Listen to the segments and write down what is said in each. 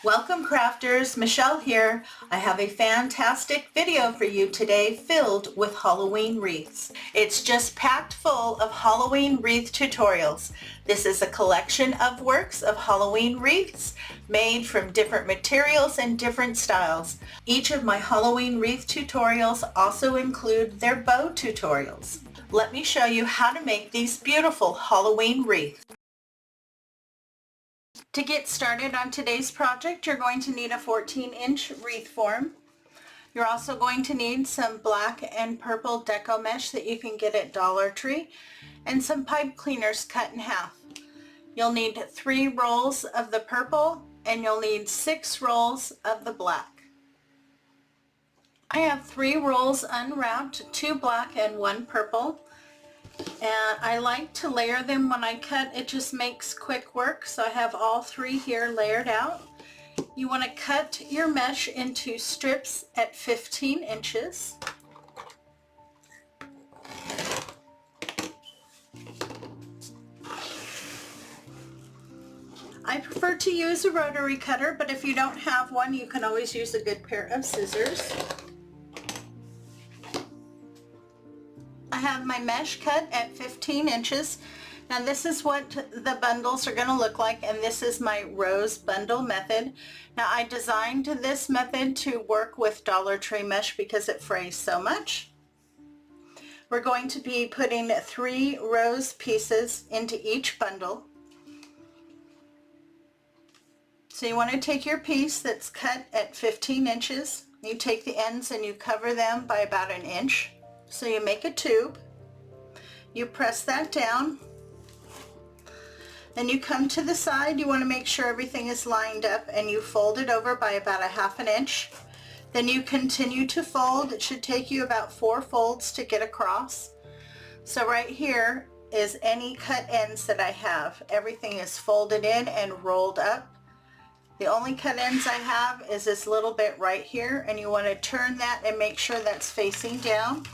Welcome crafters, Michelle here. I have a fantastic video for you today filled with Halloween wreaths. It's just packed full of Halloween wreath tutorials. This is a collection of works of Halloween wreaths made from different materials and different styles. Each of my Halloween wreath tutorials also include their bow tutorials. Let me show you how to make these beautiful Halloween wreaths. To get started on today's project, you're going to need a 14-inch wreath form. You're also going to need some black and purple Deco mesh that you can get at Dollar Tree and some pipe cleaners cut in half. You'll need 3 rolls of the purple and you'll need 6 rolls of the black. I have 3 rolls unwrapped, 2 black and 1 purple. And I like to layer them when I cut. It just makes quick work. So I have all 3 here layered out. You want to cut your mesh into strips at 15 inches. I prefer to use a rotary cutter, but if you don't have one, you can always use a good pair of scissors. I have my mesh cut at 15 inches. Now this is what the bundles are going to look like, and this is my rose bundle method. Now I designed this method to work with Dollar Tree mesh because it frays so much. We're going to be putting 3 rose pieces into each bundle. So you want to take your piece that's cut at 15 inches. You take the ends and you cover them by about 1 inch. So you make a tube, you press that down, then you come to the side. You want to make sure everything is lined up and you fold it over by about 1/2 inch. Then you continue to fold. It should take you about 4 folds to get across. So right here is any cut ends that I have. Everything is folded in and rolled up. The only cut ends I have is this little bit right here, and you want to turn that and make sure that's facing down.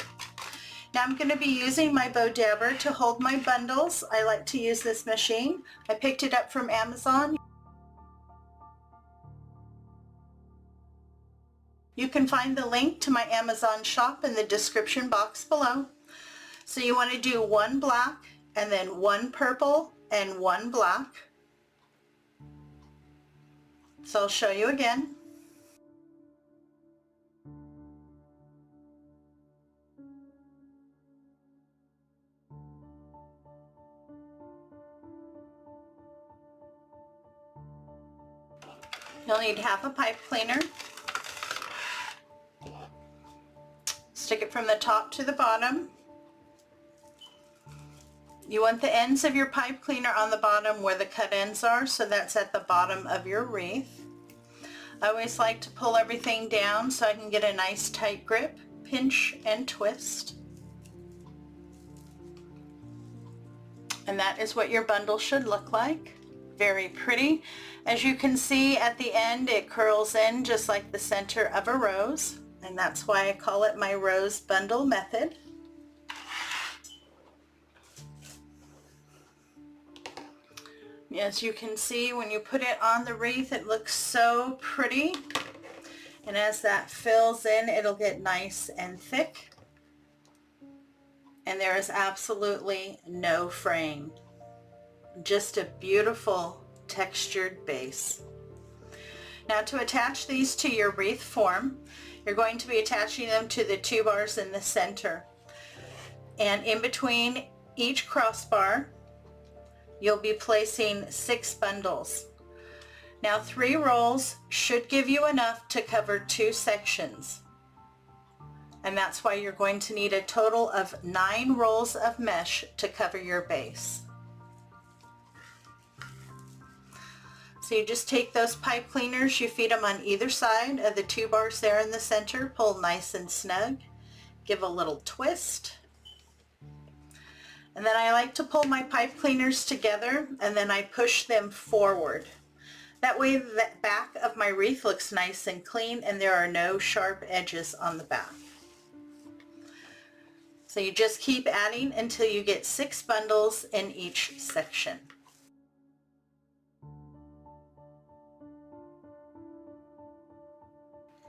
Now I'm going to be using my Bowdabbra to hold my bundles. I like to use this machine. I picked it up from Amazon. You can find the link to my Amazon shop in the description box below. So you want to do 1 black and then 1 purple and 1 black. So I'll show you again. You'll need 1/2 pipe cleaner. Stick it from the top to the bottom. You want the ends of your pipe cleaner on the bottom where the cut ends are, so that's at the bottom of your wreath. I always like to pull everything down so I can get a nice tight grip, pinch and twist. And that is what your bundle should look like. Very pretty. As you can see at the end, it curls in just like the center of a rose, and that's why I call it my rose bundle method. As you can see, when you put it on the wreath, it looks so pretty, and as that fills in, it'll get nice and thick, and there is absolutely no fraying. Just a beautiful textured base. Now to attach these to your wreath form, you're going to be attaching them to the 2 bars in the center, and in between each crossbar you'll be placing 6 bundles. Now 3 rolls should give you enough to cover 2 sections, and that's why you're going to need a total of 9 rolls of mesh to cover your base. So you just take those pipe cleaners, you feed them on either side of the 2 bars there in the center, pull nice and snug, give a little twist, and then I like to pull my pipe cleaners together and then I push them forward. That way the back of my wreath looks nice and clean and there are no sharp edges on the back. So you just keep adding until you get 6 bundles in each. each section.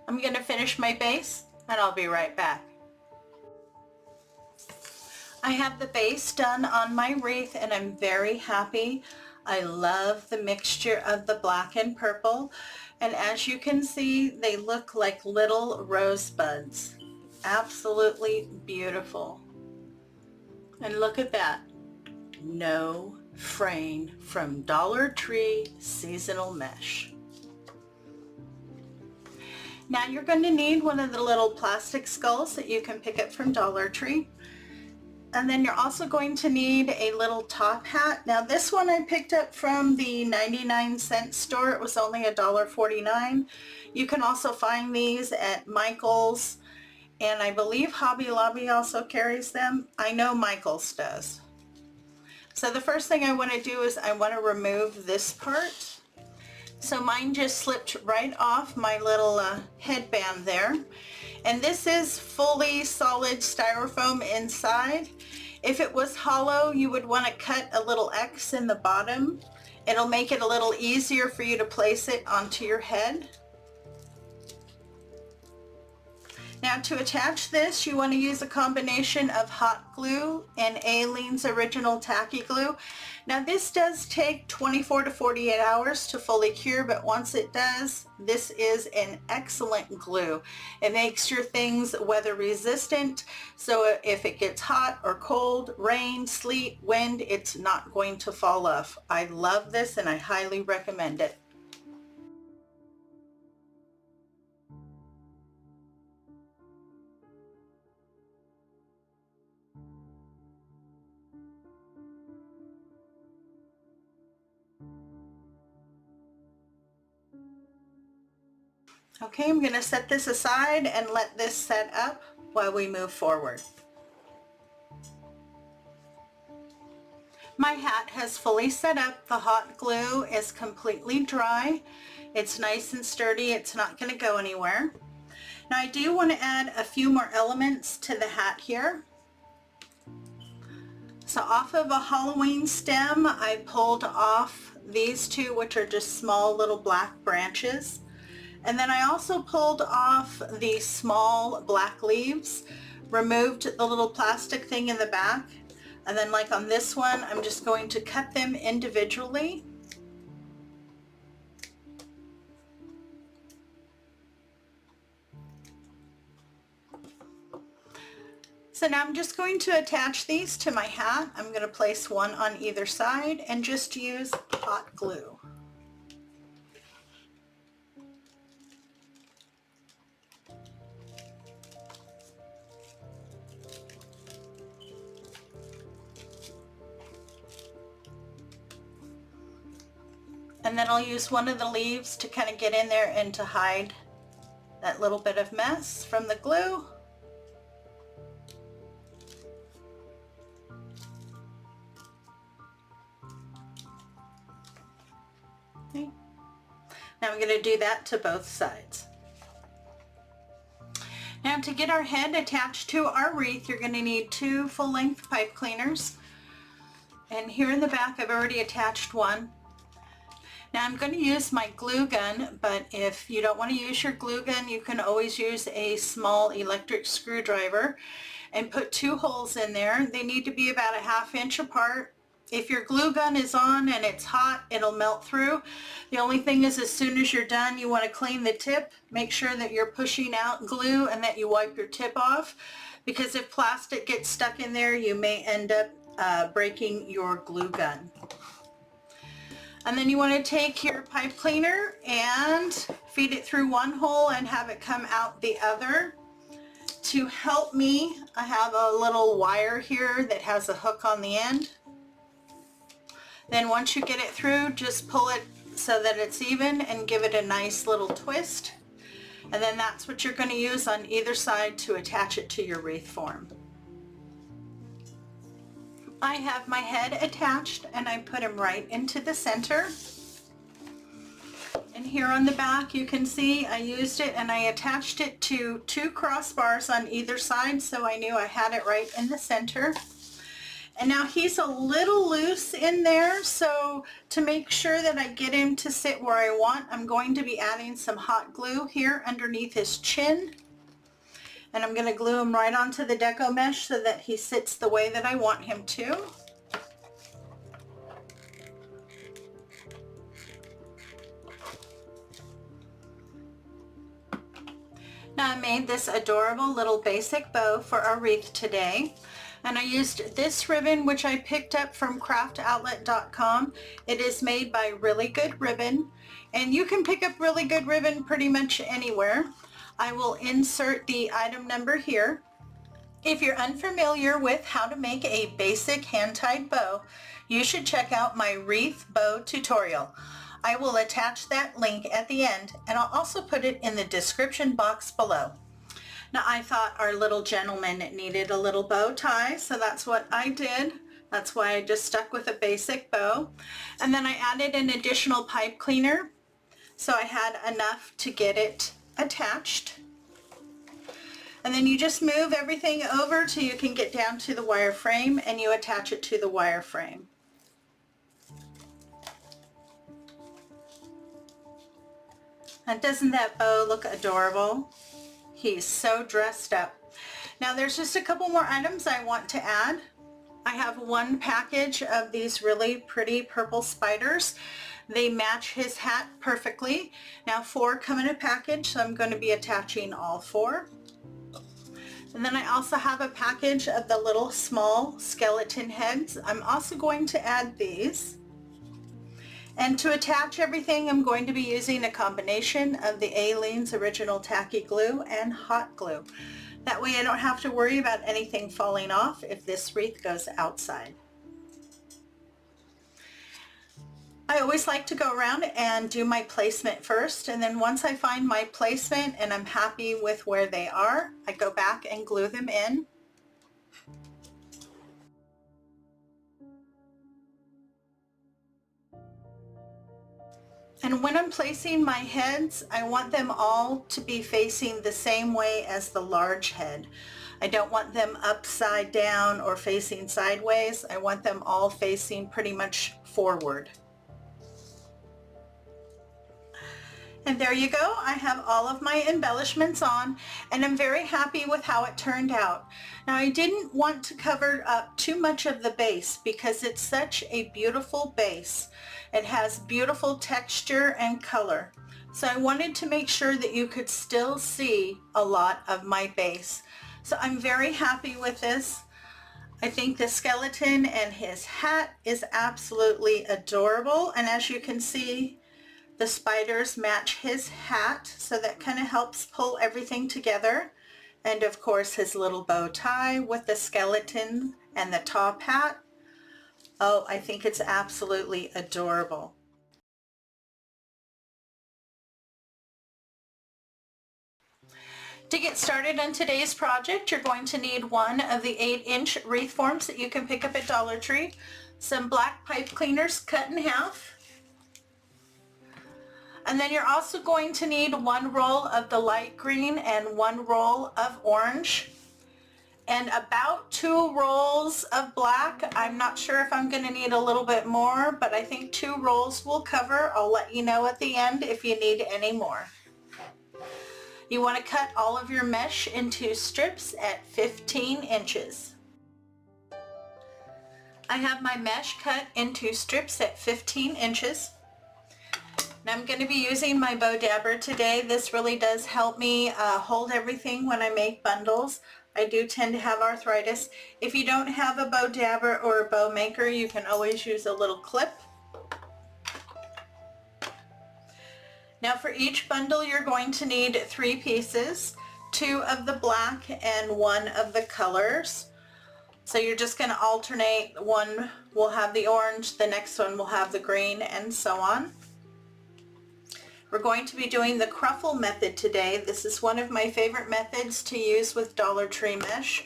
I'm going to finish my base and I'll be right back. I have the base done on my wreath and I'm very happy. I love the mixture of the black and purple, and as you can see, they look like little rosebuds. Absolutely beautiful. And look at that. No fraying from Dollar Tree seasonal mesh. Now you're going to need one of the little plastic skulls that you can pick up from Dollar Tree. And then you're also going to need a little top hat. Now this one I picked up from the 99-cent store. It was only $1.49. You can also find these at Michael's, and I believe Hobby Lobby also carries them. I know Michael's does. So the first thing I want to do is I want to remove this part. So mine just slipped right off my little headband there. And this is fully solid styrofoam inside. If it was hollow, you would want to cut a little X in the bottom. It'll make it a little easier for you to place it onto your head. Now to attach this, you want to use a combination of hot glue and Aleene's original tacky glue. Now this does take 24 to 48 hours to fully cure, but once it does, this is an excellent glue. It makes your things weather resistant, so if it gets hot or cold, rain, sleet, wind, it's not going to fall off. I love this and I highly recommend it. Okay, I'm going to set this aside and let this set up while we move forward. My hat has fully set up. The hot glue is completely dry. It's nice and sturdy. It's not going to go anywhere. Now I do want to add a few more elements to the hat here. So off of a Halloween stem, I pulled off these two, which are just small little black branches. And then I also pulled off the small black leaves, removed the little plastic thing in the back, and then like on this one, I'm just going to cut them individually. So now I'm just going to attach these to my hat. I'm going to place one on either side and just use hot glue. And then I'll use one of the leaves to kind of get in there and to hide that little bit of mess from the glue. Okay. Now I'm going to do that to both sides. Now to get our head attached to our wreath, you're going to need 2 full-length pipe cleaners. And here in the back, I've already attached one. Now I'm going to use my glue gun, but if you don't want to use your glue gun, you can always use a small electric screwdriver and put 2 holes in there. They need to be about a 1/2 inch apart. If your glue gun is on and it's hot, it'll melt through. The only thing is, as soon as you're done, you want to clean the tip. Make sure that you're pushing out glue and that you wipe your tip off, because if plastic gets stuck in there, you may end up breaking your glue gun. And then you want to take your pipe cleaner and feed it through one hole and have it come out the other. To help me, I have a little wire here that has a hook on the end. Then once you get it through, just pull it so that it's even and give it a nice little twist. And then that's what you're going to use on either side to attach it to your wreath form. I have my head attached and I put him right into the center. And here on the back you can see I used it and I attached it to 2 crossbars on either side, so I knew I had it right in the center. And now he's a little loose in there, so to make sure that I get him to sit where I want, I'm going to be adding some hot glue here underneath his chin. And I'm going to glue him right onto the deco mesh so that he sits the way that I want him to. Now I made this adorable little basic bow for our wreath today. And I used this ribbon, which I picked up from craftoutlet.com. It is made by Really Good Ribbon, and you can pick up Really Good Ribbon pretty much anywhere. I will insert the item number here. If you're unfamiliar with how to make a basic hand-tied bow, you should check out my wreath bow tutorial. I will attach that link at the end, and I'll also put it in the description box below. Now I thought our little gentleman needed a little bow tie, so that's what I did. That's why I just stuck with a basic bow. And then I added an additional pipe cleaner, so I had enough to get it attached. And then you just move everything over till you can get down to the wire frame, and you attach it to the wire frame. And doesn't that bow look adorable? He's so dressed up. Now there's just a couple more items I want to add. I have one package of these really pretty purple spiders. They match his hat perfectly. Now 4 come in a package, so I'm going to be attaching all 4. And then I also have a package of the little small skeleton heads. I'm also going to add these. And to attach everything, I'm going to be using a combination of the Aleene's original tacky glue and hot glue. That way I don't have to worry about anything falling off if this wreath goes outside. I always like to go around and do my placement first, and then once I find my placement and I'm happy with where they are, I go back and glue them in. And when I'm placing my heads, I want them all to be facing the same way as the large head. I don't want them upside down or facing sideways. I want them all facing pretty much forward. And there you go. I have all of my embellishments on, and I'm very happy with how it turned out. Now I didn't want to cover up too much of the base because it's such a beautiful base. It has beautiful texture and color. So I wanted to make sure that you could still see a lot of my base. So I'm very happy with this. I think the skeleton and his hat is absolutely adorable. And as you can see, the spiders match his hat, so that kind of helps pull everything together. And of course his little bow tie with the skeleton and the top hat. Oh, I think it's absolutely adorable. To get started on today's project, you're going to need one of the 8-inch wreath forms that you can pick up at Dollar Tree, some black pipe cleaners cut in half, and then you're also going to need 1 roll of the light green and 1 roll of orange, and about 2 rolls of black. I'm not sure if I'm going to need a little bit more, but I think 2 rolls will cover. I'll let you know at the end if you need any more. You want to cut all of your mesh into strips at 15 inches. I have my mesh cut into strips at 15 inches. Now I'm going to be using my Bowdabbra today. This really does help me hold everything when I make bundles. I do tend to have arthritis. If you don't have a Bowdabbra or a bow maker, you can always use a little clip. Now for each bundle you're going to need 3 pieces, 2 of the black and 1 of the colors. So you're just going to alternate. One will have the orange, the next one will have the green, and so on. We're going to be doing the cruffle method today. This is one of my favorite methods to use with Dollar Tree mesh,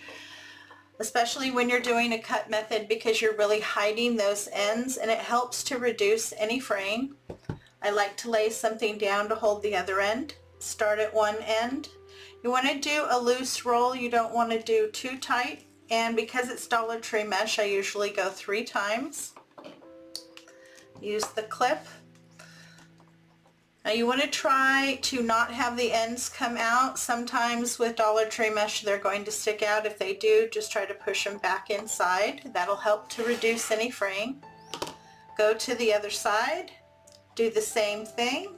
especially when you're doing a cut method, because you're really hiding those ends and it helps to reduce any fraying. I like to lay something down to hold the other end. Start at one end. You want to do a loose roll. You don't want to do too tight. and because it's Dollar Tree mesh, I usually go 3 times. Use the clip. Now you want to try to not have the ends come out. Sometimes with Dollar Tree mesh they're going to stick out. If they do, just try to push them back inside. That'll help to reduce any fraying. Go to the other side, do the same thing,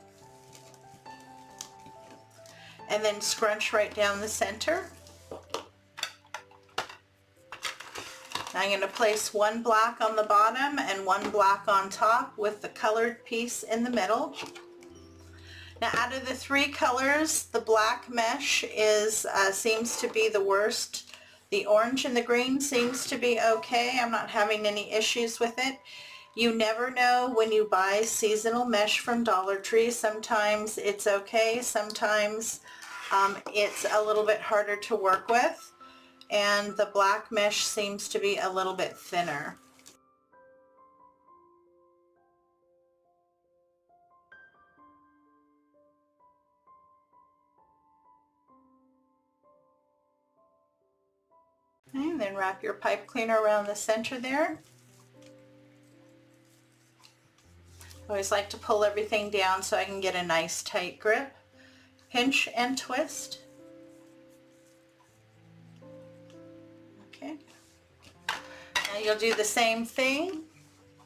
and then scrunch right down the center. Now I'm going to place one black on the bottom and one black on top with the colored piece in the middle. Now out of the 3 colors, the black mesh seems to be the worst. The orange and the green seems to be okay. I'm not having any issues with it. You never know when you buy seasonal mesh from Dollar Tree. Sometimes it's okay, sometimes it's a little bit harder to work with, and the black mesh seems to be a little bit thinner. And then wrap your pipe cleaner around the center there. I always like to pull everything down so I can get a nice tight grip. Pinch and twist. Okay. Now you'll do the same thing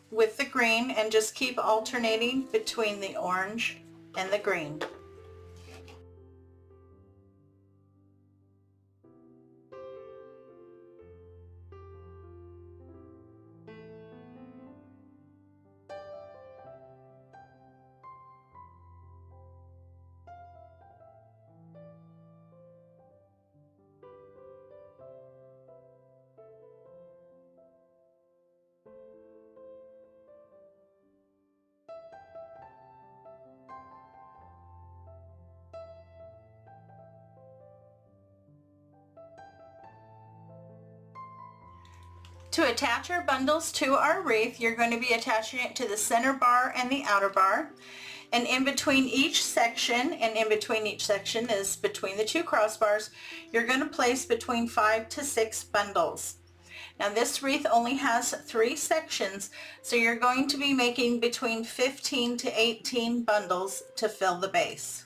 with the green and just keep alternating between the orange and the green. To attach our bundles to our wreath, you're going to be attaching it to the center bar and the outer bar. And in between each section, is between the 2 crossbars, you're going to place between 5 to 6 bundles. Now this wreath only has 3 sections, so you're going to be making between 15 to 18 bundles to fill the base.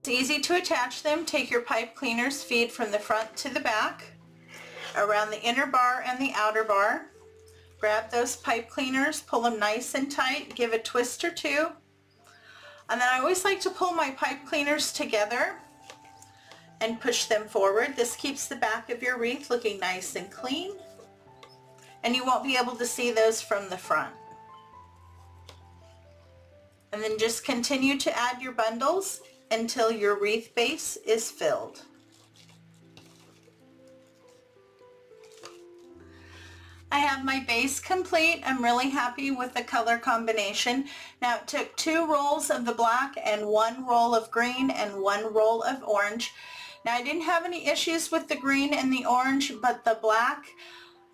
It's easy to attach them. Take your pipe cleaners, feed from the front to the back, around the inner bar and the outer bar. Grab those pipe cleaners, pull them nice and tight, give a twist or 2. And then I always like to pull my pipe cleaners together and push them forward. This keeps the back of your wreath looking nice and clean, and you won't be able to see those from the front. And then just continue to add your bundles until your wreath base is filled. I have my base complete. I'm really happy with the color combination. Now it took 2 rolls of the black and 1 roll of green and 1 roll of orange. Now I didn't have any issues with the green and the orange, but the black,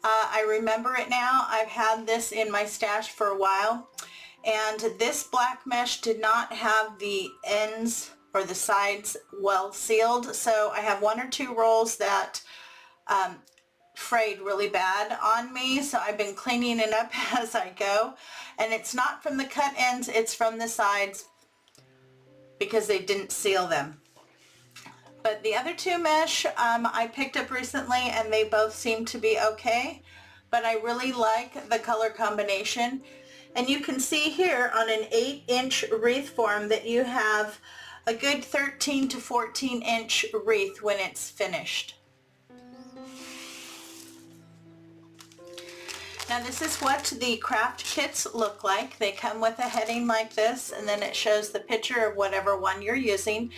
I remember it now. I've had this in my stash for a while, and this black mesh did not have the ends or the sides well sealed, so I have 1 or 2 rolls that frayed really bad on me, so I've been cleaning it up as I go. And it's not from the cut ends, it's from the sides because they didn't seal them. But the other 2 mesh I picked up recently, and they both seem to be okay, but I really like the color combination. And you can see here on an 8-inch wreath form that you have a good 13 to 14-inch wreath when it's finished. Now this is what the craft kits look like. They come with a heading like this, and then it shows the picture of whatever one you're using.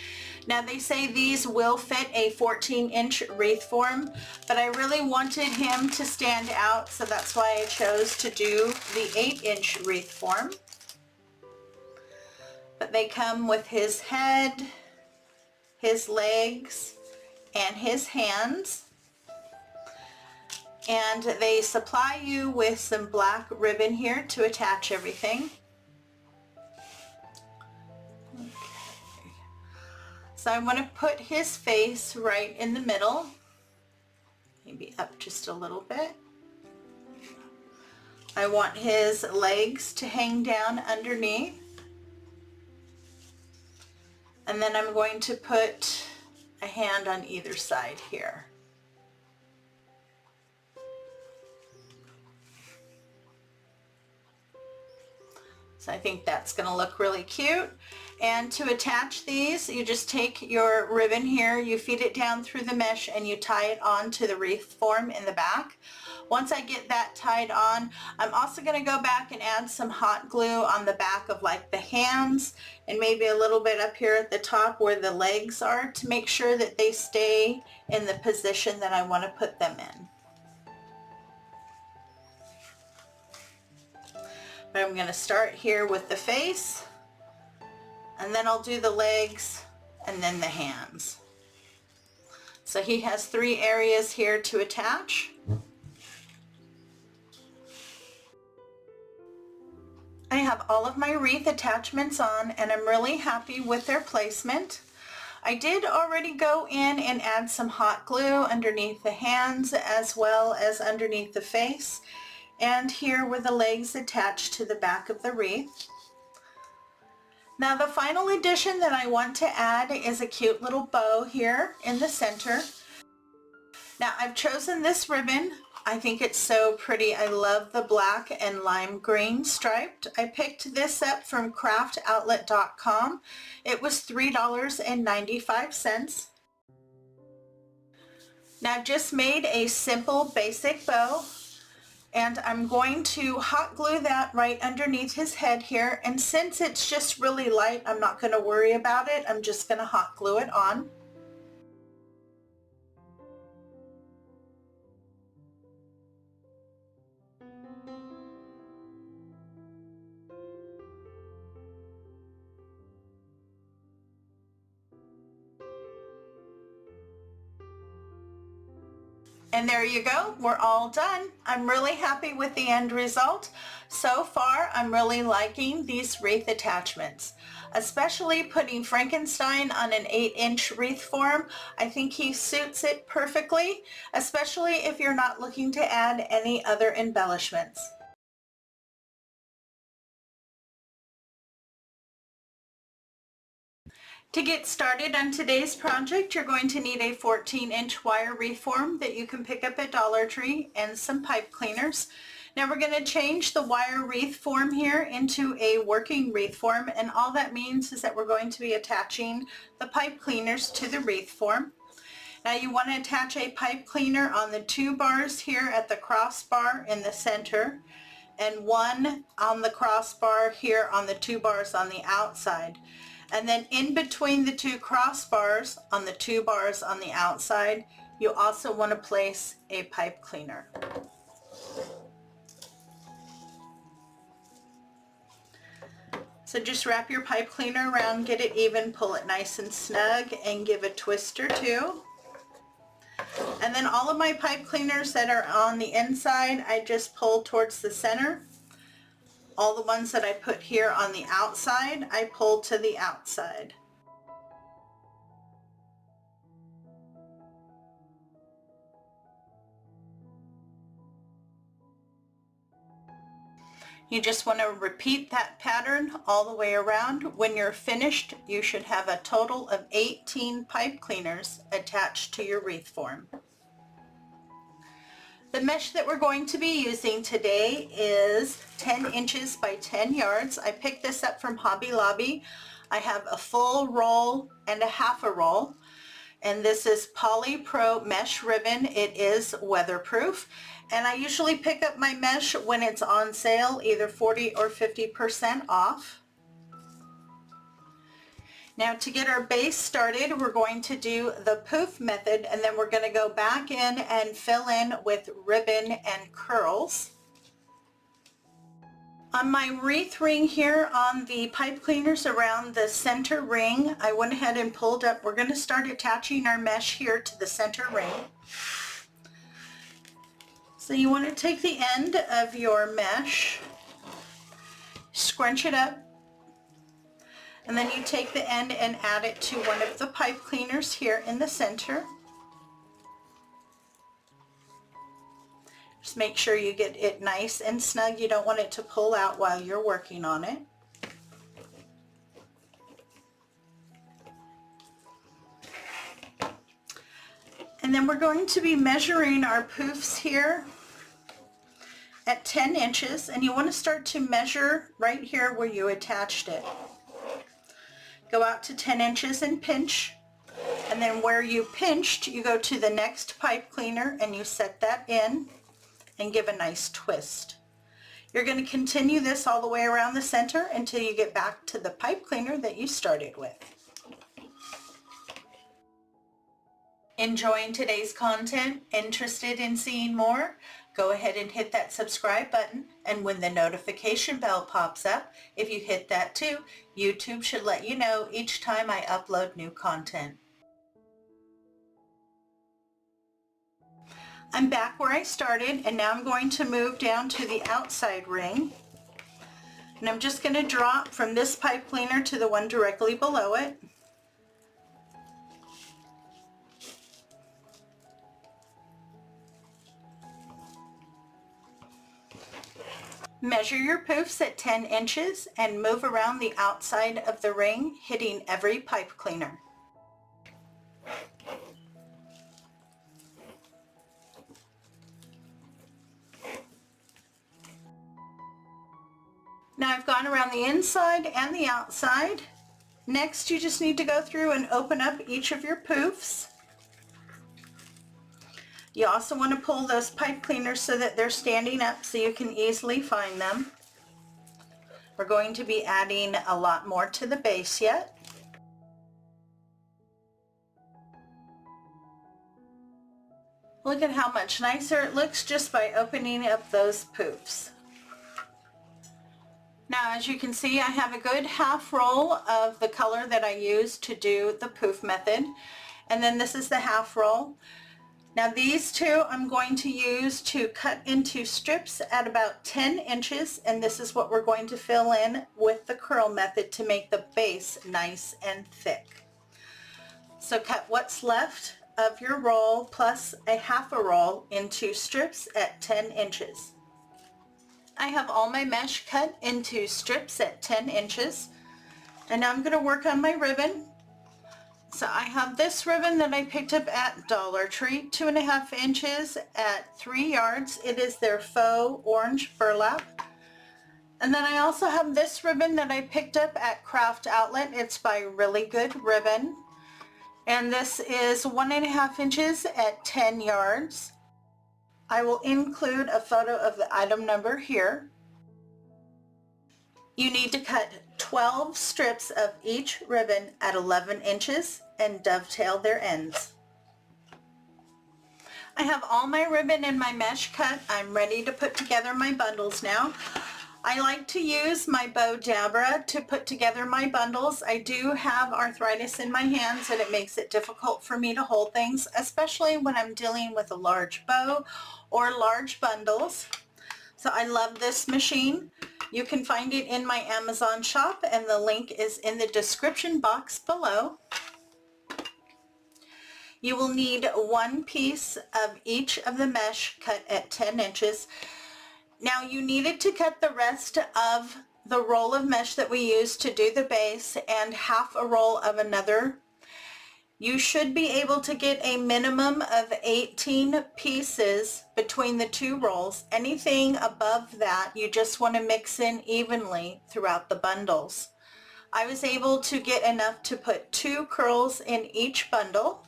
Now they say these will fit a 14-inch wreath form, but I really wanted him to stand out, so that's why I chose to do the 8-inch wreath form. But they come with his head, his legs, and his hands. and they supply you with some black ribbon here to attach everything. Okay. So I want to put his face right in the middle, maybe up just a little bit. I want his legs to hang down underneath. And then I'm going to put a hand on either side here. So I think that's going to look really cute. And to attach these, you just take your ribbon here, you feed it down through the mesh, and you tie it on to the wreath form in the back. Once I get that tied on, I'm also going to go back and add some hot glue on the back of like the hands and maybe a little bit up here at the top where the legs are to make sure that they stay in the position that I want to put them in. But I'm going to start here with the face, and then I'll do the legs and then the hands. So he has 3 areas here to attach. I have all of my wreath attachments on, and I'm really happy with their placement. I did already go in and add some hot glue underneath the hands as well as underneath the face, and here were the legs attached to the back of the wreath. Now the final addition that I want to add is a cute little bow here in the center. Now I've chosen this ribbon. I think it's so pretty. I love the black and lime green striped. I picked this up from craftoutlet.com. It was $3.95. Now I've just made a simple basic bow, and I'm going to hot glue that right underneath his head here, and since it's just really light, I'm not going to worry about it. I'm just going to hot glue it on. And there you go, we're all done. I'm really happy with the end result. So far, I'm really liking these wreath attachments, especially putting Frankenstein on an 8-inch wreath form. I think he suits it perfectly, especially if you're not looking to add any other embellishments. To get started on today's project, you're going to need a 14-inch wire wreath form that you can pick up at Dollar Tree and some pipe cleaners. Now we're going to change the wire wreath form here into a working wreath form, and all that means is that we're going to be attaching the pipe cleaners to the wreath form. Now you want to attach a pipe cleaner on the 2 bars here at the crossbar in the center, and 1 on the crossbar here on the 2 bars on the outside. And then in between the 2 crossbars on the 2 bars on the outside, you also want to place a pipe cleaner. So just wrap your pipe cleaner around, get it even, pull it nice and snug, and give a twist or 2. And then all of my pipe cleaners that are on the inside, I just pull towards the center. All the ones that I put here on the outside, I pull to the outside. You just want to repeat that pattern all the way around. When you're finished, you should have a total of 18 pipe cleaners attached to your wreath form. The mesh that we're going to be using today is 10 inches by 10 yards. I picked this up from Hobby Lobby. I have a full roll and a half a roll. And this is Poly Pro mesh ribbon. It is weatherproof. And I usually pick up my mesh when it's on sale, either 40 or 50% off. Now to get our base started, we're going to do the poof method, and then we're going to go back in and fill in with ribbon and curls. On my wreath ring here on the pipe cleaners around the center ring, I went ahead and pulled up. We're going to start attaching our mesh here to the center ring. So you want to take the end of your mesh, scrunch it up, and then you take the end and add it to one of the pipe cleaners here in the center. Just make sure you get it nice and snug. You don't want it to pull out while you're working on it. And then we're going to be measuring our poofs here at 10 inches, and you want to start to measure right here where you attached it. Go out to 10 inches and pinch, and then where you pinched, you go to the next pipe cleaner and you set that in and give a nice twist. You're going to continue this all the way around the center until you get back to the pipe cleaner that you started with. Enjoying today's content? Interested in seeing more? Go ahead and hit that subscribe button, and when the notification bell pops up, if you hit that too, YouTube should let you know each time I upload new content. I'm back where I started, and now I'm going to move down to the outside ring. And I'm just going to drop from this pipe cleaner to the one directly below it. Measure your poofs at 10 inches and move around the outside of the ring, hitting every pipe cleaner. Now I've gone around the inside and the outside. Next, you just need to go through and open up each of your poofs. You also want to pull those pipe cleaners so that they're standing up so you can easily find them. We're going to be adding a lot more to the base yet. Look at how much nicer it looks just by opening up those poofs. Now, as you can see, I have a good half roll of the color that I used to do the poof method, and then this is the half roll. Now these two I'm going to use to cut into strips at about 10 inches, and this is what we're going to fill in with the curl method to make the base nice and thick. So cut what's left of your roll plus a half a roll into strips at 10 inches. I have all my mesh cut into strips at 10 inches, and now I'm going to work on my ribbon. So I have this ribbon that I picked up at Dollar Tree, 2.5 inches at 3 yards. It is their faux orange burlap. And then I also have this ribbon that I picked up at Craft Outlet. It's by Really Good Ribbon. And this is 1.5 inches at 10 yards. I will include a photo of the item number here. You need to cut 12 strips of each ribbon at 11 inches and dovetail their ends. I have all my ribbon and my mesh cut. I'm ready to put together my bundles now. I like to use my Bowdabbra to put together my bundles. I do have arthritis in my hands and it makes it difficult for me to hold things, especially when I'm dealing with a large bow or large bundles. So I love this machine. You can find it in my Amazon shop, and the link is in the description box below. You will need one piece of each of the mesh cut at 10 inches. Now you needed to cut the rest of the roll of mesh that we used to do the base and half a roll of another. You should be able to get a minimum of 18 pieces between the two rolls. Anything above that, you just want to mix in evenly throughout the bundles. I was able to get enough to put 2 curls in each bundle,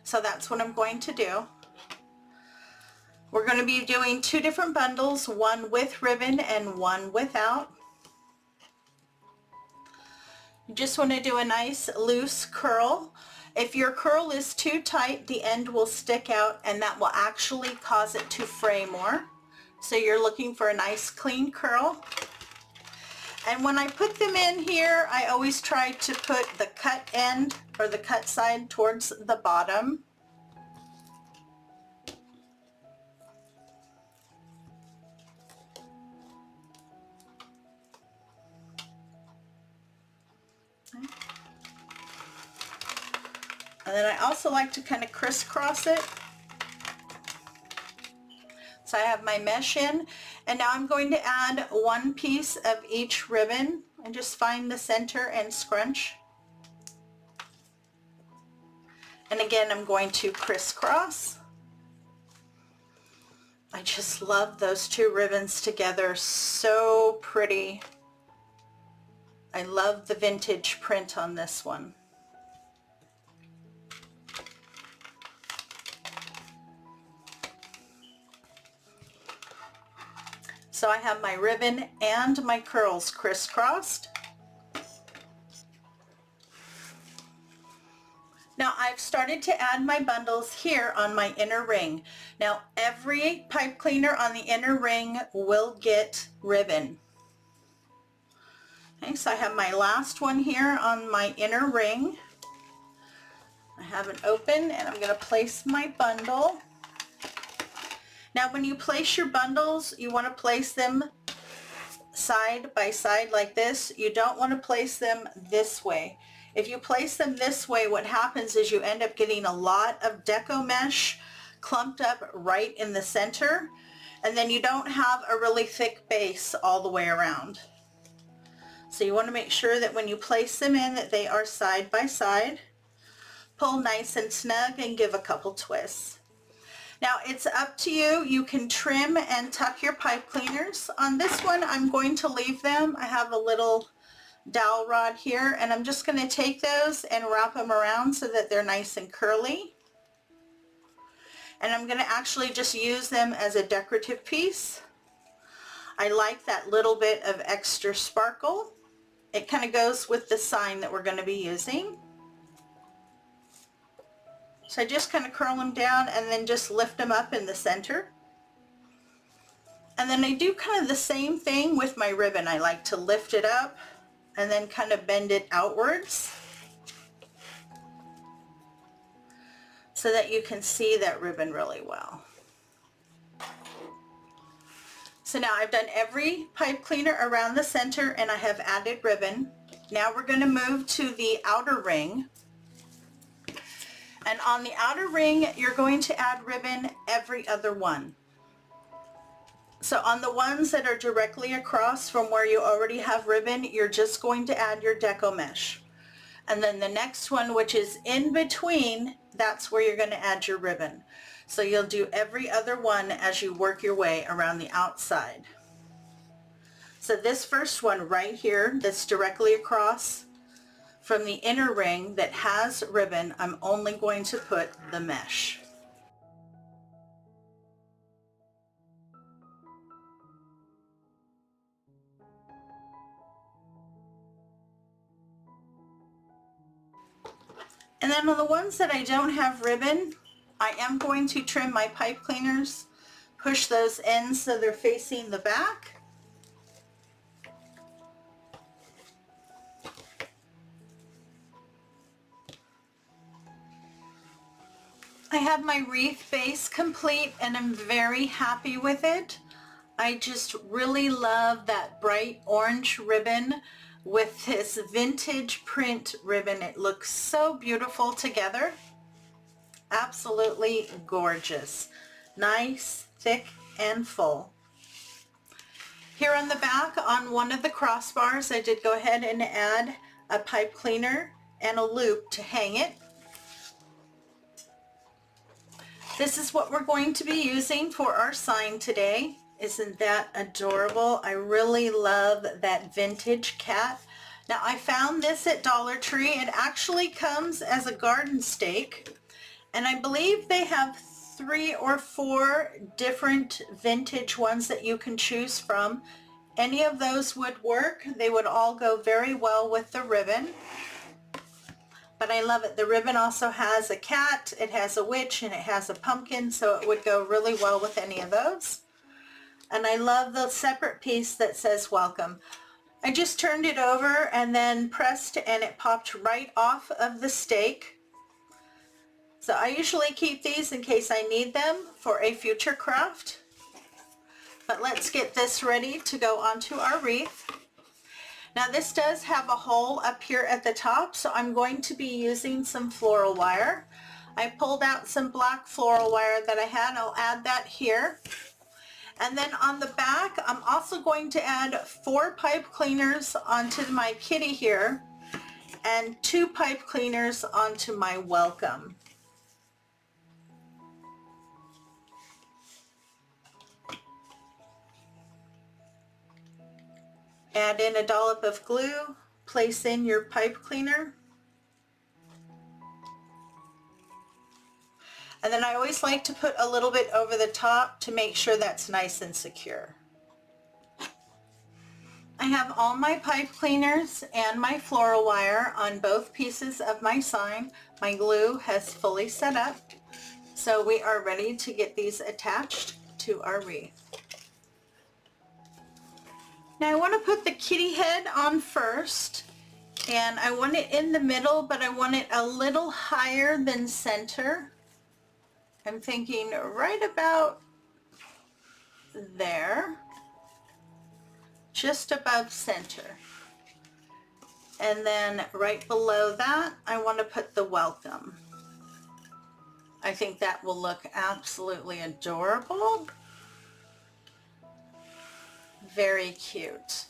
so that's what I'm going to do. We're going to be doing 2 different bundles, one with ribbon and one without. You just want to do a nice loose curl. If your curl is too tight, the end will stick out and that will actually cause it to fray more. So you're looking for a nice clean curl. And when I put them in here, I always try to put the cut end or the cut side towards the bottom. And then I also like to kind of crisscross it. So I have my mesh in, and now I'm going to add one piece of each ribbon and just find the center and scrunch. And again, I'm going to crisscross. I just love those two ribbons together, so pretty. I love the vintage print on this one. So I have my ribbon and my curls crisscrossed. Now I've started to add my bundles here on my inner ring. Now every pipe cleaner on the inner ring will get ribbon. Okay, so I have my last one here on my inner ring. I have it open and I'm going to place my bundle. Now when you place your bundles, you want to place them side by side like this. You don't want to place them this way. If you place them this way, what happens is you end up getting a lot of deco mesh clumped up right in the center, and then you don't have a really thick base all the way around. So you want to make sure that when you place them in that they are side by side. Pull nice and snug and give a couple twists. Now it's up to you. You can trim and tuck your pipe cleaners. On this one, I'm going to leave them. I have a little dowel rod here, and I'm just going to take those and wrap them around so that they're nice and curly. And I'm going to actually just use them as a decorative piece. I like that little bit of extra sparkle. It kind of goes with the sign that we're going to be using. So I just kind of curl them down and then just lift them up in the center. And then I do kind of the same thing with my ribbon. I like to lift it up and then kind of bend it outwards so that you can see that ribbon really well. So now I've done every pipe cleaner around the center and I have added ribbon. Now we're going to move to the outer ring. And on the outer ring, you're going to add ribbon every other one. So on the ones that are directly across from where you already have ribbon, you're just going to add your deco mesh. And then the next one, which is in between, that's where you're going to add your ribbon. So you'll do every other one as you work your way around the outside. So this first one right here that's directly across from the inner ring that has ribbon, I'm only going to put the mesh. And then on the ones that I don't have ribbon, I am going to trim my pipe cleaners, push those in so they're facing the back. I have my wreath base complete and I'm very happy with it. I just really love that bright orange ribbon with this vintage print ribbon. It looks so beautiful together. Absolutely gorgeous. Nice, thick, and full. Here on the back, on one of the crossbars, I did go ahead and add a pipe cleaner and a loop to hang it. This is what we're going to be using for our sign today. Isn't that adorable? I really love that vintage cat. Now I found this at Dollar Tree. It actually comes as a garden stake, and I believe they have 3 or 4 different vintage ones that you can choose from. Any of those would work. They would all go very well with the ribbon. But I love it. The ribbon also has a cat, it has a witch, and it has a pumpkin, so it would go really well with any of those. And I love the separate piece that says welcome. I just turned it over and then pressed and it popped right off of the stake. So I usually keep these in case I need them for a future craft. But let's get this ready to go onto our wreath. Now this does have a hole up here at the top, so I'm going to be using some floral wire. I pulled out some black floral wire that I had. I'll add that here. And then on the back, I'm also going to add 4 pipe cleaners onto my kitty here and 2 pipe cleaners onto my welcome. Add in a dollop of glue, place in your pipe cleaner. And then I always like to put a little bit over the top to make sure that's nice and secure. I have all my pipe cleaners and my floral wire on both pieces of my sign. My glue has fully set up, so we are ready to get these attached to our wreath. Now I want to put the kitty head on first, and I want it in the middle, but I want it a little higher than center. I'm thinking right about there, just above center. And then right below that, I want to put the welcome. I think that will look absolutely adorable. Very cute.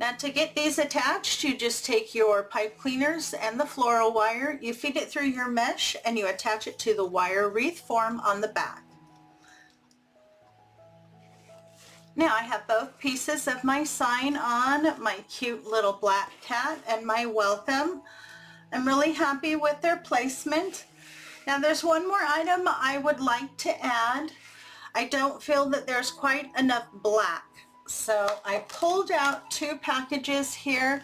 Now to get these attached, you just take your pipe cleaners and the floral wire, you feed it through your mesh, and you attach it to the wire wreath form on the back. Now I have both pieces of my sign on, my cute little black cat and my welcome. I'm really happy with their placement. Now there's one more item I would like to add. I don't feel that there's quite enough black. So I pulled out 2 packages here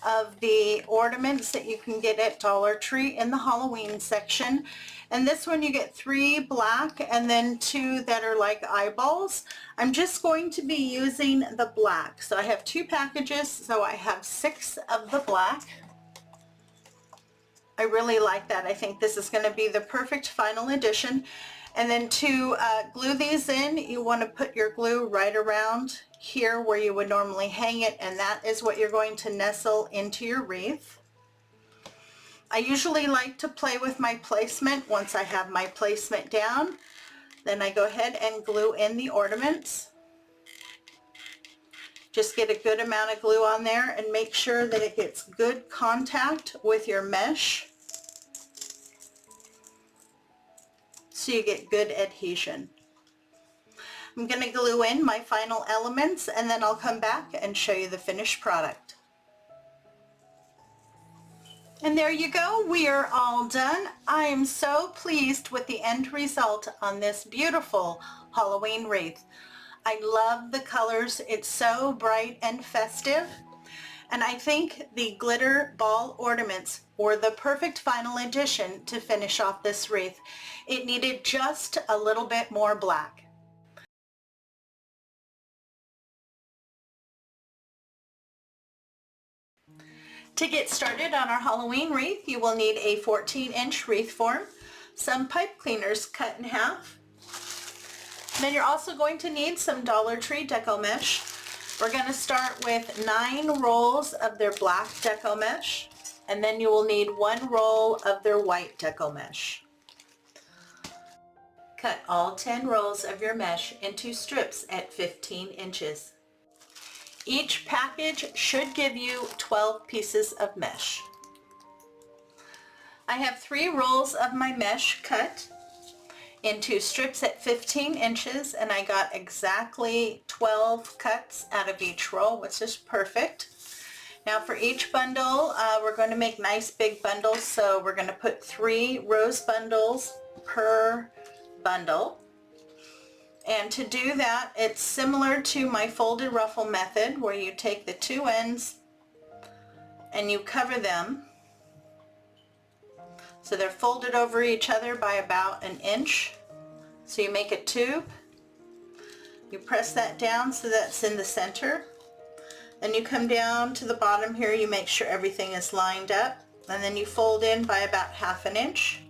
of the ornaments that you can get at Dollar Tree in the Halloween section. And this one you get 3 black and then 2 that are like eyeballs. I'm just going to be using the black. So I have 2 packages, so I have 6 of the black. I really like that. I think this is going to be the perfect final addition. And then to glue these in, you want to put your glue right around here where you would normally hang it, and that is what you're going to nestle into your wreath. I usually like to play with my placement. Once I have my placement down, then I go ahead and glue in the ornaments. Just get a good amount of glue on there and make sure that it gets good contact with your mesh, so you get good adhesion. I'm going to glue in my final elements, and then I'll come back and show you the finished product. And there you go, we are all done. I am so pleased with the end result on this beautiful Halloween wreath. I love the colors, it's so bright and festive. And I think the glitter ball ornaments were the perfect final addition to finish off this wreath. It needed just a little bit more black. To get started on our Halloween wreath, you will need a 14-inch wreath form, some pipe cleaners cut in half. Then you're also going to need some Dollar Tree Deco mesh. We're going to start with 9 rolls of their black Deco mesh, and then you will need 1 roll of their white Deco mesh. Cut all 10 rolls of your mesh into strips at 15 inches. Each package should give you 12 pieces of mesh. I have 3 rolls of my mesh cut into strips at 15 inches, and I got exactly 12 cuts out of each roll, which is perfect. Now for each bundle, we're going to make nice big bundles, so we're going to put 3 rose bundles per bundle. And to do that, it's similar to my folded ruffle method, where you take the 2 ends and you cover them so they're folded over each other by about 1 inch. So you make a tube, you press that down so that's in the center, then you come down to the bottom here, you make sure everything is lined up, and then you fold in by about 1/2 inch.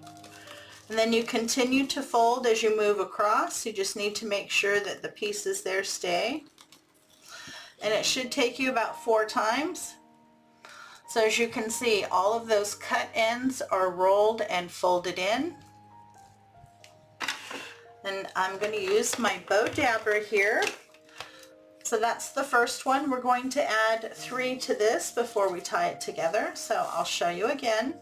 And then you continue to fold as you move across. You just need to make sure that the pieces there stay. And it should take you about 4 times. So as you can see, all of those cut ends are rolled and folded in. And I'm going to use my Bowdabbra here. So that's the first one. We're going to add 3 to this before we tie it together. So I'll show you again.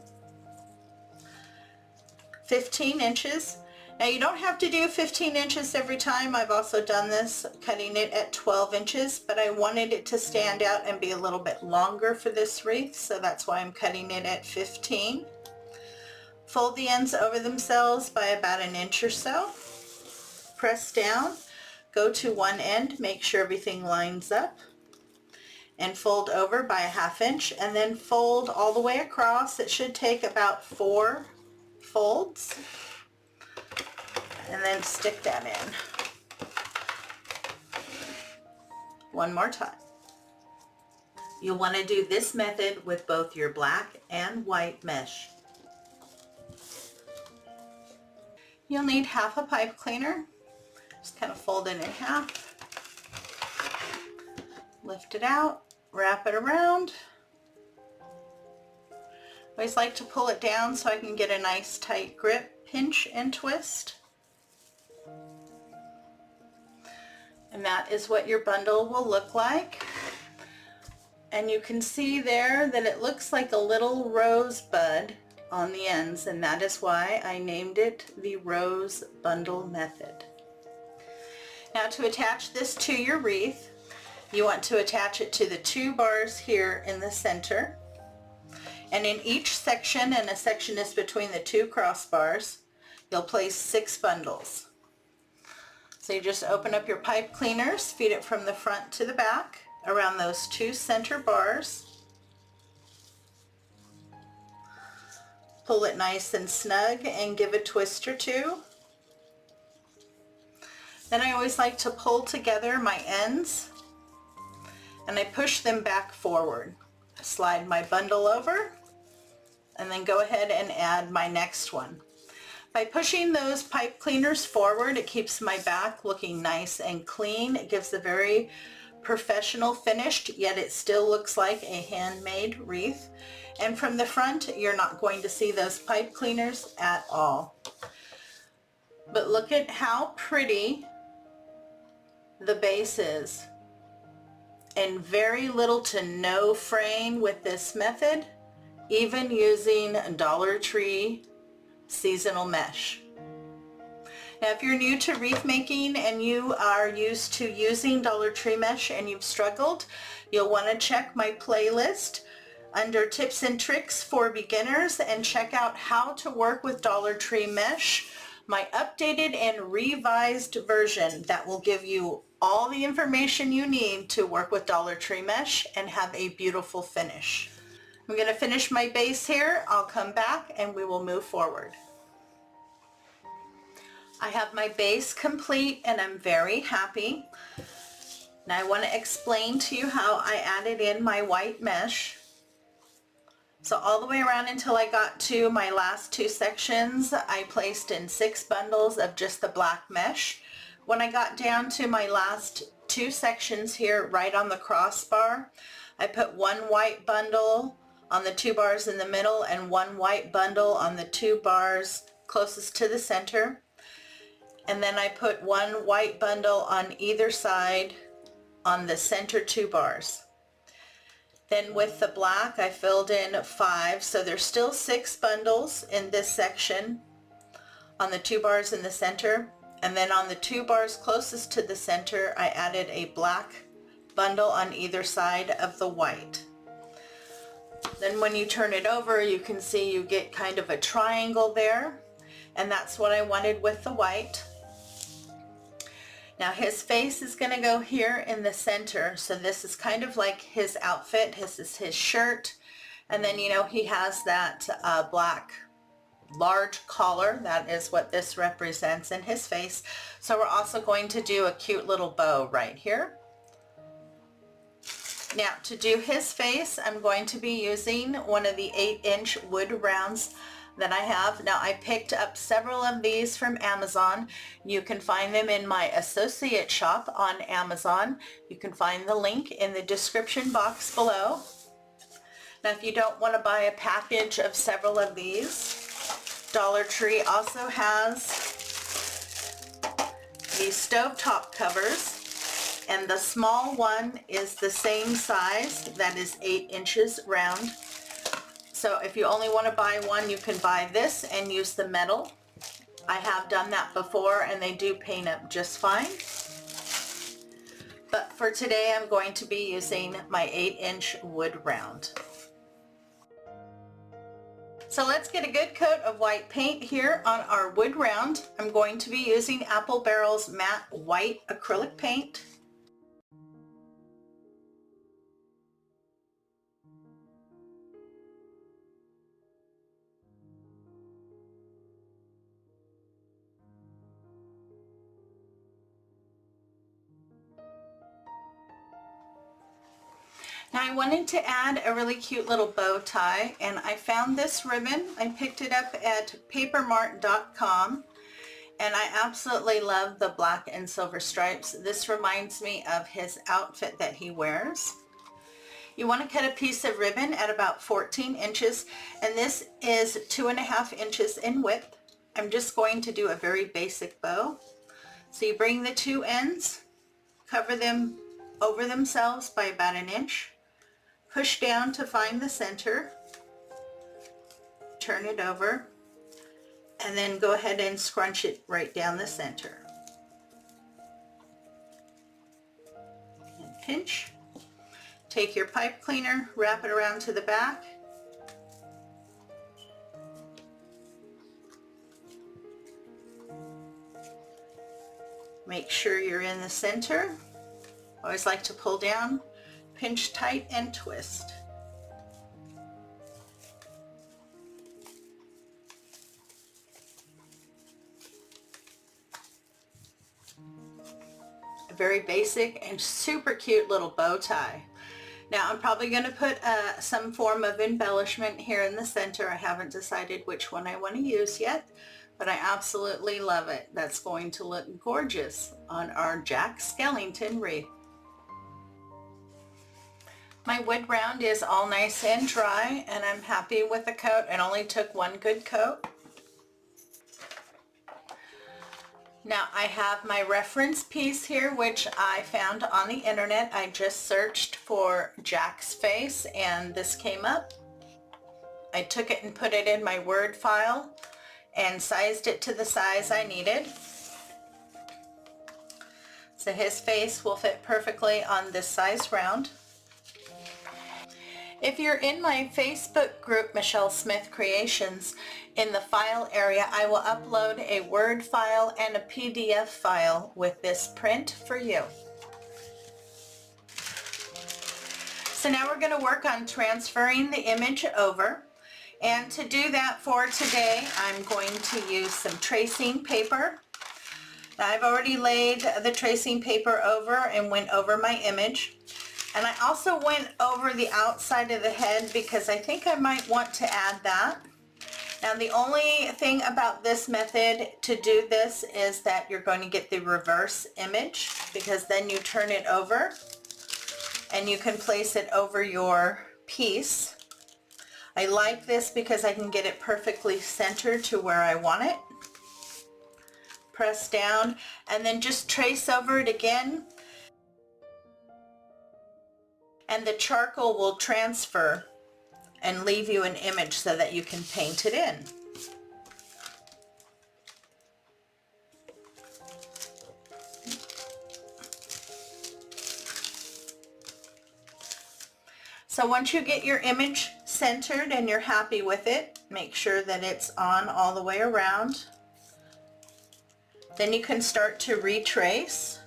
15 inches. Now you don't have to do 15 inches every time. I've also done this cutting it at 12 inches, but I wanted it to stand out and be a little bit longer for this wreath, so that's why I'm cutting it at 15. Fold the ends over themselves by about an inch or so. Press down, go to one end, make sure everything lines up, and fold over by a ½ inch, and then fold all the way across. It should take about 4 folds, and then stick that in. One more time. You'll want to do this method with both your black and white mesh. You'll need half a pipe cleaner. Just kind of fold it in half, lift it out, wrap it around. I always like to pull it down so I can get a nice tight grip, pinch and twist. And that is what your bundle will look like. And you can see there that it looks like a little rosebud on the ends, and that is why I named it the Rose Bundle Method. Now to attach this to your wreath, you want to attach it to the 2 bars here in the center. And in each section, and a section is between the 2 crossbars, you'll place 6 bundles. So you just open up your pipe cleaners, feed it from the front to the back around those 2 center bars. Pull it nice and snug and give a twist or 2. Then I always like to pull together my ends and I push them back forward. Slide my bundle over and then go ahead and add my next one. By pushing those pipe cleaners forward, it keeps my back looking nice and clean. It gives a very professional finish, yet it still looks like a handmade wreath. And from the front, you're not going to see those pipe cleaners at all. But look at how pretty the base is, and very little to no fraying with this method, even using Dollar Tree seasonal mesh. Now if you're new to wreath making and you are used to using Dollar Tree mesh and you've struggled, you'll want to check my playlist under tips and tricks for beginners and check out how to work with Dollar Tree mesh, my updated and revised version that will give you all the information you need to work with Dollar Tree mesh and have a beautiful finish. I'm going to finish my base here. I'll come back and we will move forward. I have my base complete and I'm very happy. Now I want to explain to you how I added in my white mesh. So all the way around until I got to my last 2 sections, I placed in 6 bundles of just the black mesh. When I got down to my last 2 sections here, right on the crossbar, I put 1 white bundle on the 2 bars in the middle and 1 white bundle on the 2 bars closest to the center. And then I put 1 white bundle on either side on the center 2 bars. Then with the black, I filled in 5, so there's still 6 bundles in this section on the 2 bars in the center. And then on the 2 bars closest to the center, I added a black bundle on either side of the white. Then when you turn it over, you can see you get kind of a triangle there, and that's what I wanted with the white. Now his face is going to go here in the center, so this is kind of like his outfit. This is his shirt, and then you know he has that black large collar. That is what this represents in his face. So we're also going to do a cute little bow right here. Now to do his face, I'm going to be using one of the 8-inch wood rounds that I have. Now I picked up several of these from Amazon. You can find them in my associate shop on Amazon. You can find the link in the description box below. Now if you don't want to buy a package of several of these, Dollar Tree also has these stovetop covers, and the small one is the same size, that is 8 inches round. So if you only want to buy one, you can buy this and use the metal. I have done that before and they do paint up just fine. But for today I'm going to be using my 8-inch wood round. So let's get a good coat of white paint here on our wood round. I'm going to be using Apple Barrel's matte white acrylic paint. Now I wanted to add a really cute little bow tie, and I found this ribbon. I picked it up at papermart.com, and I absolutely love the black and silver stripes. This reminds me of his outfit that he wears. You want to cut a piece of ribbon at about 14 inches, and this is 2.5 inches in width. I'm just going to do a very basic bow. So you bring the two ends, cover them over themselves by about 1 inch. Push down to find the center, turn it over, and then go ahead and scrunch it right down the center. And pinch. Take your pipe cleaner, wrap it around to the back. Make sure you're in the center. I always like to pull down. Pinch tight and twist. A very basic and super cute little bow tie. Now I'm probably going to put some form of embellishment here in the center. I haven't decided which one I want to use yet, but I absolutely love it. That's going to look gorgeous on our Jack Skellington wreath. My wood round is all nice and dry, and I'm happy with the coat. It only took one good coat. Now I have my reference piece here, which I found on the internet. I just searched for Jack's face and this came up. I took it and put it in my Word file and sized it to the size I needed. So his face will fit perfectly on this size round. If you're in my Facebook group, Michelle Smith Creations, in the file area, I will upload a Word file and a PDF file with this print for you. So now we're going to work on transferring the image over. And to do that for today, I'm going to use some tracing paper. Now I've already laid the tracing paper over and went over my image. And I also went over the outside of the head because I think I might want to add that. Now the only thing about this method to do this is that you're going to get the reverse image, because then you turn it over and you can place it over your piece. I like this because I can get it perfectly centered to where I want it. Press down and then just trace over it again. And the charcoal will transfer and leave you an image so that you can paint it in. So once you get your image centered and you're happy with it, make sure that it's on all the way around. Then you can start to retrace.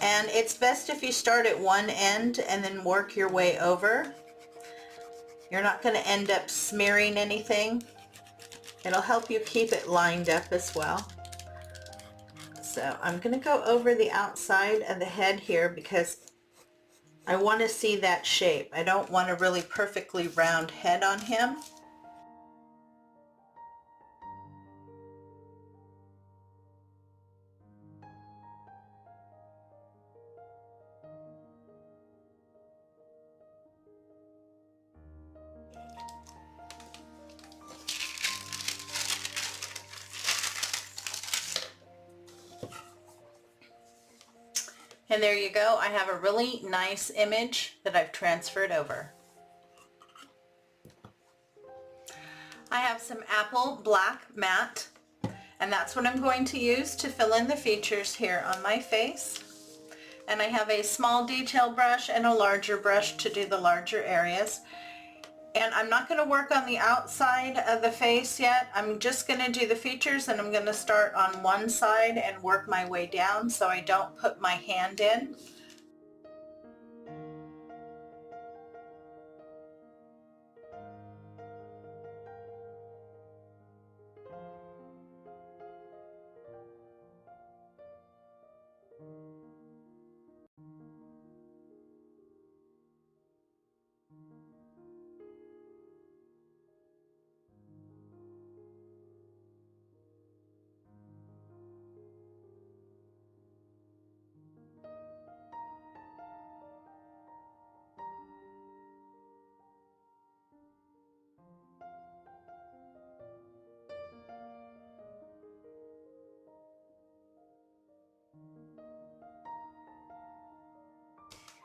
And it's best if you start at one end and then work your way over. You're not going to end up smearing anything. It'll help you keep it lined up as well. So I'm going to go over the outside of the head here because I want to see that shape. I don't want a really perfectly round head on him. And there you go. I have a really nice image that I've transferred over. I have some apple black matte, and that's what I'm going to use to fill in the features here on my face. And I have a small detail brush and a larger brush to do the larger areas. And I'm not going to work on the outside of the face yet. I'm just going to do the features, and I'm going to start on one side and work my way down so I don't put my hand in.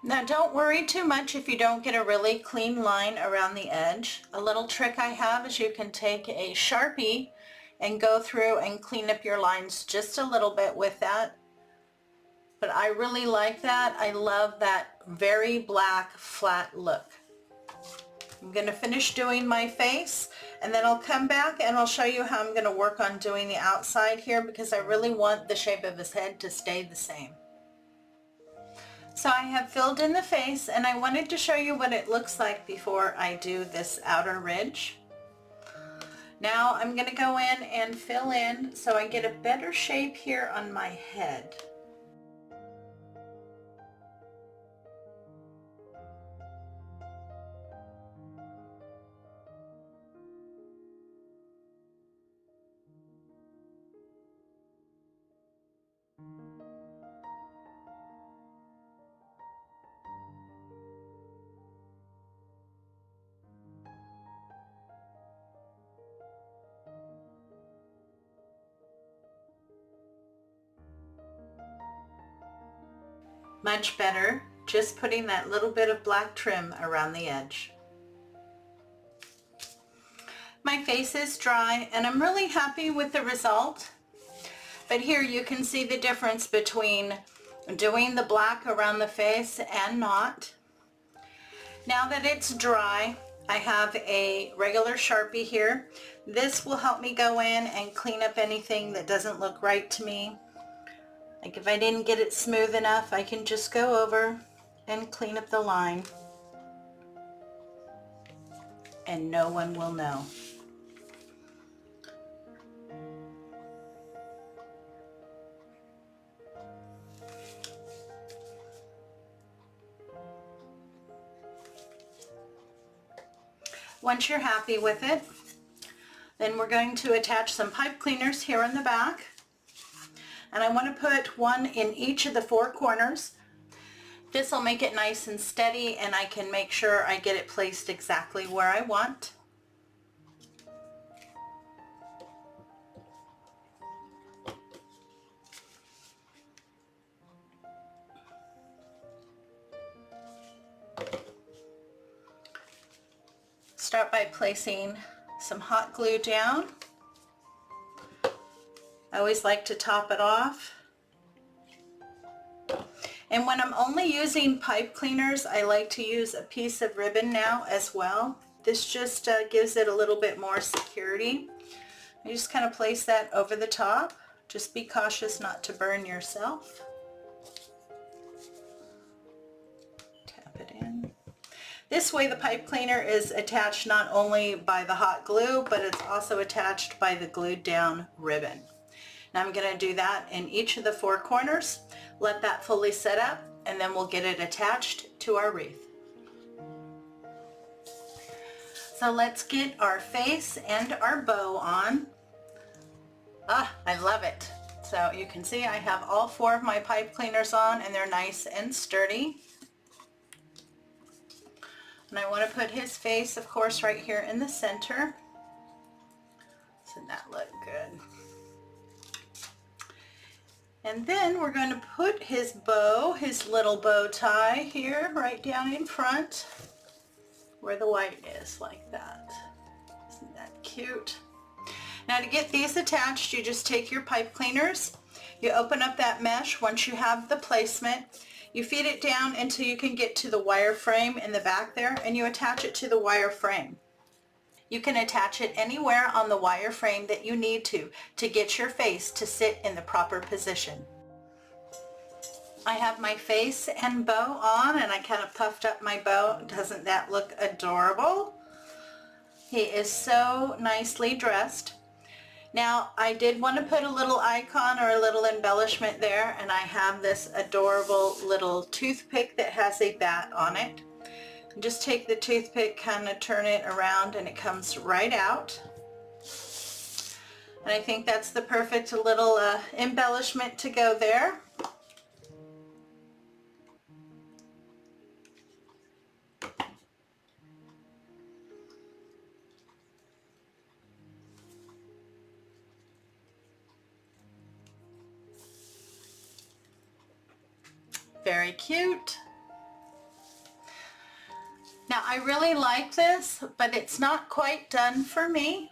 Now don't worry too much if you don't get a really clean line around the edge. A little trick I have is you can take a Sharpie and go through and clean up your lines just a little bit with that. But I really like that. I love that very black flat look. I'm going to finish doing my face, and then I'll come back and I'll show you how I'm going to work on doing the outside here, because I really want the shape of his head to stay the same. So I have filled in the face, and I wanted to show you what it looks like before I do this outer ridge. Now I'm going to go in and fill in so I get a better shape here on my head. Much better, just putting that little bit of black trim around the edge. My face is dry, and I'm really happy with the result. But here you can see the difference between doing the black around the face and not. Now that it's dry, I have a regular Sharpie here. This will help me go in and clean up anything that doesn't look right to me. Like if I didn't get it smooth enough, I can just go over and clean up the line, and no one will know. Once you're happy with it, then we're going to attach some pipe cleaners here on the back. And I want to put one in each of the four corners. This will make it nice and steady, and I can make sure I get it placed exactly where I want. Start by placing some hot glue down. I always like to top it off. And when I'm only using pipe cleaners, I like to use a piece of ribbon now as well. This just gives it a little bit more security. You just kind of place that over the top. Just be cautious not to burn yourself. Tap it in. This way the pipe cleaner is attached not only by the hot glue, but it's also attached by the glued down ribbon. Now I'm going to do that in each of the four corners, let that fully set up, and then we'll get it attached to our wreath. So let's get our face and our bow on. Ah, I love it. So you can see I have all four of my pipe cleaners on, and they're nice and sturdy. And I want to put his face, of course, right here in the center. Doesn't that look good? And then we're going to put his bow, his little bow tie here, right down in front where the white is, like that. Isn't that cute? Now to get these attached, you just take your pipe cleaners, you open up that mesh. Once you have the placement, you feed it down until you can get to the wire frame in the back there, and you attach it to the wire frame. You can attach it anywhere on the wire frame that you need to get your face to sit in the proper position. I have my face and bow on, and I kind of puffed up my bow. Doesn't that look adorable? He is so nicely dressed. Now, I did want to put a little icon or a little embellishment there, and I have this adorable little toothpick that has a bat on it. Just take the toothpick, kind of turn it around, and it comes right out. And I think that's the perfect little embellishment to go there. Very cute. Now I really like this, but it's not quite done for me.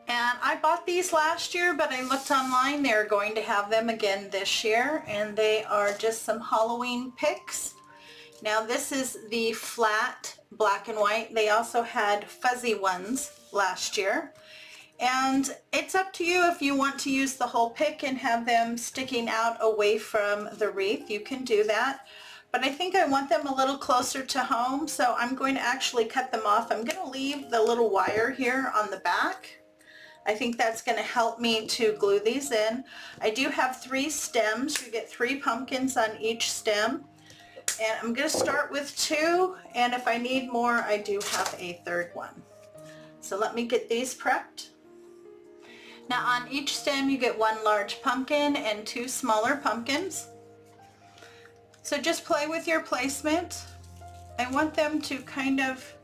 And I bought these last year, but I looked online, they're going to have them again this year, and they are just some Halloween picks. Now this is the flat black and white. They also had fuzzy ones last year. And it's up to you if you want to use the whole pick and have them sticking out away from the wreath. You can do that. But I think I want them a little closer to home, so I'm going to actually cut them off. I'm going to leave the little wire here on the back. I think that's going to help me to glue these in. I do have 3 stems. You get 3 pumpkins on each stem. And I'm going to start with 2, and if I need more, I do have a 3rd one. So let me get these prepped. Now on each stem you get 1 large pumpkin and 2 smaller pumpkins. So just play with your placement. I want them to kind of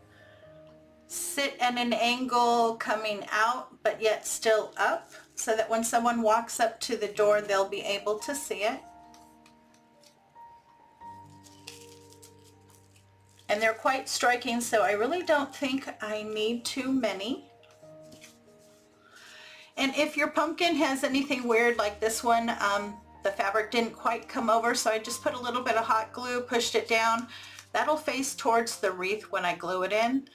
sit at an angle coming out but yet still up, so that when someone walks up to the door they'll be able to see it. And they're quite striking, so I really don't think I need too many. And if your pumpkin has anything weird like this one, the fabric didn't quite come over, so I just put a little bit of hot glue, pushed it down. That'll face towards the wreath when I glue it in,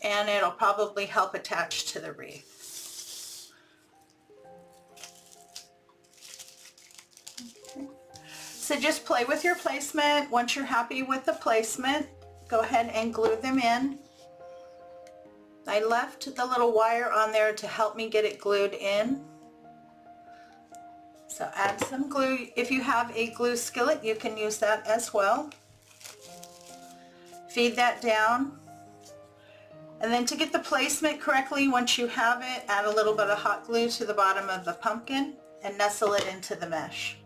and it'll probably help attach to the wreath. Okay. So just play with your placement. Once you're happy with the placement, go ahead and glue them in. I left the little wire on there to help me get it glued in. So add some glue. If you have a glue skillet, you can use that as well. Feed that down. And then to get the placement correctly, once you have it, add a little bit of hot glue to the bottom of the pumpkin and nestle it into the mesh.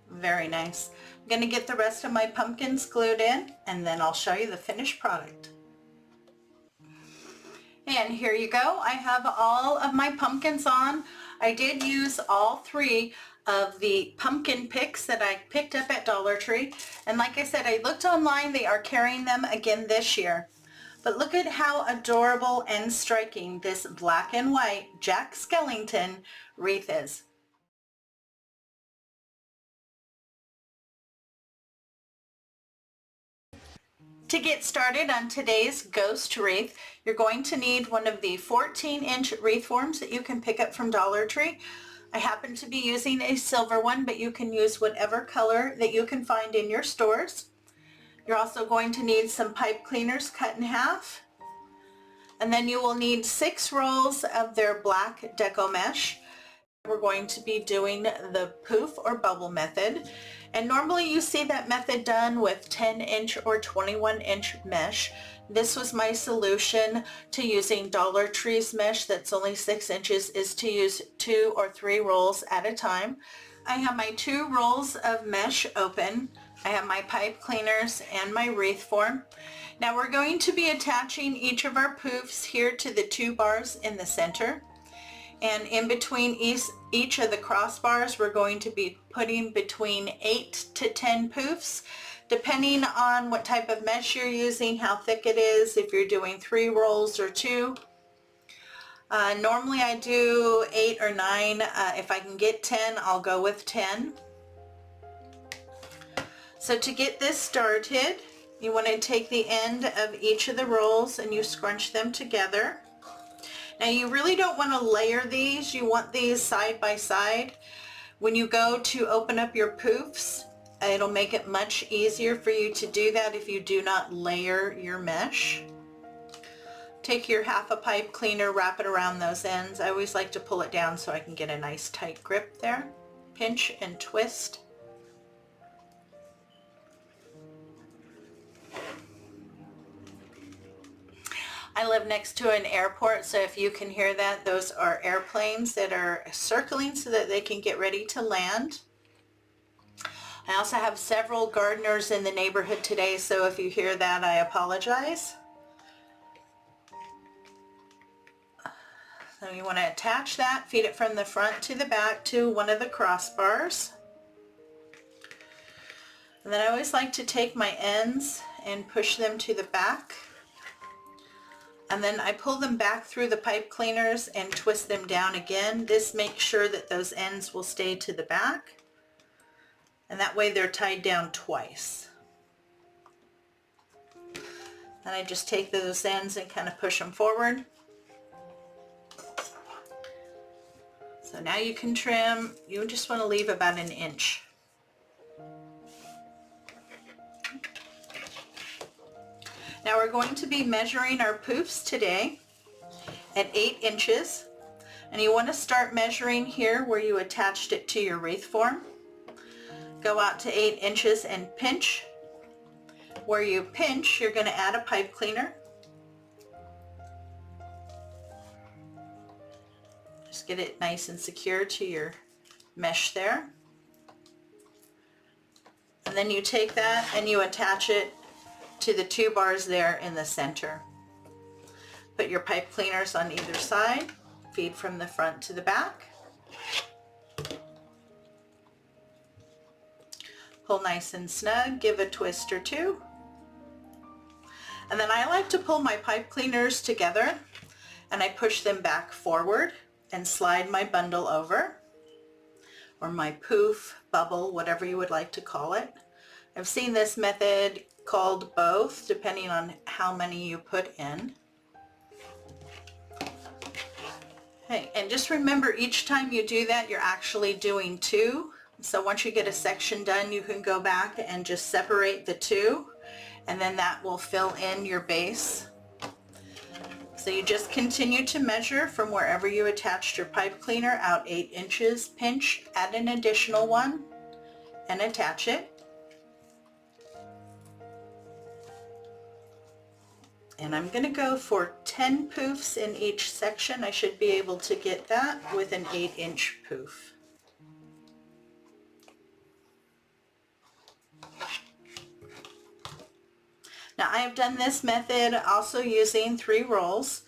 Very nice. I'm going to get the rest of my pumpkins glued in, and then I'll show you the finished product. And here you go. I have all of my pumpkins on. I did use all 3 of the pumpkin picks that I picked up at Dollar Tree. And like I said, I looked online. They are carrying them again this year. But look at how adorable and striking this black and white Jack Skellington wreath is. To get started on today's ghost wreath, you're going to need one of the 14-inch wreath forms that you can pick up from Dollar Tree. I happen to be using a silver one, but you can use whatever color that you can find in your stores. You're also going to need some pipe cleaners cut in half. And then you will need 6 rolls of their black Deco mesh. We're going to be doing the poof or bubble method. And normally you see that method done with 10-inch or 21-inch mesh. This was my solution to using Dollar Tree's mesh that's only 6 inches, is to use 2 or 3 rolls at a time. I have my 2 rolls of mesh open. I have my pipe cleaners and my wreath form. Now we're going to be attaching each of our poofs here to the 2 bars in the center. And in between each of the crossbars, we're going to be putting between 8 to 10 poofs, depending on what type of mesh you're using, how thick it is, if you're doing 3 rolls or 2. Normally I do 8 or 9. If I can get 10, I'll go with 10. So to get this started, you want to take the end of each of the rolls and you scrunch them together. Now you really don't want to layer these. You want these side by side. When you go to open up your poofs, it'll make it much easier for you to do that if you do not layer your mesh. Take your half a pipe cleaner, wrap it around those ends. I always like to pull it down so I can get a nice tight grip there. Pinch and twist. I live next to an airport, so if you can hear that, those are airplanes that are circling so that they can get ready to land. I also have several gardeners in the neighborhood today, so if you hear that, I apologize. So you want to attach that, feed it from the front to the back to one of the crossbars. And then I always like to take my ends and push them to the back. And then I pull them back through the pipe cleaners and twist them down again. This makes sure that those ends will stay to the back. And that way they're tied down twice. Then I just take those ends and kind of push them forward. So now you can trim. You just want to leave about 1 inch. Now we're going to be measuring our poofs today at 8 inches. And you want to start measuring here where you attached it to your wreath form. Go out to 8 inches and pinch. Where you pinch, you're going to add a pipe cleaner. Just get it nice and secure to your mesh there. And then you take that and you attach it to the 2 bars there in the center. Put your pipe cleaners on either side, feed from the front to the back. Pull nice and snug, give a twist or 2. And then I like to pull my pipe cleaners together and I push them back forward and slide my bundle over, or my poof, bubble, whatever you would like to call it. I've seen this method called both, depending on how many you put in. Okay, and just remember each time you do that, you're actually doing 2. So once you get a section done, you can go back and just separate the 2, and then that will fill in your base. So you just continue to measure from wherever you attached your pipe cleaner out 8 inches, pinch, add an additional 1, and attach it. And I'm going to go for 10 poofs in each section. I should be able to get that with an 8-inch poof. Now I have done this method also using 3 rolls.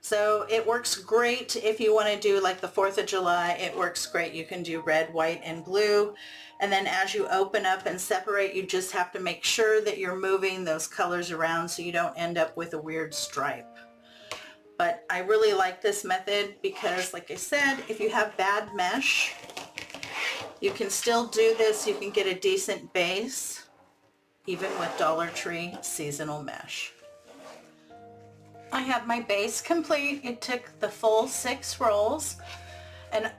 So it works great if you want to do like the 4th of July. It works great. You can do red, white, and blue. And then as you open up and separate, you just have to make sure that you're moving those colors around so you don't end up with a weird stripe. But I really like this method because, like I said, if you have bad mesh, you can still do this. You can get a decent base, even with Dollar Tree seasonal mesh. I have my base complete. It took the full 6 rolls. And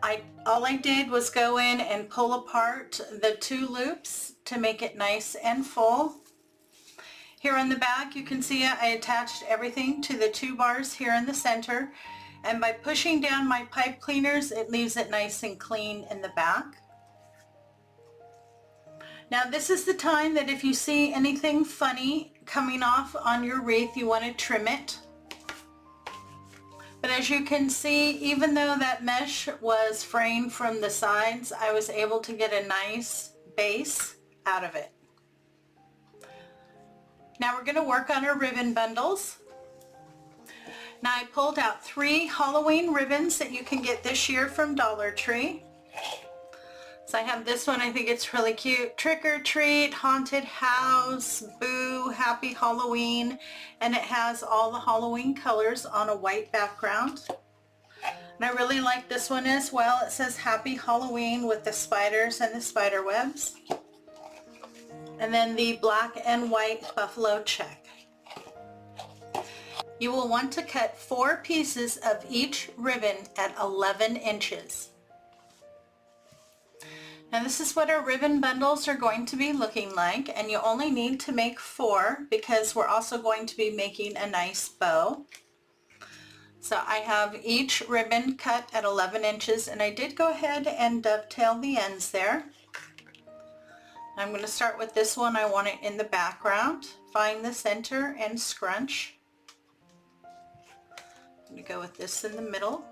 all I did was go in and pull apart the 2 loops to make it nice and full. Here on the back you can see I attached everything to the 2 bars here in the center, and by pushing down my pipe cleaners it leaves it nice and clean in the back. Now this is the time that if you see anything funny coming off on your wreath, you want to trim it. But as you can see, even though that mesh was fraying from the sides, I was able to get a nice base out of it. Now we're going to work on our ribbon bundles. Now I pulled out 3 Halloween ribbons that you can get this year from Dollar Tree. So I have this one, I think it's really cute. Trick or Treat, Haunted House, Boo, Happy Halloween, and it has all the Halloween colors on a white background. And I really like this one as well. It says Happy Halloween with the spiders and the spider webs. And then the black and white buffalo check. You will want to cut 4 pieces of each ribbon at 11 inches. Now this is what our ribbon bundles are going to be looking like, and you only need to make 4 because we're also going to be making a nice bow. So I have each ribbon cut at 11 inches, and I did go ahead and dovetail the ends there. I'm going to start with this one. I want it in the background. Find the center and scrunch. I'm going to go with this in the middle.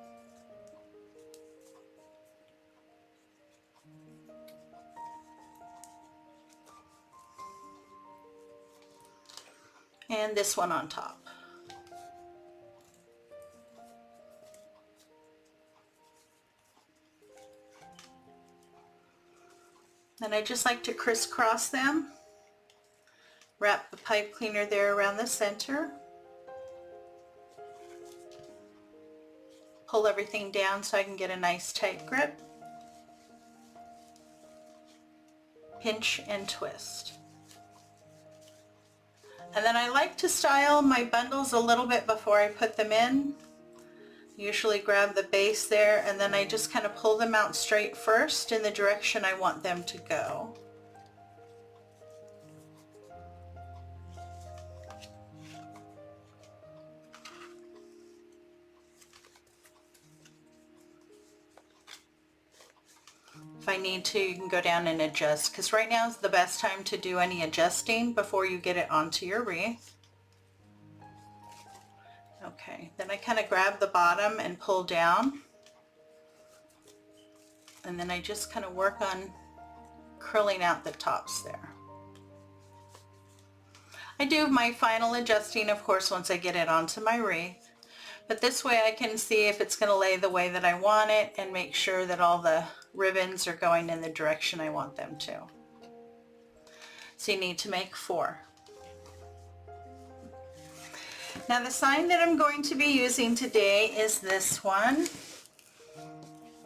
And this one on top. And I just like to crisscross them. Wrap the pipe cleaner there around the center. Pull everything down so I can get a nice tight grip. Pinch and twist. And then I like to style my bundles a little bit before I put them in. Usually grab the base there, and then I just kind of pull them out straight first in the direction I want them to go. If I need to, you can go down and adjust, because right now is the best time to do any adjusting before you get it onto your wreath. Okay, then I kind of grab the bottom and pull down, and then I just kind of work on curling out the tops there. I do my final adjusting, of course, once I get it onto my wreath, but this way I can see if it's going to lay the way that I want it and make sure that all the ribbons are going in the direction I want them to. So you need to make 4. Now the sign that I'm going to be using today is this one.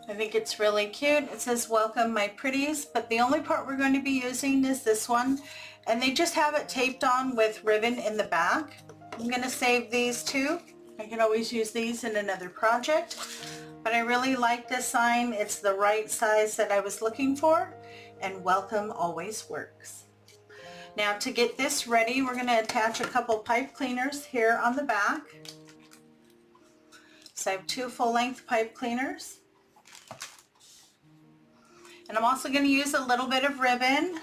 I think it's really cute. It says welcome my pretties, but the only part we're going to be using is this one, and they just have it taped on with ribbon in the back. I'm going to save these 2. I can always use these in another project, but I really like this sign. It's the right size that I was looking for, and welcome always works. Now to get this ready, we're going to attach a couple pipe cleaners here on the back. So I have 2 full-length pipe cleaners. And I'm also going to use a little bit of ribbon.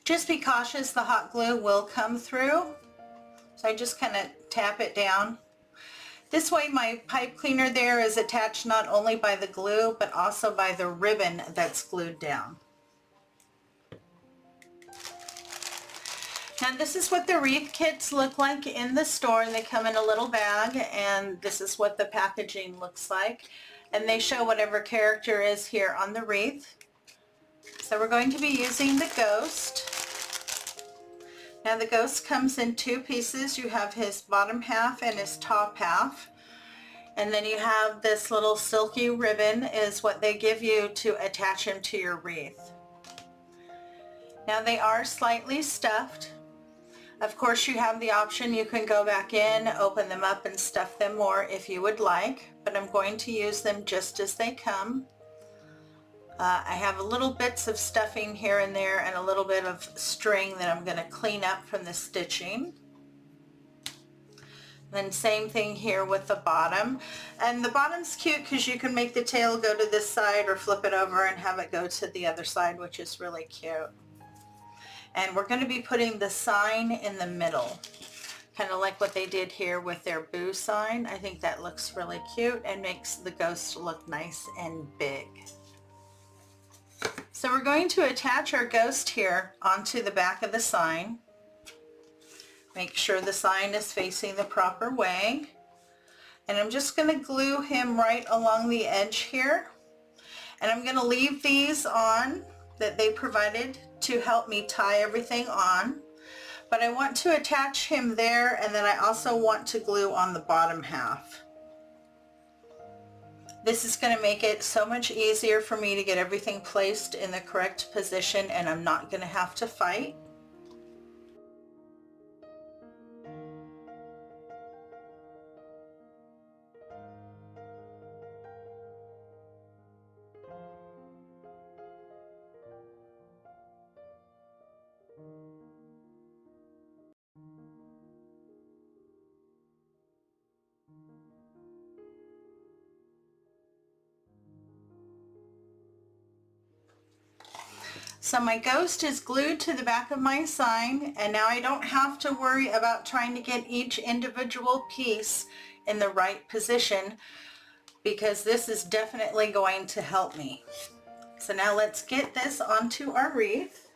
Just be cautious, the hot glue will come through. So I just kind of tap it down. This way my pipe cleaner there is attached not only by the glue, but also by the ribbon that's glued down. Now this is what the wreath kits look like in the store. They come in a little bag, and this is what the packaging looks like. And they show whatever character is here on the wreath. So we're going to be using the ghost. Now the ghost comes in 2 pieces. You have his bottom half and his top half. And then you have this little silky ribbon is what they give you to attach him to your wreath. Now they are slightly stuffed. Of course you have the option, you can go back in, open them up and stuff them more if you would like, but I'm going to use them just as they come. I have a little bits of stuffing here and there and a little bit of string that I'm going to clean up from the stitching. Then same thing here with the bottom. And the bottom's cute because you can make the tail go to this side or flip it over and have it go to the other side, which is really cute. And we're going to be putting the sign in the middle, Kind of like what they did here with their boo sign. I think that looks really cute and makes the ghost look nice and big. So we're going to attach our ghost here onto the back of the sign. Make sure the sign is facing the proper way. And I'm just going to glue him right along the edge here. And I'm going to leave these on that they provided to help me tie everything on. But I want to attach him there, and then I also want to glue on the bottom half. This is going to make it so much easier for me to get everything placed in the correct position, and I'm not going to have to fight. So my ghost is glued to the back of my sign, and now I don't have to worry about trying to get each individual piece in the right position, because this is definitely going to help me. So now let's get this onto our wreath.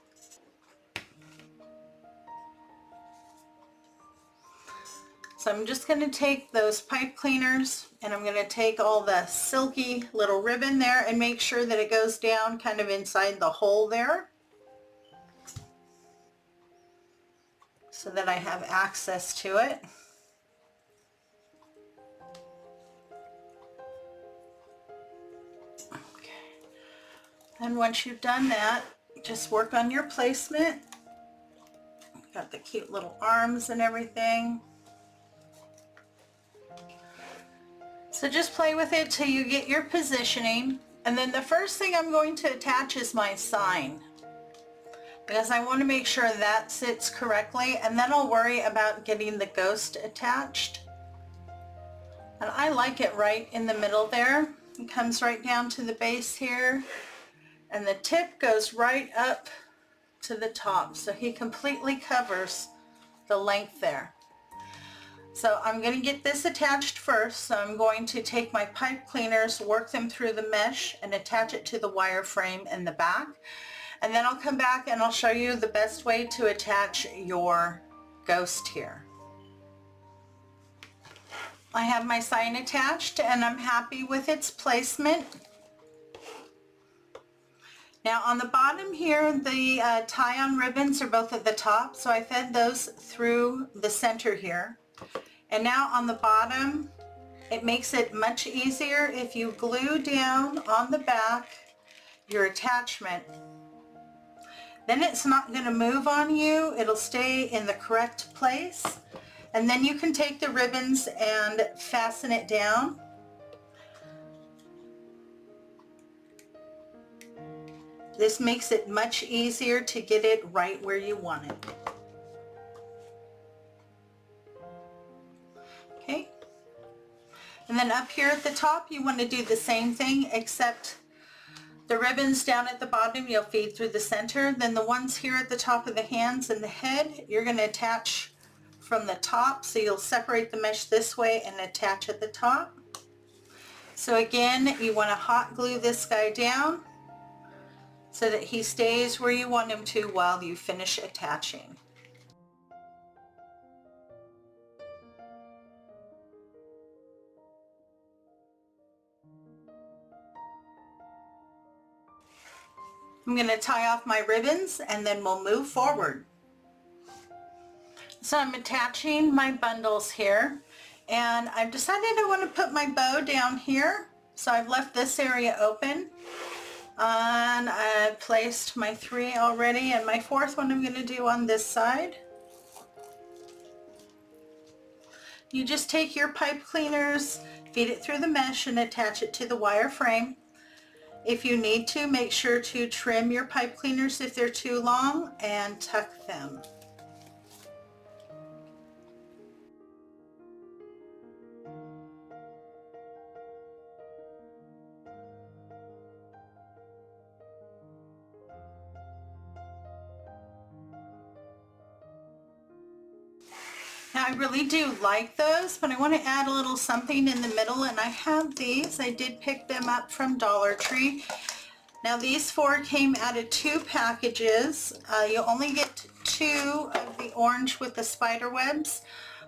So I'm just going to take those pipe cleaners, and I'm going to take all the silky little ribbon there and make sure that it goes down kind of inside the hole there, so that I have access to it. Okay. And once you've done that, just work on your placement. Got the cute little arms and everything. So just play with it till you get your positioning. And then the first thing I'm going to attach is my sign, because I want to make sure that sits correctly, and then I'll worry about getting the ghost attached. And I like it right in the middle there. It comes right down to the base here, and the tip goes right up to the top, so he completely covers the length there. So I'm going to get this attached first. So I'm going to take my pipe cleaners, work them through the mesh, and attach it to the wire frame in the back. And then I'll come back and I'll show you the best way to attach your ghost here. I have my sign attached, and I'm happy with its placement. Now on the bottom here, the tie-on ribbons are both at the top, so I fed those through the center here. And now on the bottom, it makes it much easier if you glue down on the back your attachment. Then it's not going to move on you. It'll stay in the correct place. And then you can take the ribbons and fasten it down. This makes it much easier to get it right where you want it. Okay. And then up here at the top, you want to do the same thing, except the ribbons down at the bottom you'll feed through the center. Then the ones here at the top of the hands and the head, you're going to attach from the top. So you'll separate the mesh this way and attach at the top. So again, you want to hot glue this guy down so that he stays where you want him to while you finish attaching. I'm going to tie off my ribbons and then we'll move forward. So I'm attaching my bundles here, and I've decided I want to put my bow down here. So I've left this area open, and I placed my 3 already, and my 4th one I'm going to do on this side. You just take your pipe cleaners, feed it through the mesh, and attach it to the wire frame. If you need to, make sure to trim your pipe cleaners if they're too long and tuck them. Now Now I really do like those, but I want to add a little something in the middle, and I have these. I did pick them up from Dollar Tree. Now these 4 came out of 2 packages. You only get 2 of the orange with the spider webs.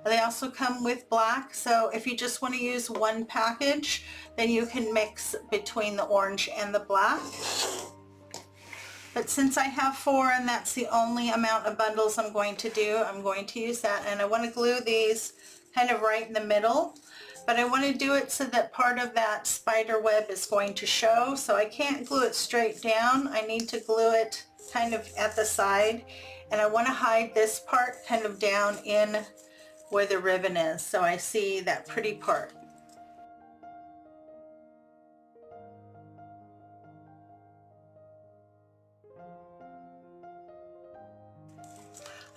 They also come with black, so if you just want to use 1 package, then you can mix between the orange and the black. But since I have 4 and that's the only amount of bundles I'm going to do, I'm going to use that. And I want to glue these kind of right in the middle, but I want to do it so that part of that spider web is going to show. So I can't glue it straight down. I need to glue it kind of at the side, and I want to hide this part kind of down in where the ribbon is, so I see that pretty part.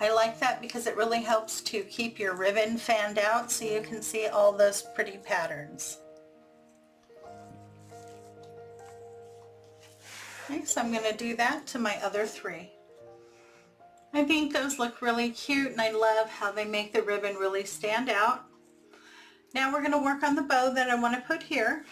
I like that because it really helps to keep your ribbon fanned out so you can see all those pretty patterns. Okay, so I'm going to do that to my other 3. I think those look really cute, and I love how they make the ribbon really stand out. Now we're going to work on the bow that I want to put here.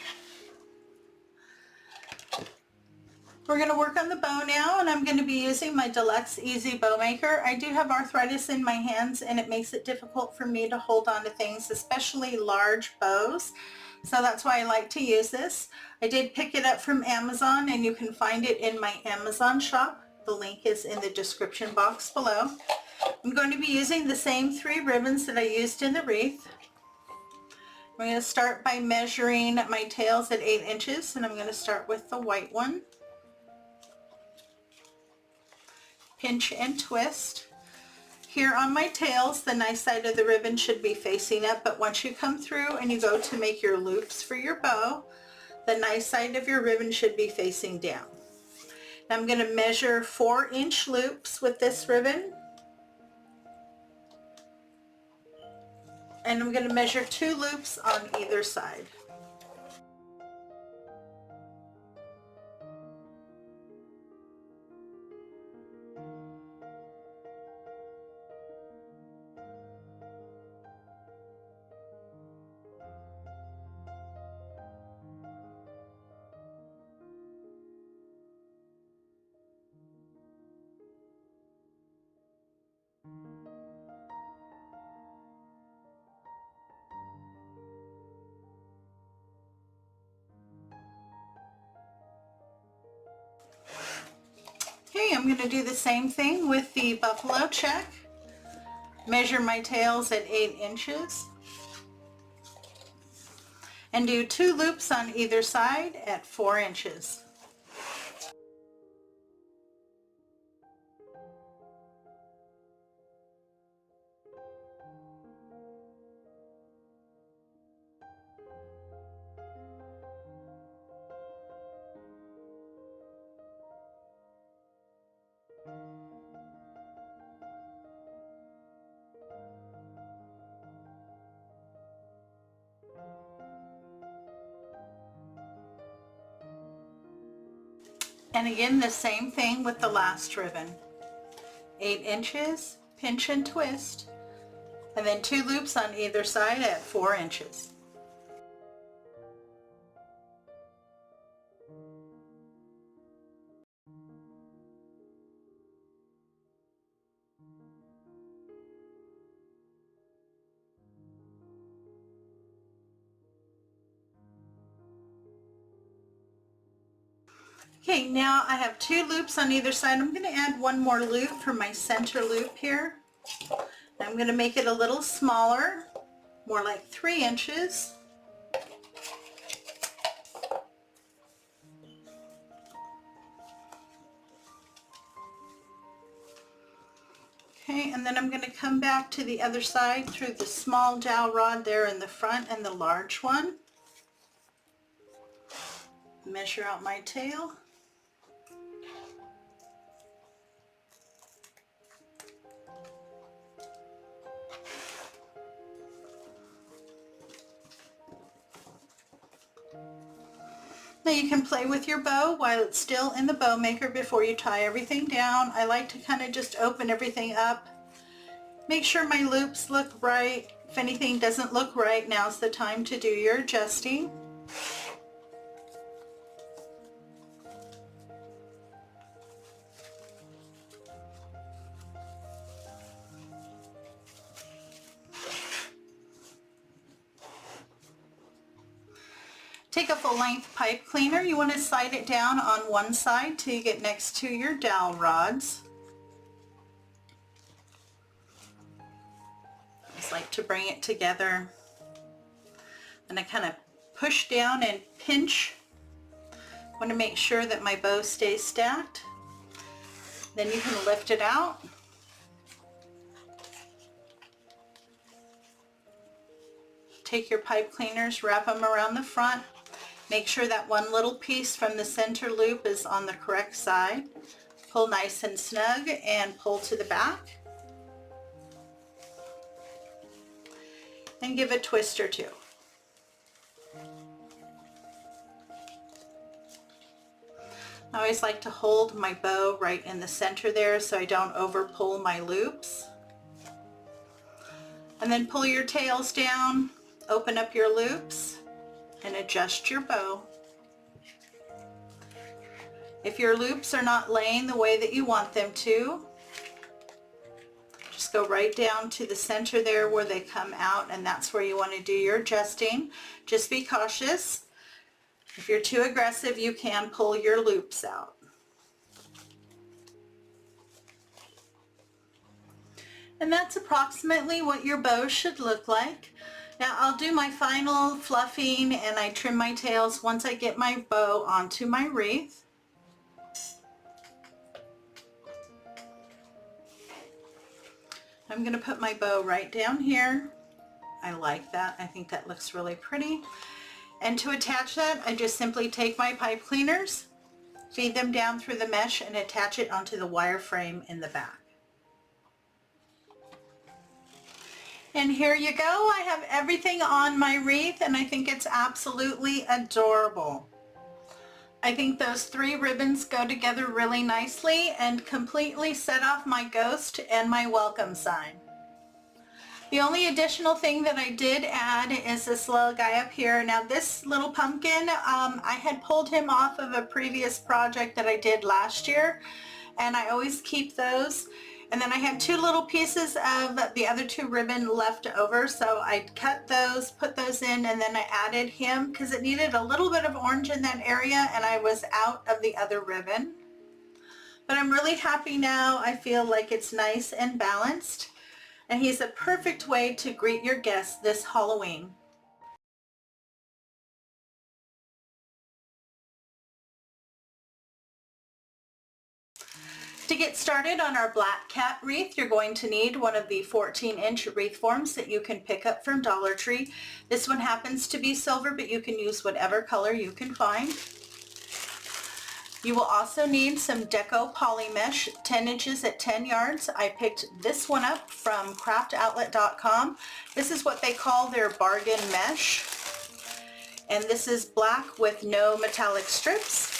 We're going to work on the bow now, and I'm going to be using my Deluxe Easy Bow Maker. I do have arthritis in my hands, and it makes it difficult for me to hold on to things, especially large bows. So that's why I like to use this. I did pick it up from Amazon, and you can find it in my Amazon shop. The link is in the description box below. I'm going to be using the same 3 ribbons that I used in the wreath. I'm going to start by measuring my tails at 8 inches, and I'm going to start with the white one. Pinch and twist. Here on my tails, the nice side of the ribbon should be facing up, but once you come through and you go to make your loops for your bow, the nice side of your ribbon should be facing down. Now I'm going to measure 4-inch loops with this ribbon, and I'm going to measure 2 loops on either side. Okay, I'm going to do the same thing with the buffalo check. Measure my tails at 8 inches. And do 2 loops on either side at 4 inches. And again, the same thing with the last ribbon. 8 inches, pinch and twist, and then 2 loops on either side at 4 inches. Okay, now I have 2 loops on either side. I'm going to add 1 more loop for my center loop here. I'm going to make it a little smaller, more like 3 inches. Okay, and then I'm going to come back to the other side through the small dowel rod there in the front and the large one. Measure out my tail. Now you can play with your bow while it's still in the bow maker before you tie everything down. I like to kind of just open everything up Make sure my loops look right. If anything doesn't look right, now's the time to do your adjusting. Take a full-length pipe cleaner. You want to slide it down on one side till you get next to your dowel rods. Just like to bring it together. And I kind of push down and pinch. I want to make sure that my bow stays stacked. Then you can lift it out. Take your pipe cleaners, wrap them around the front. Make sure that one little piece from the center loop is on the correct side. Pull nice and snug and pull to the back. And give a twist or two. I always like to hold my bow right in the center there so I don't over pull my loops. And then pull your tails down, open up your loops, and adjust your bow. If your loops are not laying the way that you want them to, just go right down to the center there where they come out, and that's where you want to do your adjusting. Just be cautious. If you're too aggressive, you can pull your loops out. And that's approximately what your bow should look like. Now I'll do my final fluffing and I trim my tails once I get my bow onto my wreath. I'm going to put my bow right down here. I like that. I think that looks really pretty. And to attach that, I just simply take my pipe cleaners, feed them down through the mesh, and attach it onto the wire frame in the back. And here you go. I have everything on my wreath and I think it's absolutely adorable. I think those three ribbons go together really nicely and completely set off my ghost and my welcome sign. The only additional thing that I did add is this little guy up here. Now this little pumpkin, I had pulled him off of a previous project that I did last year, and I always keep those. And then I had two little pieces of the other two ribbon left over, so I cut those, put those in, and then I added him because it needed a little bit of orange in that area and I was out of the other ribbon. But I'm really happy now. I feel like it's nice and balanced, and he's a perfect way to greet your guests this Halloween. To get started on our black cat wreath, you're going to need one of the 14-inch wreath forms that you can pick up from Dollar Tree. This one happens to be silver, but you can use whatever color you can find. You will also need some Deco poly mesh, 10 inches at 10 yards. I picked this one up from craftoutlet.com. This is what they call their bargain mesh. And this is black with no metallic strips.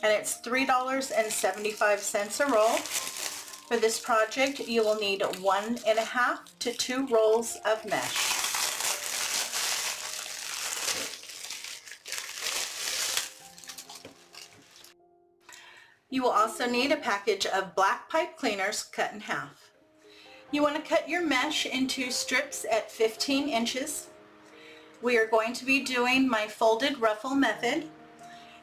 And it's $3.75 a roll. For this project, you will need 1.5 to 2 rolls of mesh. You will also need a package of black pipe cleaners cut in half. You want to cut your mesh into strips at 15 inches. We are going to be doing my folded ruffle method.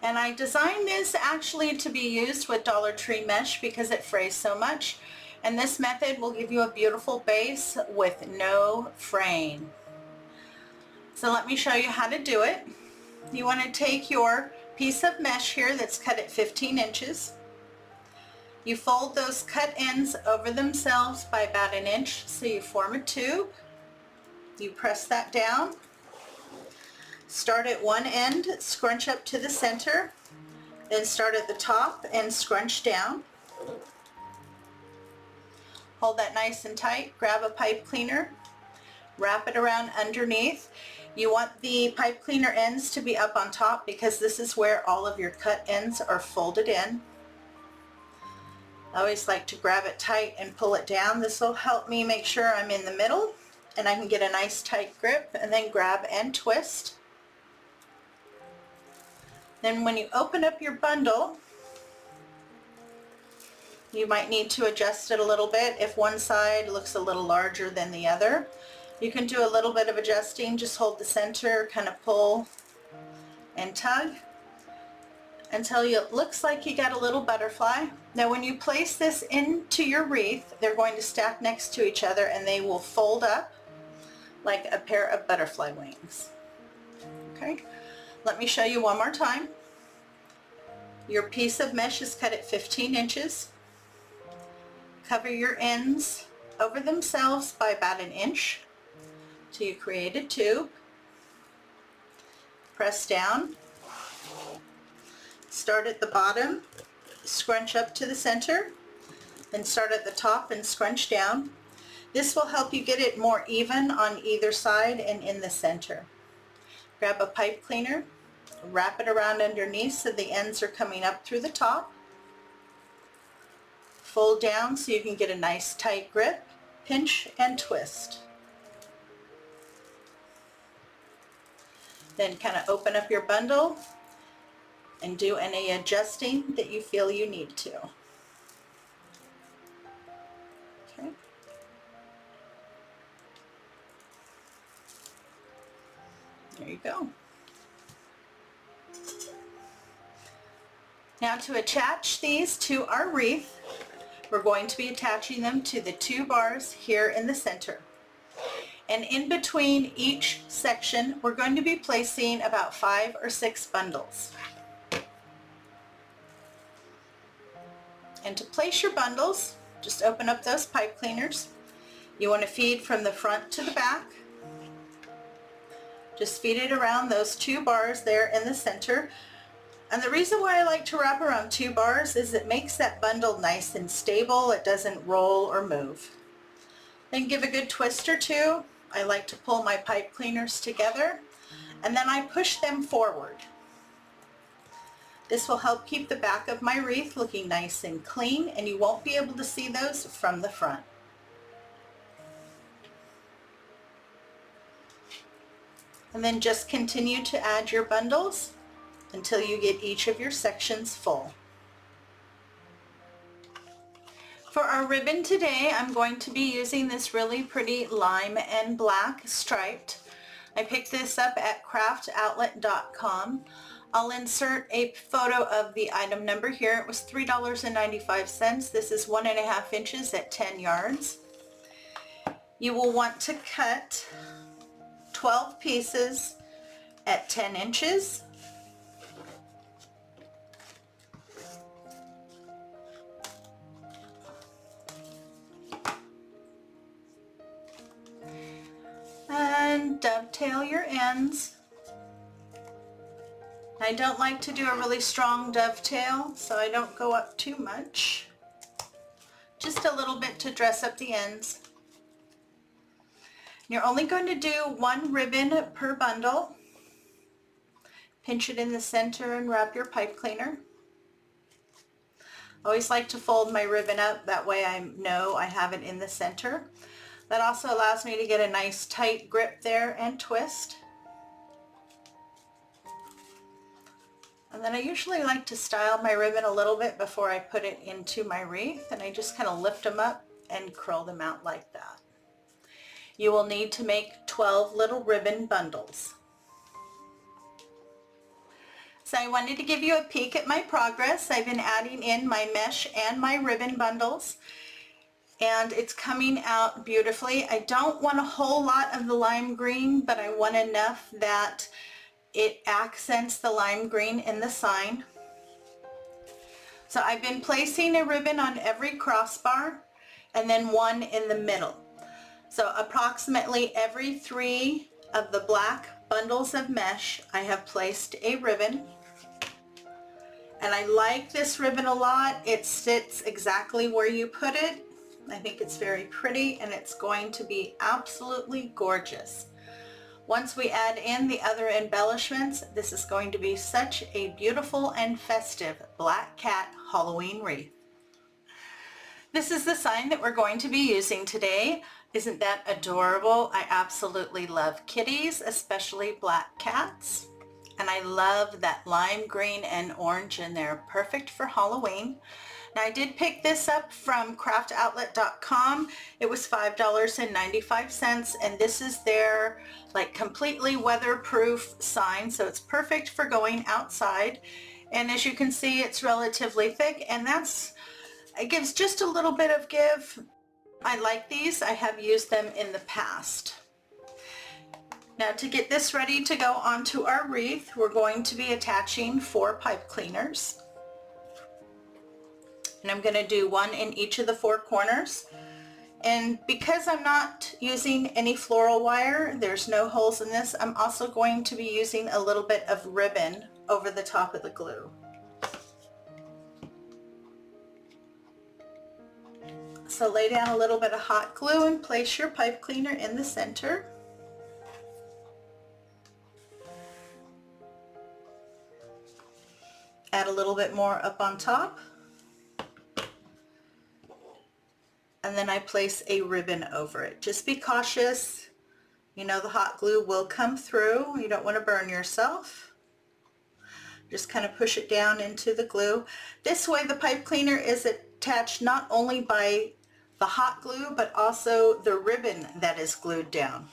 And I designed this actually to be used with Dollar Tree mesh because it frays so much. And this method will give you a beautiful base with no fraying. So let me show you how to do it. You want to take your piece of mesh here that's cut at 15 inches. You fold those cut ends over themselves by about 1 inch, so you form a tube. You press that down. Start at one end, scrunch up to the center, then start at the top and scrunch down. Hold that nice and tight, grab a pipe cleaner, wrap it around underneath. You want the pipe cleaner ends to be up on top because this is where all of your cut ends are folded in. I always like to grab it tight and pull it down. This will help me make sure I'm in the middle and I can get a nice tight grip, and then grab and twist. Then when you open up your bundle, you might need to adjust it a little bit if one side looks a little larger than the other. You can do a little bit of adjusting. Just hold the center, kind of pull and tug until it looks like you got a little butterfly. Now when you place this into your wreath, they're going to stack next to each other and they will fold up like a pair of butterfly wings. Okay, let me show you one more time. Your piece of mesh is cut at 15 inches. Cover your ends over themselves by about an inch till you create a tube. Press down. Start at the bottom, scrunch up to the center, then start at the top and scrunch down. This will help you get it more even on either side and in the center. Grab a pipe cleaner, wrap it around underneath so the ends are coming up through the top. Fold down so you can get a nice tight grip, pinch and twist. Then kind of open up your bundle and do any adjusting that you feel you need to. Okay. There you go. Now to attach these to our wreath, we're going to be attaching them to the 2 bars here in the center. And in between each section, we're going to be placing about 5 or 6 bundles. And to place your bundles, just open up those pipe cleaners. You want to feed from the front to the back. Just feed it around those 2 bars there in the center. And the reason why I like to wrap around 2 bars is it makes that bundle nice and stable. It doesn't roll or move. Then give a good twist or 2. I like to pull my pipe cleaners together and then I push them forward. This will help keep the back of my wreath looking nice and clean, and you won't be able to see those from the front. And then just continue to add your bundles until you get each of your sections full. For our ribbon today, I'm going to be using this really pretty lime and black striped. I picked this up at craftoutlet.com. I'll insert a photo of the item number here. It was $3.95. This is 1.5 inches at 10 yards. You will want to cut 12 pieces at 10 inches. And dovetail your ends. I don't like to do a really strong dovetail, so I don't go up too much. Just a little bit to dress up the ends. You're only going to do 1 ribbon per bundle. Pinch it in the center and wrap your pipe cleaner. I always like to fold my ribbon up, that way I know I have it in the center. That also allows me to get a nice tight grip there and twist. And then I usually like to style my ribbon a little bit before I put it into my wreath, and I just kind of lift them up and curl them out like that. You will need to make 12 little ribbon bundles. So I wanted to give you a peek at my progress. I've been adding in my mesh and my ribbon bundles, and it's coming out beautifully. I don't want a whole lot of the lime green, but I want enough that it accents the lime green in the sign. So I've been placing a ribbon on every crossbar and then 1 in the middle. So approximately every 3 of the black bundles of mesh, I have placed a ribbon. And I like this ribbon a lot. It sits exactly where you put it. I think it's very pretty, and it's going to be absolutely gorgeous. Once we add in the other embellishments, this is going to be such a beautiful and festive black cat Halloween wreath. This is the sign that we're going to be using today. Isn't that adorable? I absolutely love kitties, especially black cats. And I love that lime green and orange in there. Perfect for Halloween. Now I did pick this up from craftoutlet.com. It was $5.95, and this is their like completely weatherproof sign, so it's perfect for going outside. And as you can see, it's relatively thick, and it gives just a little bit of give. I like these. I have used them in the past. Now to get this ready to go onto our wreath, we're going to be attaching 4 pipe cleaners. And I'm going to do 1 in each of the 4 corners. And because I'm not using any floral wire, there's no holes in this, I'm also going to be using a little bit of ribbon over the top of the glue. So lay down a little bit of hot glue and place your pipe cleaner in the center. Add a little bit more up on top. And then I place a ribbon over it. Just be cautious. You know the hot glue will come through. You don't want to burn yourself. Just kind of push it down into the glue. This way the pipe cleaner is attached not only by the hot glue, but also the ribbon that is glued down.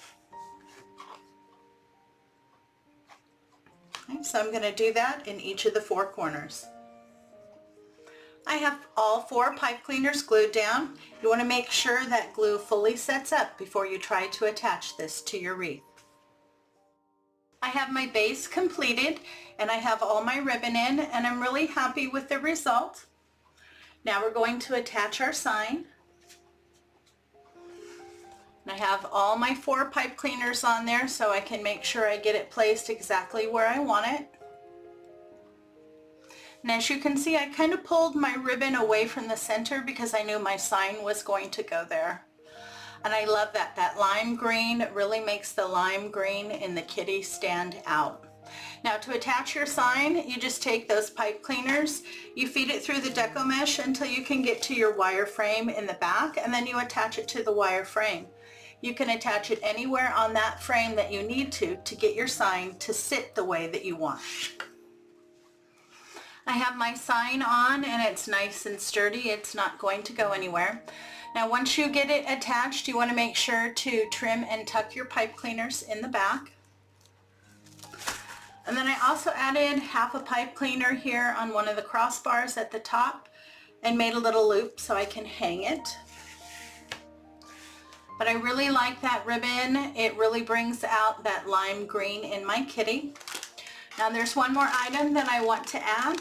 Okay, so I'm going to do that in each of the 4 corners. I have all 4 pipe cleaners glued down. You want to make sure that glue fully sets up before you try to attach this to your wreath. I have my base completed and I have all my ribbon in, and I'm really happy with the result. Now we're going to attach our sign. And I have all my 4 pipe cleaners on there so I can make sure I get it placed exactly where I want it. And as you can see, I kind of pulled my ribbon away from the center because I knew my sign was going to go there. And I love that. That lime green really makes the lime green in the kitty stand out. Now to attach your sign, you just take those pipe cleaners, you feed it through the Deco mesh until you can get to your wire frame in the back, and then you attach it to the wire frame. You can attach it anywhere on that frame that you need to get your sign to sit the way that you want. I have my sign on and it's nice and sturdy. It's not going to go anywhere. Now once you get it attached, you want to make sure to trim and tuck your pipe cleaners in the back. And then I also added half a pipe cleaner here on one of the crossbars at the top and made a little loop so I can hang it. But I really like that ribbon. It really brings out that lime green in my kitty. Now there's one more item that I want to add.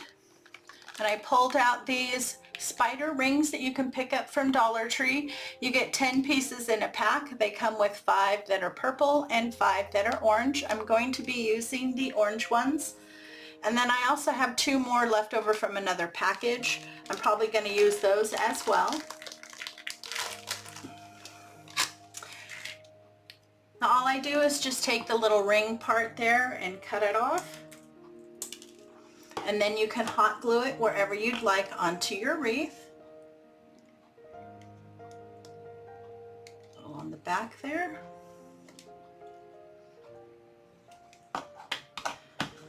And I pulled out these spider rings that you can pick up from Dollar Tree. You get 10 pieces in a pack. They come with 5 that are purple and 5 that are orange. I'm going to be using the orange ones. And then I also have 2 more left over from another package. I'm probably going to use those as well. Now all I do is just take the little ring part there and cut it off. And then you can hot glue it wherever you'd like onto your wreath. On the back there.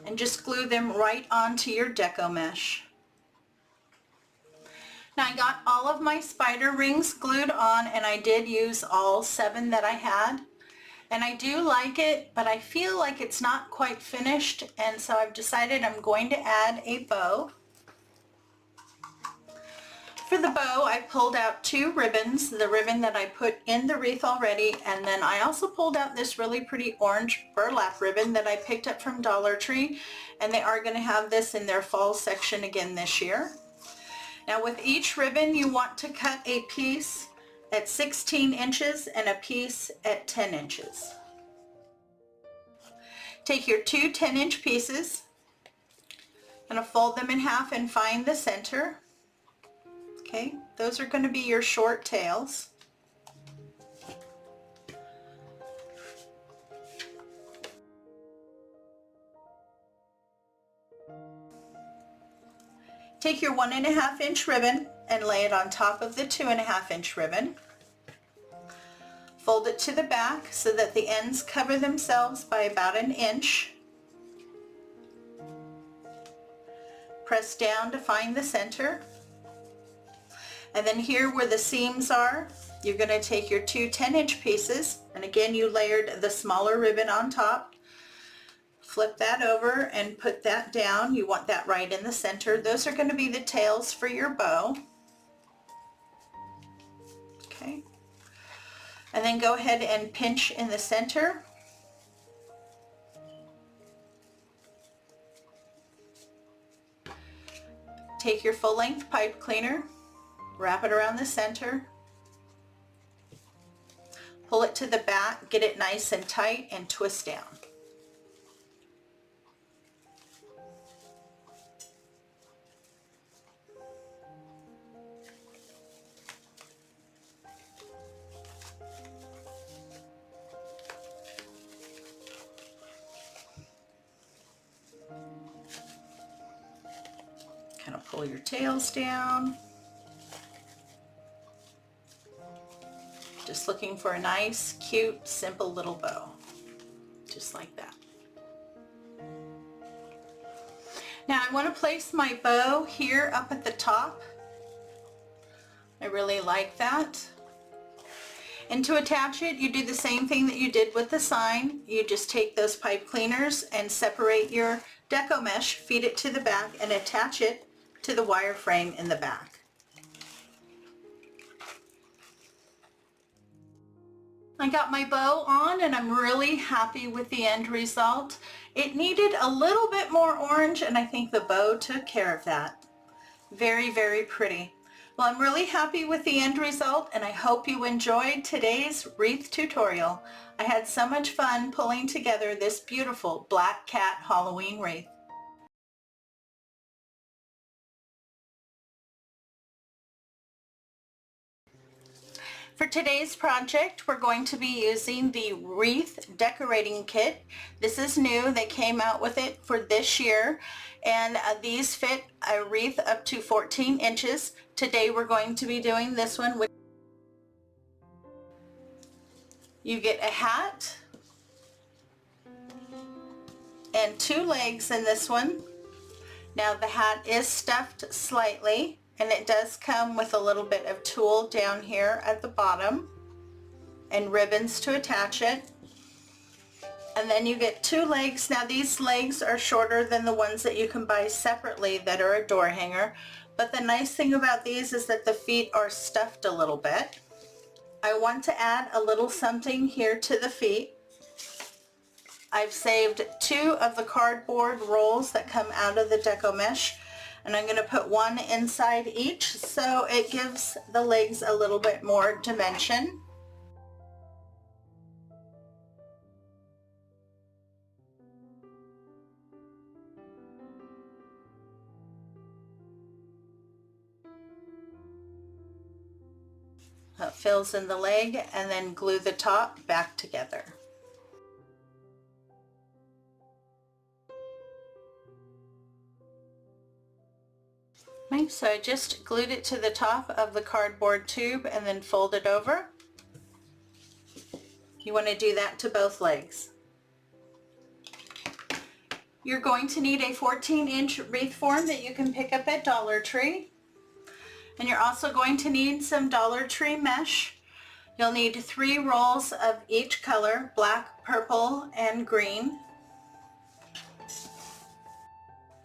And just glue them right onto your Deco mesh. Now I got all of my spider rings glued on, and I did use all 7 that I had. And I do like it, but I feel like it's not quite finished, and so I've decided I'm going to add a bow. For the bow, I pulled out 2 ribbons, the ribbon that I put in the wreath already, and then I also pulled out this really pretty orange burlap ribbon that I picked up from Dollar Tree, and they are going to have this in their fall section again this year. Now with each ribbon, you want to cut a piece at 16 inches and a piece at 10 inches. Take your 2 10-inch pieces, and fold them in half and find the center. Okay, those are going to be your short tails. Take your 1.5-inch ribbon and lay it on top of the 2.5 inch ribbon. Fold it to the back so that the ends cover themselves by about 1 inch. Press down to find the center. And then here where the seams are, you're going to take your 2 10-inch pieces, and again you layered the smaller ribbon on top. Flip that over and put that down. You want that right in the center. Those are going to be the tails for your bow. Okay. And then go ahead and pinch in the center. Take your full-length pipe cleaner, wrap it around the center, pull it to the back, get it nice and tight, and twist down. Kind of pull your tails down. Just looking for a nice, cute, simple little bow. Just like that. Now I want to place my bow here up at the top. I really like that. And to attach it, you do the same thing that you did with the sign. You just take those pipe cleaners and separate your deco mesh, feed it to the back, and attach it to the wire frame in the back. I got my bow on and I'm really happy with the end result. It needed a little bit more orange and I think the bow took care of that. Very, very pretty. Well, I'm really happy with the end result and I hope you enjoyed today's wreath tutorial. I had so much fun pulling together this beautiful black cat Halloween wreath. For today's project, we're going to be using the Wreath Decorating Kit. This is new. They came out with it for this year, and these fit a wreath up to 14 inches. Today we're going to be doing this one. You get a hat and 2 legs in this one. Now the hat is stuffed slightly, and it does come with a little bit of tulle down here at the bottom and ribbons to attach it. And then you get 2 legs. Now these legs are shorter than the ones that you can buy separately that are a door hanger. But the nice thing about these is that the feet are stuffed a little bit. I want to add a little something here to the feet. I've saved 2 of the cardboard rolls that come out of the deco mesh, and I'm going to put 1 inside each so it gives the legs a little bit more dimension. It fills in the leg and then glue the top back together. Okay, so I just glued it to the top of the cardboard tube and then fold it over. You want to do that to both legs. You're going to need a 14-inch wreath form that you can pick up at Dollar Tree. And you're also going to need some Dollar Tree mesh. You'll need 3 rolls of each color, black, purple, and green.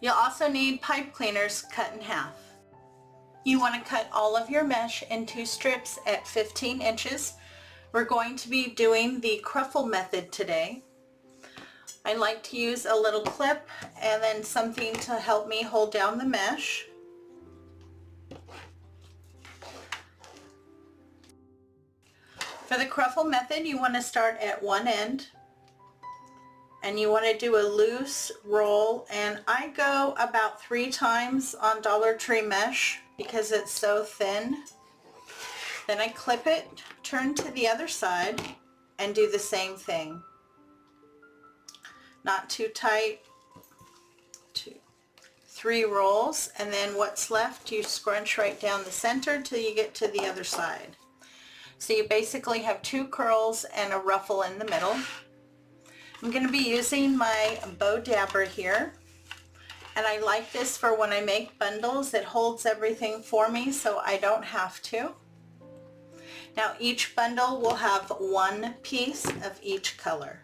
You'll also need pipe cleaners cut in half. You want to cut all of your mesh into strips at 15 inches. We're going to be doing the cruffle method today. I like to use a little clip and then something to help me hold down the mesh. For the cruffle method, you want to start at one end and you want to do a loose roll, and I go about 3 times on Dollar Tree mesh because it's so thin. Then I clip it, turn to the other side, and do the same thing. Not too tight. 2, 3 rolls, and then what's left you scrunch right down the center till you get to the other side. So you basically have 2 curls and a ruffle in the middle. I'm going to be using my Bowdabbra here, and I like this for when I make bundles. It holds everything for me so I don't have to. Now each bundle will have 1 piece of each color.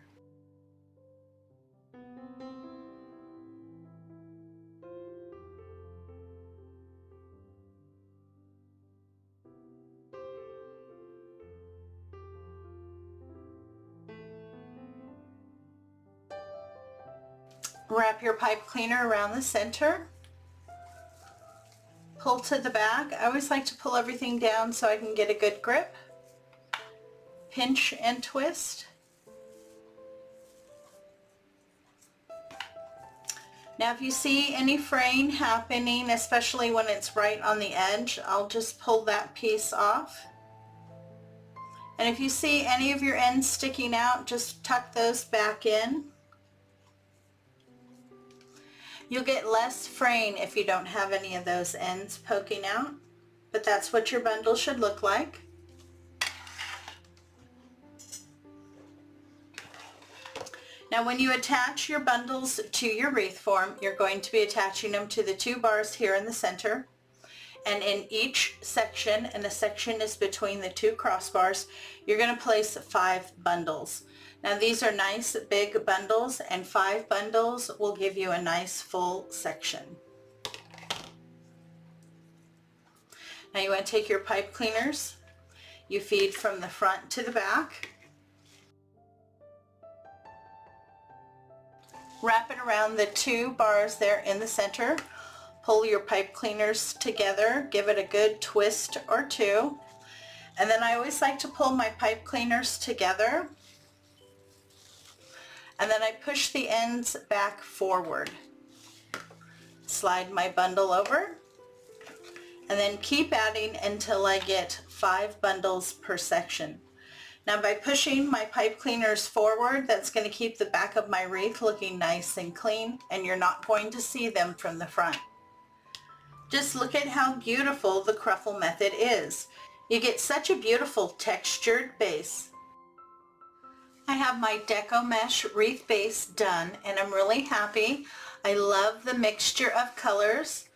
Wrap your pipe cleaner around the center. Pull to the back. I always like to pull everything down so I can get a good grip. Pinch and twist. Now if you see any fraying happening, especially when it's right on the edge, I'll just pull that piece off. And if you see any of your ends sticking out, just tuck those back in. You'll get less fraying if you don't have any of those ends poking out, but that's what your bundle should look like. Now when you attach your bundles to your wreath form, you're going to be attaching them to the 2 bars here in the center. And in each section, and a section is between the 2 crossbars, you're going to place 5 bundles. Now these are nice big bundles, and 5 bundles will give you a nice full section. Now you want to take your pipe cleaners, you feed from the front to the back. Wrap it around the 2 bars there in the center. Pull your pipe cleaners together, give it a good twist or 2. And then I always like to pull my pipe cleaners together. And then I push the ends back forward. Slide my bundle over. And then keep adding until I get 5 bundles per section. Now by pushing my pipe cleaners forward, that's going to keep the back of my wreath looking nice and clean, and you're not going to see them from the front. Just look at how beautiful the cruffle method is. You get such a beautiful textured base. I have my Deco mesh wreath base done, and I'm really happy. I love the mixture of colors,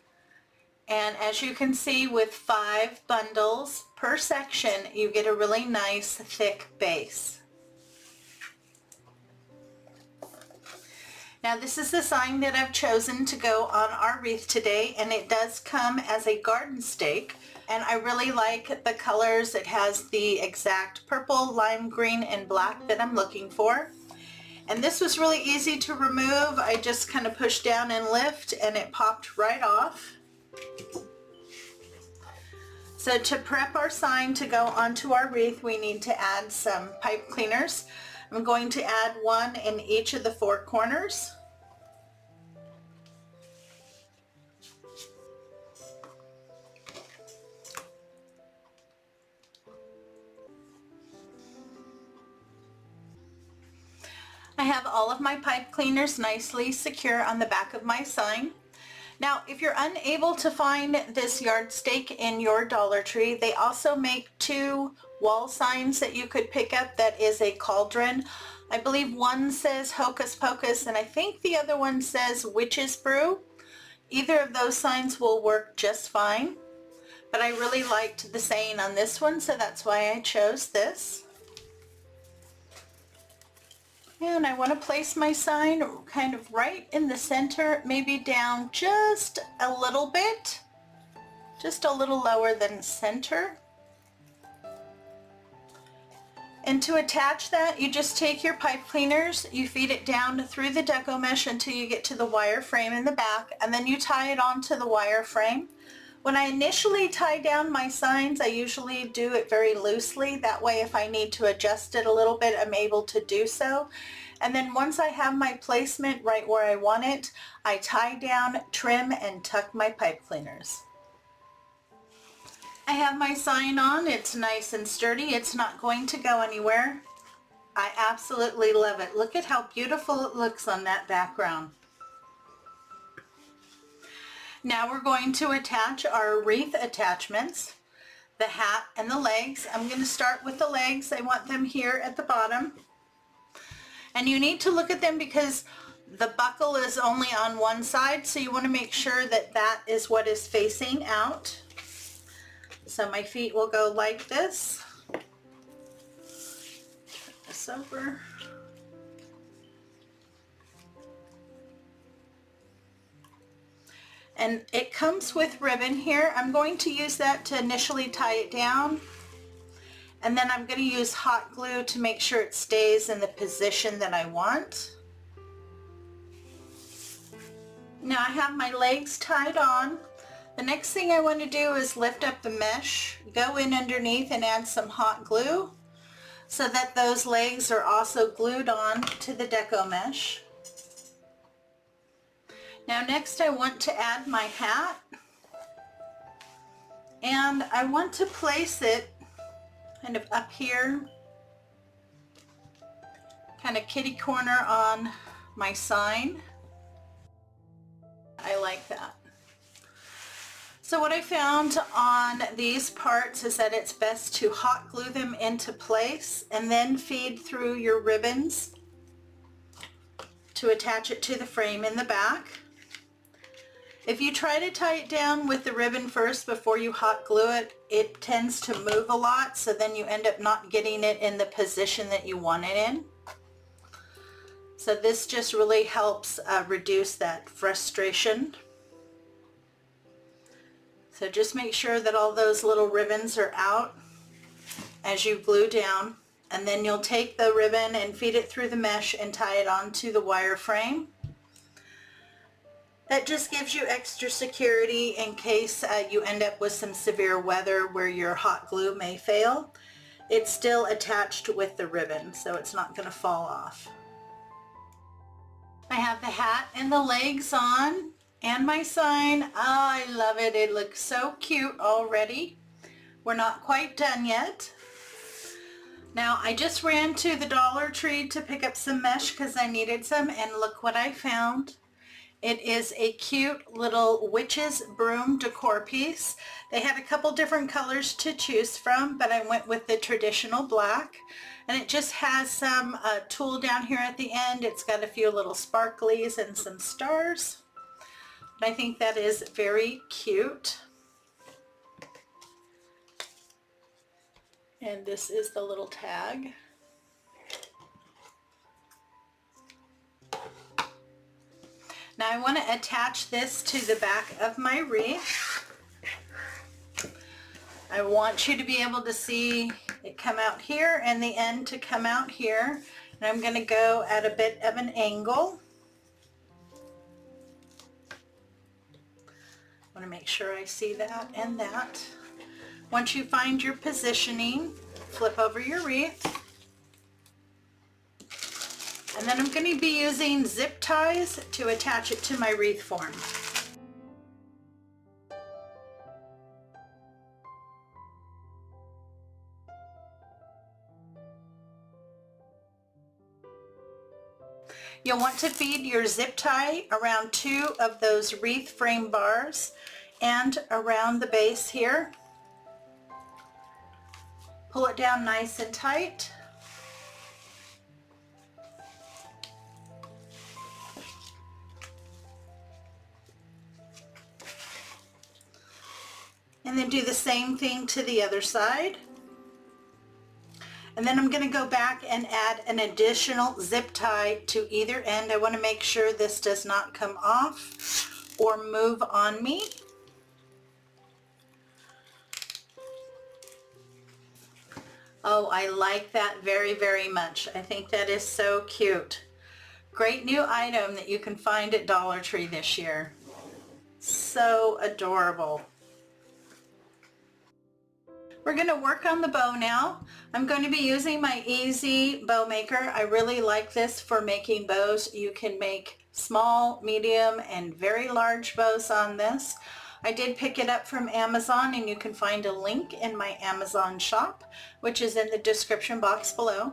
and as you can see, with 5 bundles per section you get a really nice thick base. Now this is the sign that I've chosen to go on our wreath today, and it does come as a garden stake, and I really like the colors. It has the exact purple, lime green, and black that I'm looking for. And this was really easy to remove. I just kind of pushed down and lift, and it popped right off. So to prep our sign to go onto our wreath, we need to add some pipe cleaners. I'm going to add 1 in each of the 4 corners. I have all of my pipe cleaners nicely secure on the back of my sign. Now, if you're unable to find this yardstake in your Dollar Tree, they also make 2 wall signs that you could pick up that is a cauldron. I believe one says Hocus Pocus, and I think the other one says Witch's Brew. Either of those signs will work just fine, but I really liked the saying on this one, so that's why I chose this. And I want to place my sign kind of right in the center, maybe down just a little bit, just a little lower than center. And to attach that, you just take your pipe cleaners, you feed it down through the Deco mesh until you get to the wire frame in the back, and then you tie it onto the wire frame. When I initially tie down my signs, I usually do it very loosely. That way if I need to adjust it a little bit, I'm able to do so. And then once I have my placement right where I want it, I tie down, trim, and tuck my pipe cleaners. I have my sign on. It's nice and sturdy. It's not going to go anywhere. I absolutely love it. Look at how beautiful it looks on that background. Now we're going to attach our wreath attachments, the hat and the legs. I'm going to start with the legs. I want them here at the bottom. And you need to look at them because the buckle is only on one side, so you want to make sure that that is what is facing out. So my feet will go like this. Turn this over. And it comes with ribbon here. I'm going to use that to initially tie it down. And then I'm going to use hot glue to make sure it stays in the position that I want. Now I have my legs tied on. The next thing I want to do is lift up the mesh, go in underneath and add some hot glue so that those legs are also glued on to the deco mesh. Now next I want to add my hat, and I want to place it kind of up here, kind of kitty corner on my sign. I like that. So what I found on these parts is that it's best to hot glue them into place and then feed through your ribbons to attach it to the frame in the back. If you try to tie it down with the ribbon first before you hot glue it, it tends to move a lot, so then you end up not getting it in the position that you want it in. So this just really helps reduce that frustration. So just make sure that all those little ribbons are out as you glue down, and then you'll take the ribbon and feed it through the mesh and tie it onto the wire frame. That just gives you extra security in case you end up with some severe weather where your hot glue may fail. It's still attached with the ribbon, so it's not going to fall off. I have the hat and the legs on and my sign. Oh, I love it. It looks so cute already. We're not quite done yet. Now I just ran to the Dollar Tree to pick up some mesh because I needed some, and look what I found. It is a cute little witch's broom decor piece. They had a couple different colors to choose from, but I went with the traditional black. And it just has some tulle down here at the end. It's got a few little sparklies and some stars. I think that is very cute. And this is the little tag. Now I want to attach this to the back of my wreath. I want you to be able to see it come out here and the end to come out here. And I'm going to go at a bit of an angle. I want to make sure I see that and that. Once you find your positioning, flip over your wreath. And then I'm going to be using zip ties to attach it to my wreath form. You'll want to feed your zip tie around 2 of those wreath frame bars and around the base here. Pull it down nice and tight. And then do the same thing to the other side. And then I'm going to go back and add an additional zip tie to either end. I want to make sure this does not come off or move on me. Oh, I like that very, very much. I think that is so cute. Great new item that you can find at Dollar Tree this year. So adorable. We're going to work on the bow now. I'm going to be using my Easy Bow Maker. I really like this for making bows. You can make small, medium, and very large bows on this. I did pick it up from Amazon, and you can find a link in my Amazon shop, which is in the description box below.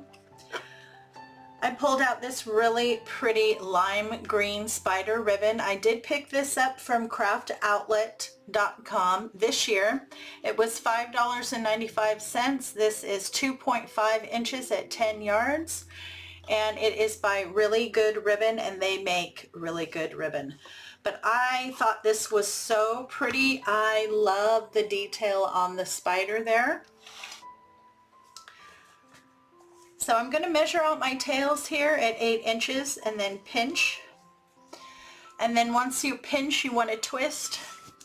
I pulled out this really pretty lime green spider ribbon. I did pick this up from craftoutlet.com this year. It was $5.95. This is 2.5 inches at 10 yards. And it is by Really Good Ribbon, and they make really good ribbon. But I thought this was so pretty. I love the detail on the spider there. So I'm going to measure out my tails here at 8 inches and then pinch. And then once you pinch, you want to twist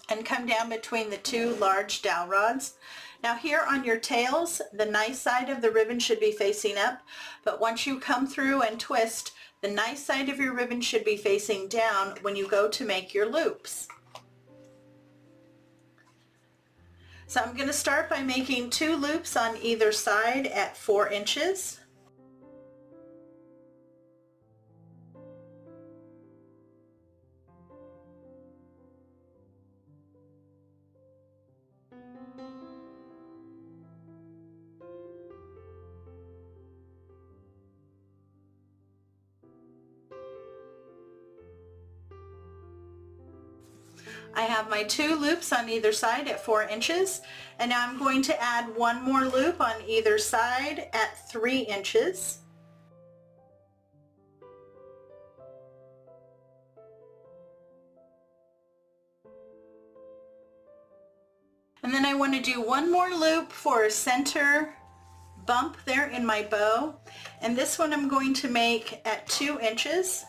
and come down between the two large dowel rods. Now here on your tails, the nice side of the ribbon should be facing up, but once you come through and twist, the nice side of your ribbon should be facing down when you go to make your loops. So I'm going to start by making 2 loops on either side at 4 inches. I have my 2 loops on either side at 4 inches, and now I'm going to add 1 more loop on either side at 3 inches. And then I want to do 1 more loop for a center bump there in my bow, and this one I'm going to make at 2 inches.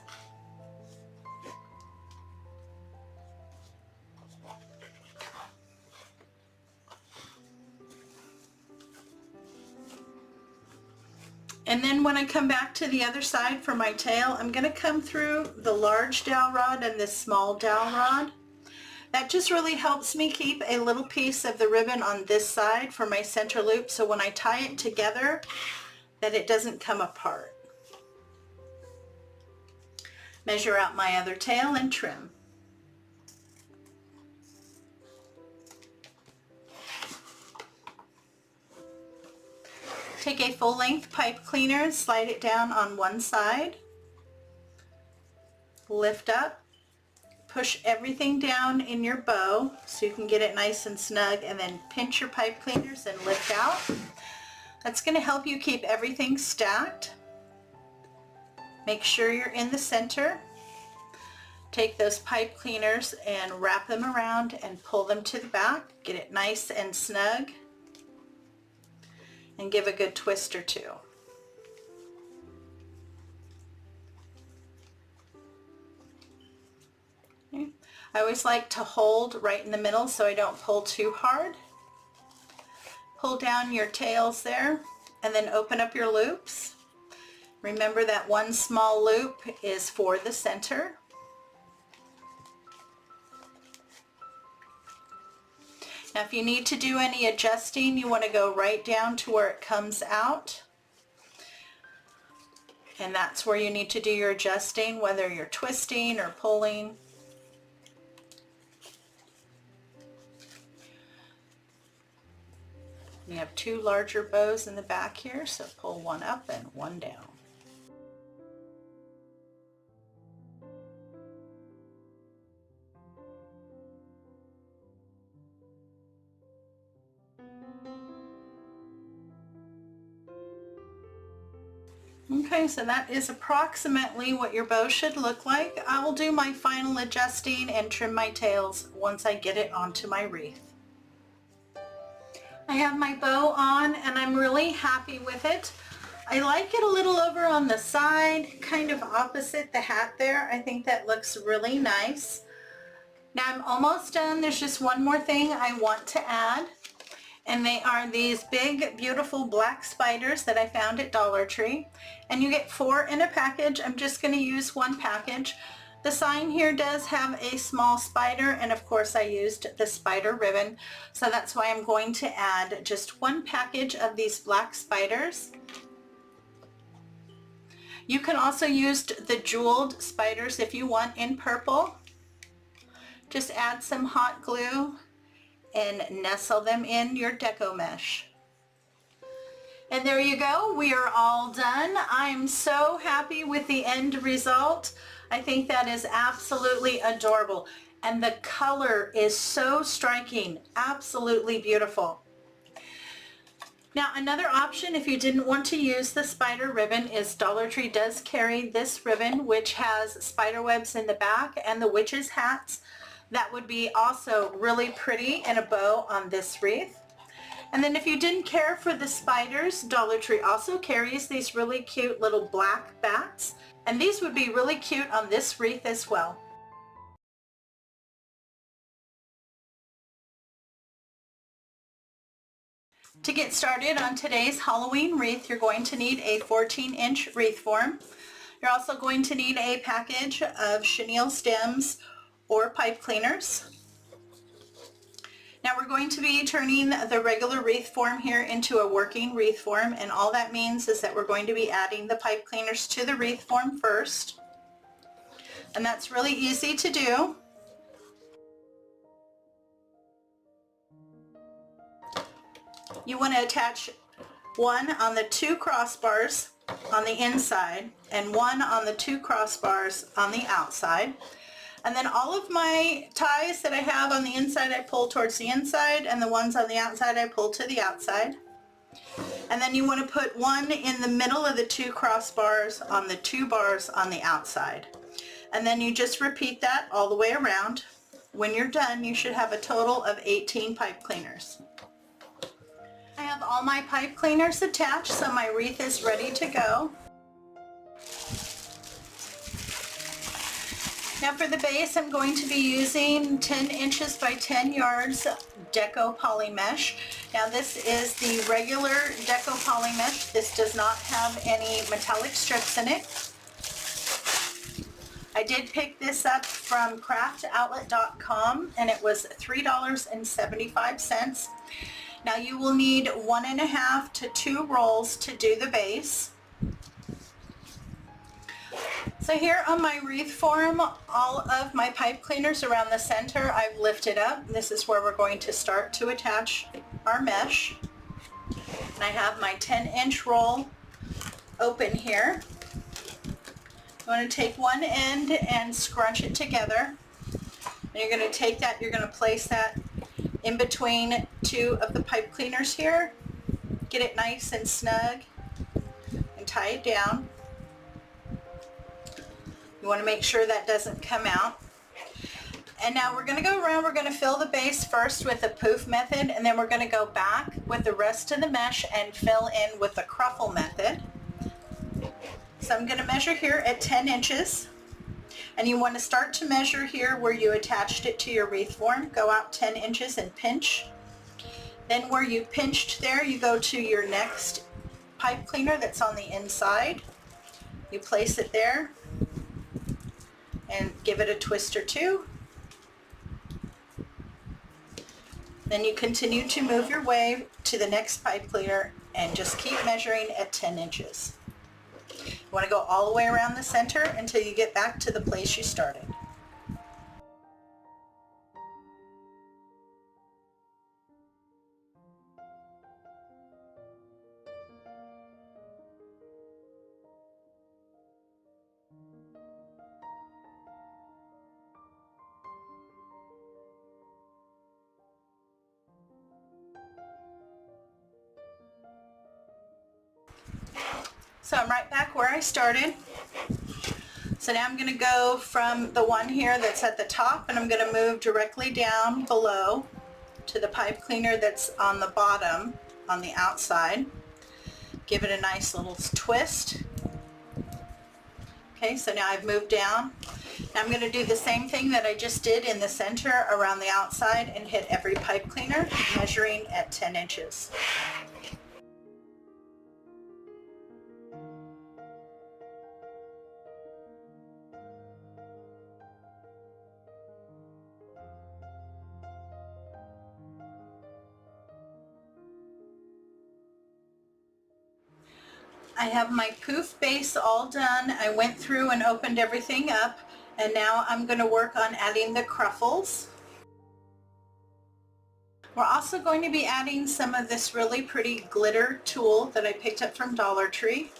And then when I come back to the other side for my tail, I'm going to come through the large dowel rod and this small dowel rod. That just really helps me keep a little piece of the ribbon on this side for my center loop, so when I tie it together, that it doesn't come apart. Measure out my other tail and trim. Take a full length pipe cleaner and slide it down on one side. Lift up. Push everything down in your bow so you can get it nice and snug, and then pinch your pipe cleaners and lift out. That's going to help you keep everything stacked. Make sure you're in the center. Take those pipe cleaners and wrap them around and pull them to the back. Get it nice and snug. And give a good twist or two. Okay. I always like to hold right in the middle so I don't pull too hard. Pull down your tails there and then open up your loops. Remember that one small loop is for the center. Now if you need to do any adjusting, you want to go right down to where it comes out. And that's where you need to do your adjusting, whether you're twisting or pulling. You have 2 larger bows in the back here, so pull one up and one down. Okay, so that is approximately what your bow should look like. I will do my final adjusting and trim my tails once I get it onto my wreath. I have my bow on and I'm really happy with it. I like it a little over on the side, kind of opposite the hat there. I think that looks really nice. Now I'm almost done. There's just one more thing I want to add. And they are these big, beautiful black spiders that I found at Dollar Tree. And you get 4 in a package. I'm just going to use 1 package. The sign here does have a small spider, and of course I used the spider ribbon. So that's why I'm going to add just 1 package of these black spiders. You can also use the jeweled spiders if you want in purple. Just add some hot glue and nestle them in your Deco mesh. And And there you go, we are all done. I'm so happy with the end result. I think that is absolutely adorable. And the color is so striking, absolutely beautiful. Now another option, if you didn't want to use the spider ribbon, is Dollar Tree does carry this ribbon which has spider webs in the back and the witches' hats. That would be also really pretty in a bow on this wreath. And then if you didn't care for the spiders, Dollar Tree also carries these really cute little black bats. And these would be really cute on this wreath as well. To get started on today's Halloween wreath, you're going to need a 14-inch wreath form. You're also going to need a package of chenille stems or pipe cleaners. Now we're going to be turning the regular wreath form here into a working wreath form, and all that means is that we're going to be adding the pipe cleaners to the wreath form first. And that's really easy to do. You want to attach one on the two crossbars on the inside and one on the two crossbars on the outside. And then all of my ties that I have on the inside I pull towards the inside, and the ones on the outside I pull to the outside. And then you want to put one in the middle of the two crossbars on the two bars on the outside. And then you just repeat that all the way around. When you're done, you should have a total of 18 pipe cleaners. I have all my pipe cleaners attached, so my wreath is ready to go. Now for the base, I'm going to be using 10 inches by 10 yards Deco poly mesh. Now this is the regular Deco poly mesh. This does not have any metallic strips in it. I did pick this up from craftoutlet.com and it was $3.75. Now you will need 1.5 to 2 rolls to do the base. So here on my wreath form, all of my pipe cleaners around the center I've lifted up. This is where we're going to start to attach our mesh. And I have my 10-inch roll open here. You want to take one end and scrunch it together. And you're going to take that, you're going to place that in between two of the pipe cleaners here. Get it nice and snug and tie it down. You want to make sure that doesn't come out. And now we're going to go around, we're going to fill the base first with the poof method, and then we're going to go back with the rest of the mesh and fill in with the cruffle method. So I'm going to measure here at 10 inches. And you want to start to measure here where you attached it to your wreath form. Go out 10 inches and pinch. Then where you pinched there, you go to your next pipe cleaner that's on the inside. You place it there and give it a twist or two. Then you continue to move your way to the next pipe cleaner and just keep measuring at 10 inches. You want to go all the way around the center until you get back to the place you started. So I'm right back where I started. So now I'm going to go from the one here that's at the top, and I'm going to move directly down below to the pipe cleaner that's on the bottom on the outside. Give it a nice little twist. Okay, so now I've moved down. Now I'm going to do the same thing that I just did in the center around the outside and hit every pipe cleaner, measuring at 10 inches. I have my poof base all done. I went through and opened everything up, and now I'm going to work on adding the cruffles. We're also going to be adding some of this really pretty glitter tulle that I picked up from Dollar Tree.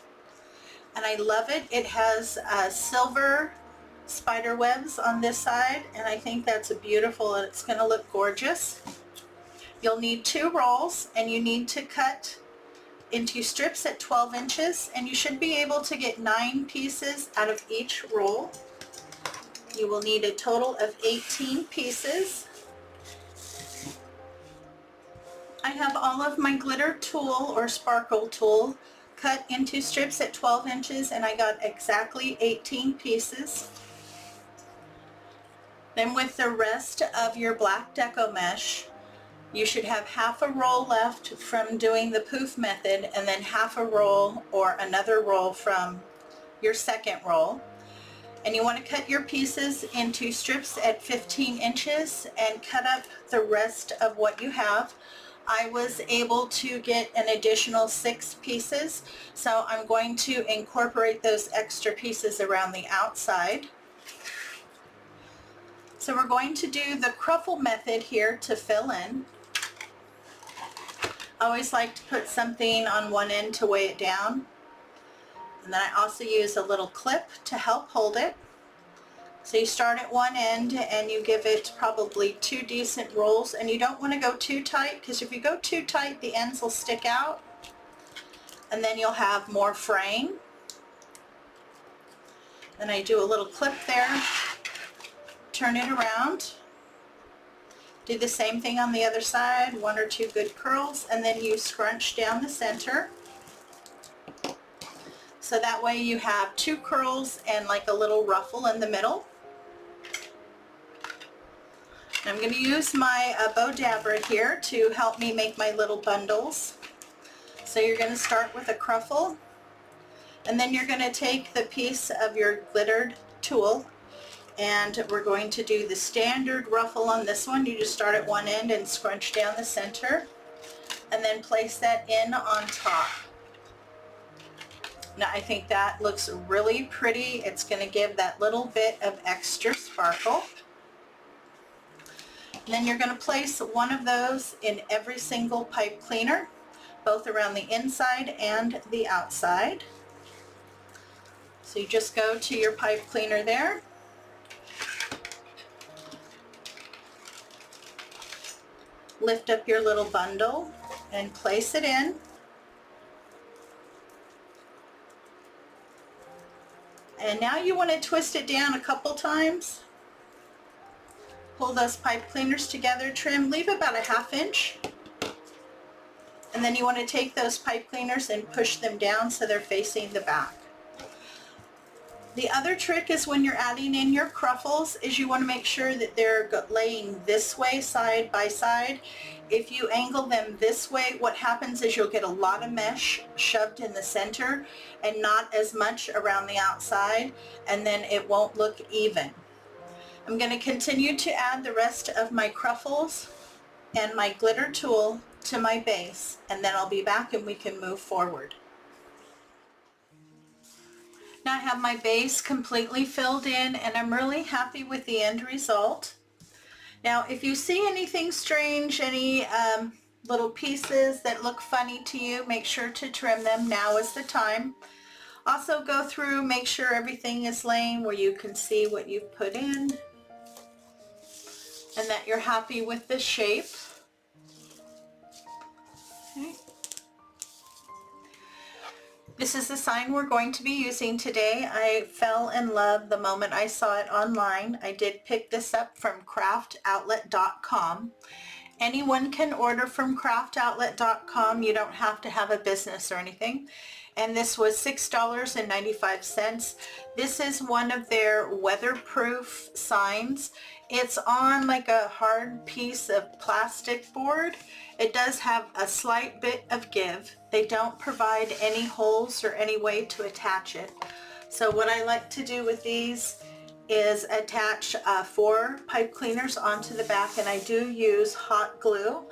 And I love it. It has silver spider webs on this side, and I think that's beautiful and it's going to look gorgeous. You'll need 2 rolls, and you need to cut into strips at 12 inches, and you should be able to get 9 pieces out of each roll. You will need a total of 18 pieces. I have all of my glitter tulle or sparkle tulle cut into strips at 12 inches, and I got exactly 18 pieces. Then with the rest of your black deco mesh, you should have half a roll left from doing the poof method, and then half a roll or another roll from your second roll. And you want to cut your pieces into strips at 15 inches and cut up the rest of what you have. I was able to get an additional 6 pieces, so I'm going to incorporate those extra pieces around the outside. So we're going to do the cruffle method here to fill in. I always like to put something on one end to weigh it down. And then I also use a little clip to help hold it. So you start at one end and you give it probably 2 decent rolls, and you don't want to go too tight, because if you go too tight the ends will stick out and then you'll have more fraying. And I do a little clip there, turn it around, do the same thing on the other side, 1 or 2 good curls, and then you scrunch down the center. So that way you have 2 curls and like a little ruffle in the middle. I'm going to use my Bowdabbra here to help me make my little bundles. So you're going to start with a cruffle, and then you're going to take the piece of your glittered tulle, and we're going to do the standard ruffle on this one. You just start at one end and scrunch down the center, and then place that in on top. Now I think that looks really pretty. It's going to give that little bit of extra sparkle. And then you're going to place one of those in every single pipe cleaner, both around the inside and the outside. So you just go to your pipe cleaner there, lift up your little bundle and place it in. And now you want to twist it down a couple times. Pull those pipe cleaners together, trim, leave about a 1/2 inch. And then you want to take those pipe cleaners and push them down so they're facing the back. The other trick is when you're adding in your cruffles is you want to make sure that they're laying this way side by side. If you angle them this way, what happens is you'll get a lot of mesh shoved in the center and not as much around the outside, and then it won't look even. I'm going to continue to add the rest of my cruffles and my glitter tulle to my base, and then I'll be back and we can move forward. Now I have my base completely filled in, and I'm really happy with the end result. Now if you see anything strange, any little pieces that look funny to you, make sure to trim them. Now is the time. Also go through, make sure everything is laying where you can see what you've put in and that you're happy with the shape. Okay. This is the sign we're going to be using today. I fell in love the moment I saw it online. I did pick this up from craftoutlet.com. Anyone can order from craftoutlet.com. You don't have to have a business or anything. And this was $6.95. This is one of their weatherproof signs. It's on like a hard piece of plastic board. It does have a slight bit of give. They don't provide any holes or any way to attach it. So what I like to do with these is attach 4 pipe cleaners onto the back, and I do use hot glue.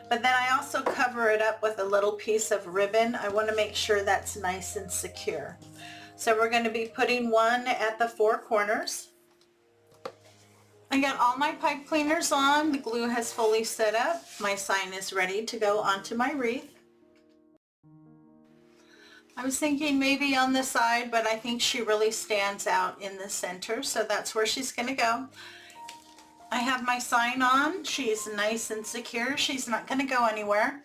But then I also cover it up with a little piece of ribbon. I want to make sure that's nice and secure. So we're going to be putting one at the 4 corners. I got all my pipe cleaners on, the glue has fully set up, my sign is ready to go onto my wreath. I was thinking maybe on the side, but I think she really stands out in the center, so that's where she's going to go. I have my sign on. She's nice and secure. She's not going to go anywhere.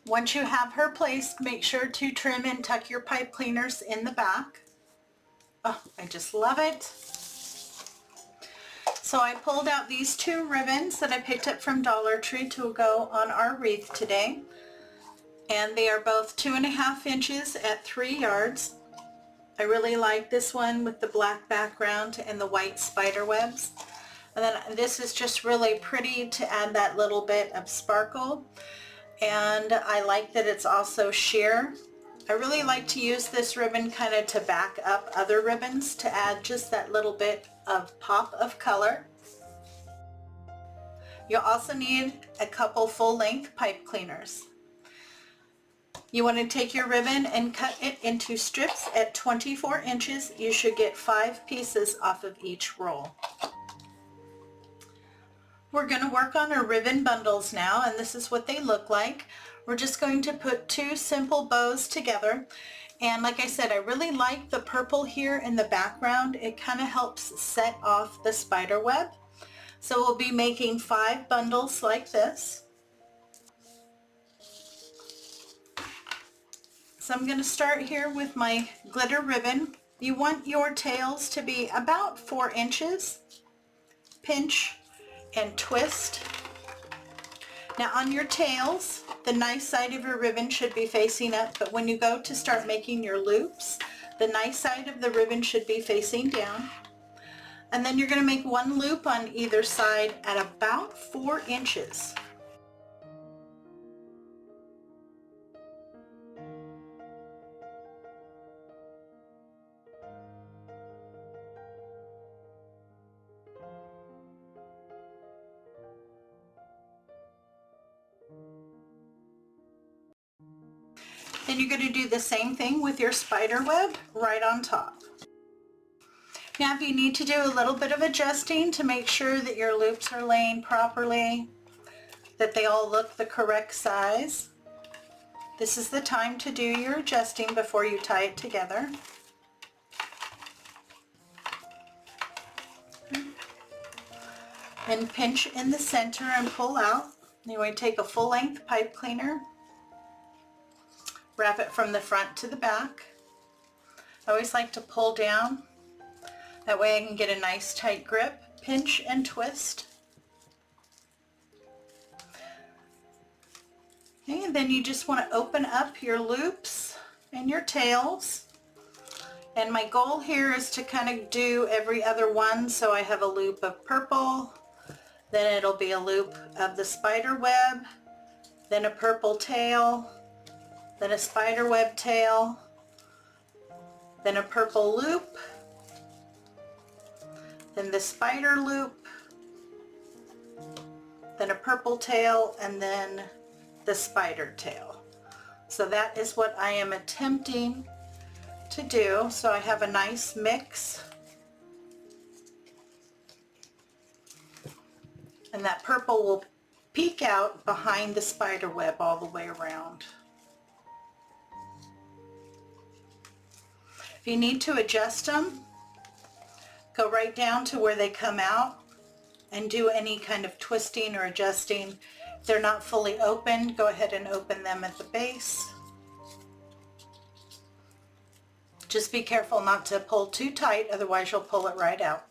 Once you have her placed, make sure to trim and tuck your pipe cleaners in the back. Oh, I just love it. So I pulled out these two ribbons that I picked up from Dollar Tree to go on our wreath today. And they are both 2.5 inches at 3 yards. I really like this one with the black background and the white spider webs. And then this is just really pretty to add that little bit of sparkle. And I like that it's also sheer. I really like to use this ribbon kind of to back up other ribbons to add just that little bit of pop of color. You'll also need a couple full-length pipe cleaners. You want to take your ribbon and cut it into strips at 24 inches. You should get 5 pieces off of each roll. We're going to work on our ribbon bundles now, and this is what they look like. We're just going to put 2 simple bows together. And like I said, I really like the purple here in the background. It kind of helps set off the spider web. So we'll be making 5 bundles like this. So I'm going to start here with my glitter ribbon. You want your tails to be about 4 inches. Pinch and twist. Now on your tails, the nice side of your ribbon should be facing up, but when you go to start making your loops, the nice side of the ribbon should be facing down. And then you're going to make 1 loop on either side at about 4 inches. Then you're going to do the same thing with your spider web right on top. Now if you need to do a little bit of adjusting to make sure that your loops are laying properly, that they all look the correct size, this is the time to do your adjusting before you tie it together. And pinch in the center and pull out. You want to take a full length pipe cleaner. Wrap it from the front to the back. I always like to pull down. That way I can get a nice tight grip. Pinch and twist. Okay, and then you just want to open up your loops and your tails. And my goal here is to kind of do every other one. So I have a loop of purple, then it'll be a loop of the spider web, then a purple tail, then a spider web tail, then a purple loop, then the spider loop, then a purple tail, and then the spider tail. So that is what I am attempting to do. So I have a nice mix. And that purple will peek out behind the spider web all the way around. If you need to adjust them, go right down to where they come out and do any kind of twisting or adjusting. If they're not fully opened, go ahead and open them at the base. Just be careful not to pull too tight, otherwise you'll pull it right out.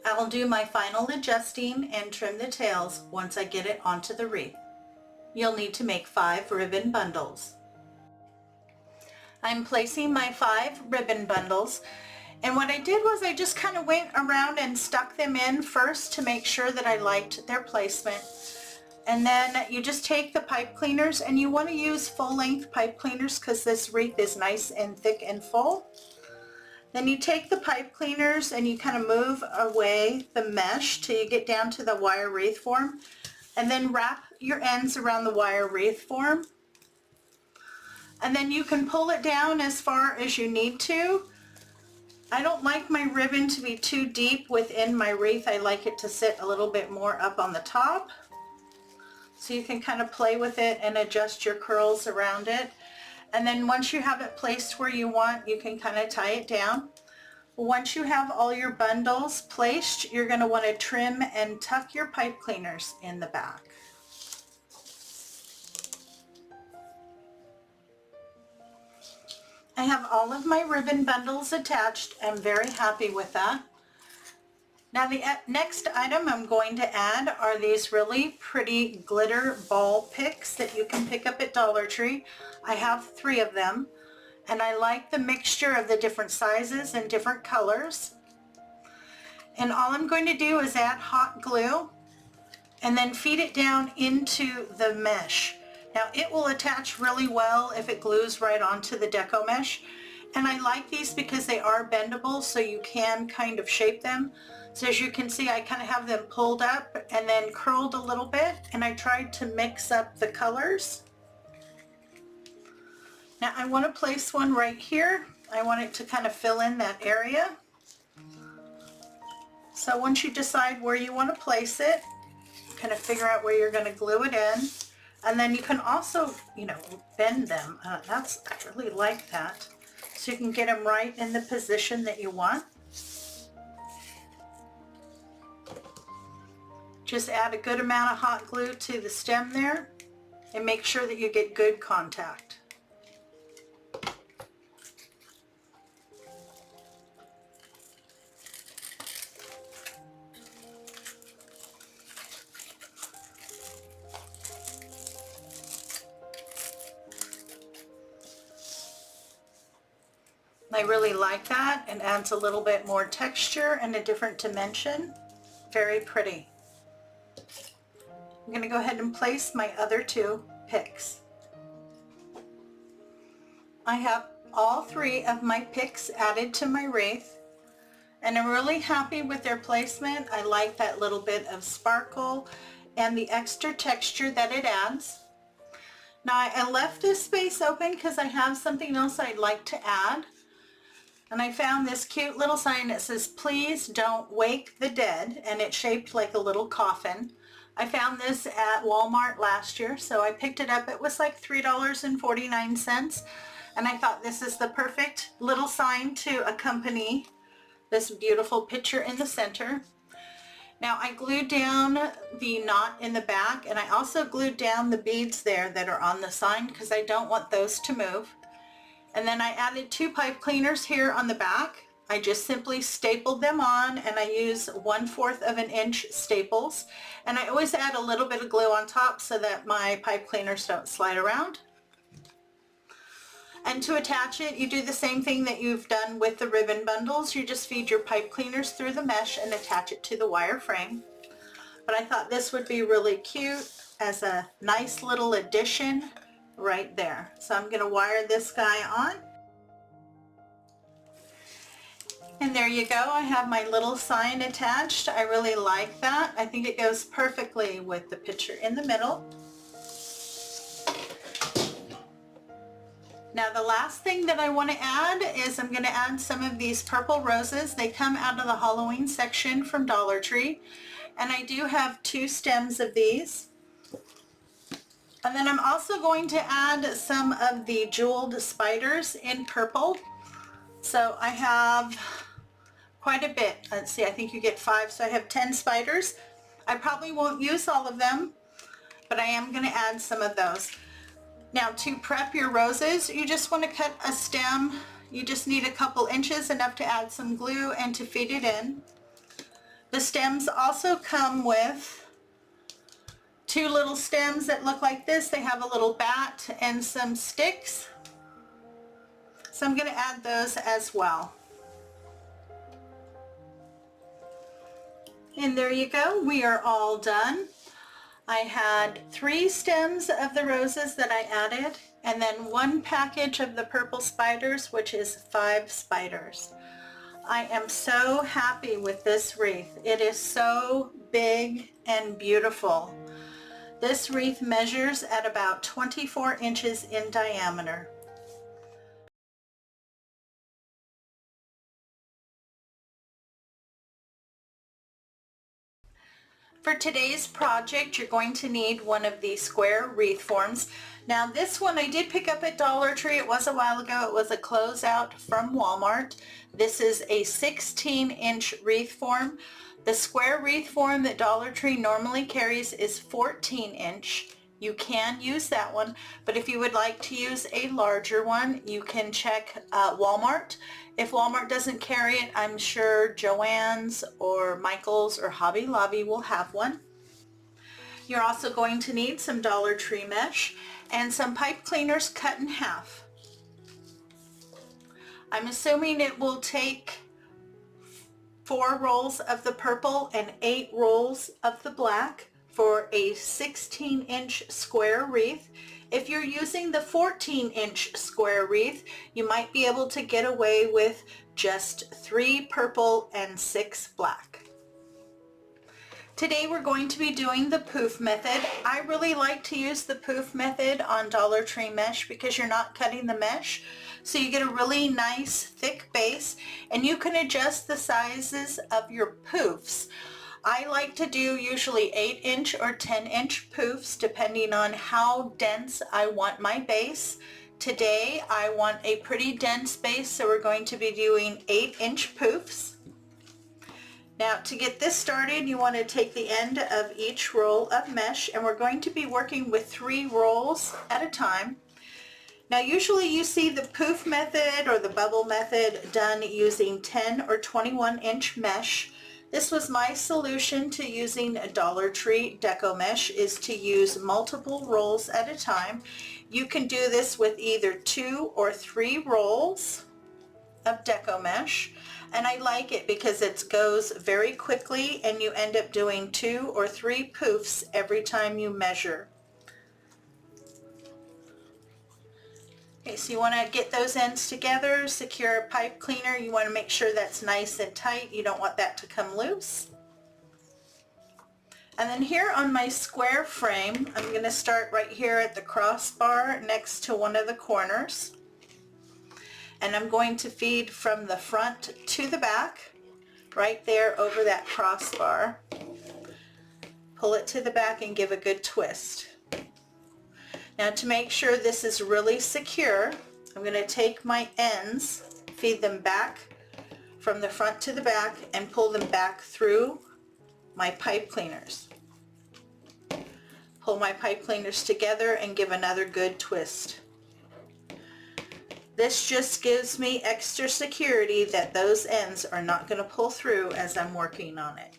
I'll do my final adjusting and trim the tails once I get it onto the wreath. You'll need to make 5 ribbon bundles. I'm placing my 5 ribbon bundles, and what I did was I just kind of went around and stuck them in first to make sure that I liked their placement. And then you just take the pipe cleaners, and you want to use full length pipe cleaners because this wreath is nice and thick and full. Then you take the pipe cleaners and you kind of move away the mesh till you get down to the wire wreath form, and then wrap your ends around the wire wreath form. And then you can pull it down as far as you need to. I don't like my ribbon to be too deep within my wreath. I like it to sit a little bit more up on the top. So you can kind of play with it and adjust your curls around it. And then once you have it placed where you want, you can kind of tie it down. Once you have all your bundles placed, you're going to want to trim and tuck your pipe cleaners in the back. I have all of my ribbon bundles attached. I'm very happy with that. Now the next item I'm going to add are these really pretty glitter ball picks that you can pick up at Dollar Tree. I have 3 of them, and I like the mixture of the different sizes and different colors. And all I'm going to do is add hot glue and then feed it down into the mesh. Now it will attach really well if it glues right onto the Deco mesh. And I like these because they are bendable, so you can kind of shape them. So as you can see, I kind of have them pulled up and then curled a little bit, and I tried to mix up the colors. Now I want to place one right here. I want it to kind of fill in that area. So once you decide where you want to place it, kind of figure out where you're going to glue it in. And then you can also, bend them. I really like that. So you can get them right in the position that you want. Just add a good amount of hot glue to the stem there and make sure that you get good contact. I really like that. It adds a little bit more texture and a different dimension. Very pretty. I'm going to go ahead and place my other 2 picks. I have all 3 of my picks added to my wreath, and I'm really happy with their placement. I like that little bit of sparkle and the extra texture that it adds. Now I left this space open because I have something else I'd like to add. And I found this cute little sign that says, "Please don't wake the dead," and it's shaped like a little coffin. I found this at Walmart last year, so I picked it up. It was like $3.49, and I thought this is the perfect little sign to accompany this beautiful picture in the center. Now I glued down the knot in the back, and I also glued down the beads there that are on the sign because I don't want those to move. And then I added 2 pipe cleaners here on the back. I just simply stapled them on, and I use 1/4 of an inch staples. And I always add a little bit of glue on top so that my pipe cleaners don't slide around. And to attach it, you do the same thing that you've done with the ribbon bundles. You just feed your pipe cleaners through the mesh and attach it to the wire frame. But I thought this would be really cute as a nice little addition right there. So I'm going to wire this guy on. And there you go. I have my little sign attached. I really like that. I think it goes perfectly with the picture in the middle. Now the last thing that I want to add is I'm going to add some of these purple roses. They come out of the Halloween section from Dollar Tree. And I do have 2 stems of these. And then I'm also going to add some of the jeweled spiders in purple. So I have quite a bit. Let's see, I think you get 5, so I have 10 spiders. I probably won't use all of them, but I am going to add some of those. Now to prep your roses, you just want to cut a stem. You just need a couple inches, enough to add some glue and to feed it in. The stems also come with 2 little stems that look like this. They have a little bat and some sticks. So I'm going to add those as well. And there you go. We are all done. I had 3 stems of the roses that I added, and then 1 package of the purple spiders, which is 5 spiders. I am so happy with this wreath. It is so big and beautiful. This wreath measures at about 24 inches in diameter. For today's project, you're going to need one of these square wreath forms. Now this one I did pick up at Dollar Tree. It was a while ago. It was a closeout from Walmart. This is a 16-inch wreath form. The square wreath form that Dollar Tree normally carries is 14-inch. You can use that one, but if you would like to use a larger one, you can check Walmart. If Walmart doesn't carry it, I'm sure Joann's or Michael's or Hobby Lobby will have one. You're also going to need some Dollar Tree mesh and some pipe cleaners cut in half. I'm assuming it will take 4 rolls of the purple and 8 rolls of the black for a 16-inch square wreath. If you're using the 14-inch square wreath, you might be able to get away with just 3 purple and 6 black. Today we're going to be doing the poof method. I really like to use the poof method on Dollar Tree mesh because you're not cutting the mesh. So you get a really nice thick base, and you can adjust the sizes of your poofs. I like to do usually 8-inch or 10-inch poofs depending on how dense I want my base. Today I want a pretty dense base, so we're going to be doing 8-inch poofs. Now to get this started, you want to take the end of each roll of mesh, and we're going to be working with 3 rolls at a time. Now usually you see the poof method or the bubble method done using 10 or 21-inch mesh. This was my solution to using a Dollar Tree Deco mesh, is to use multiple rolls at a time. You can do this with either 2 or 3 rolls of Deco mesh, and I like it because it goes very quickly and you end up doing 2 or 3 poofs every time you measure. Okay, so you want to get those ends together, secure a pipe cleaner. You want to make sure that's nice and tight. You don't want that to come loose. And then here on my square frame, I'm going to start right here at the crossbar next to one of the corners. And I'm going to feed from the front to the back, right there over that crossbar. Pull it to the back and give a good twist. Now to make sure this is really secure, I'm going to take my ends, feed them back from the front to the back, and pull them back through my pipe cleaners. Pull my pipe cleaners together and give another good twist. This just gives me extra security that those ends are not going to pull through as I'm working on it.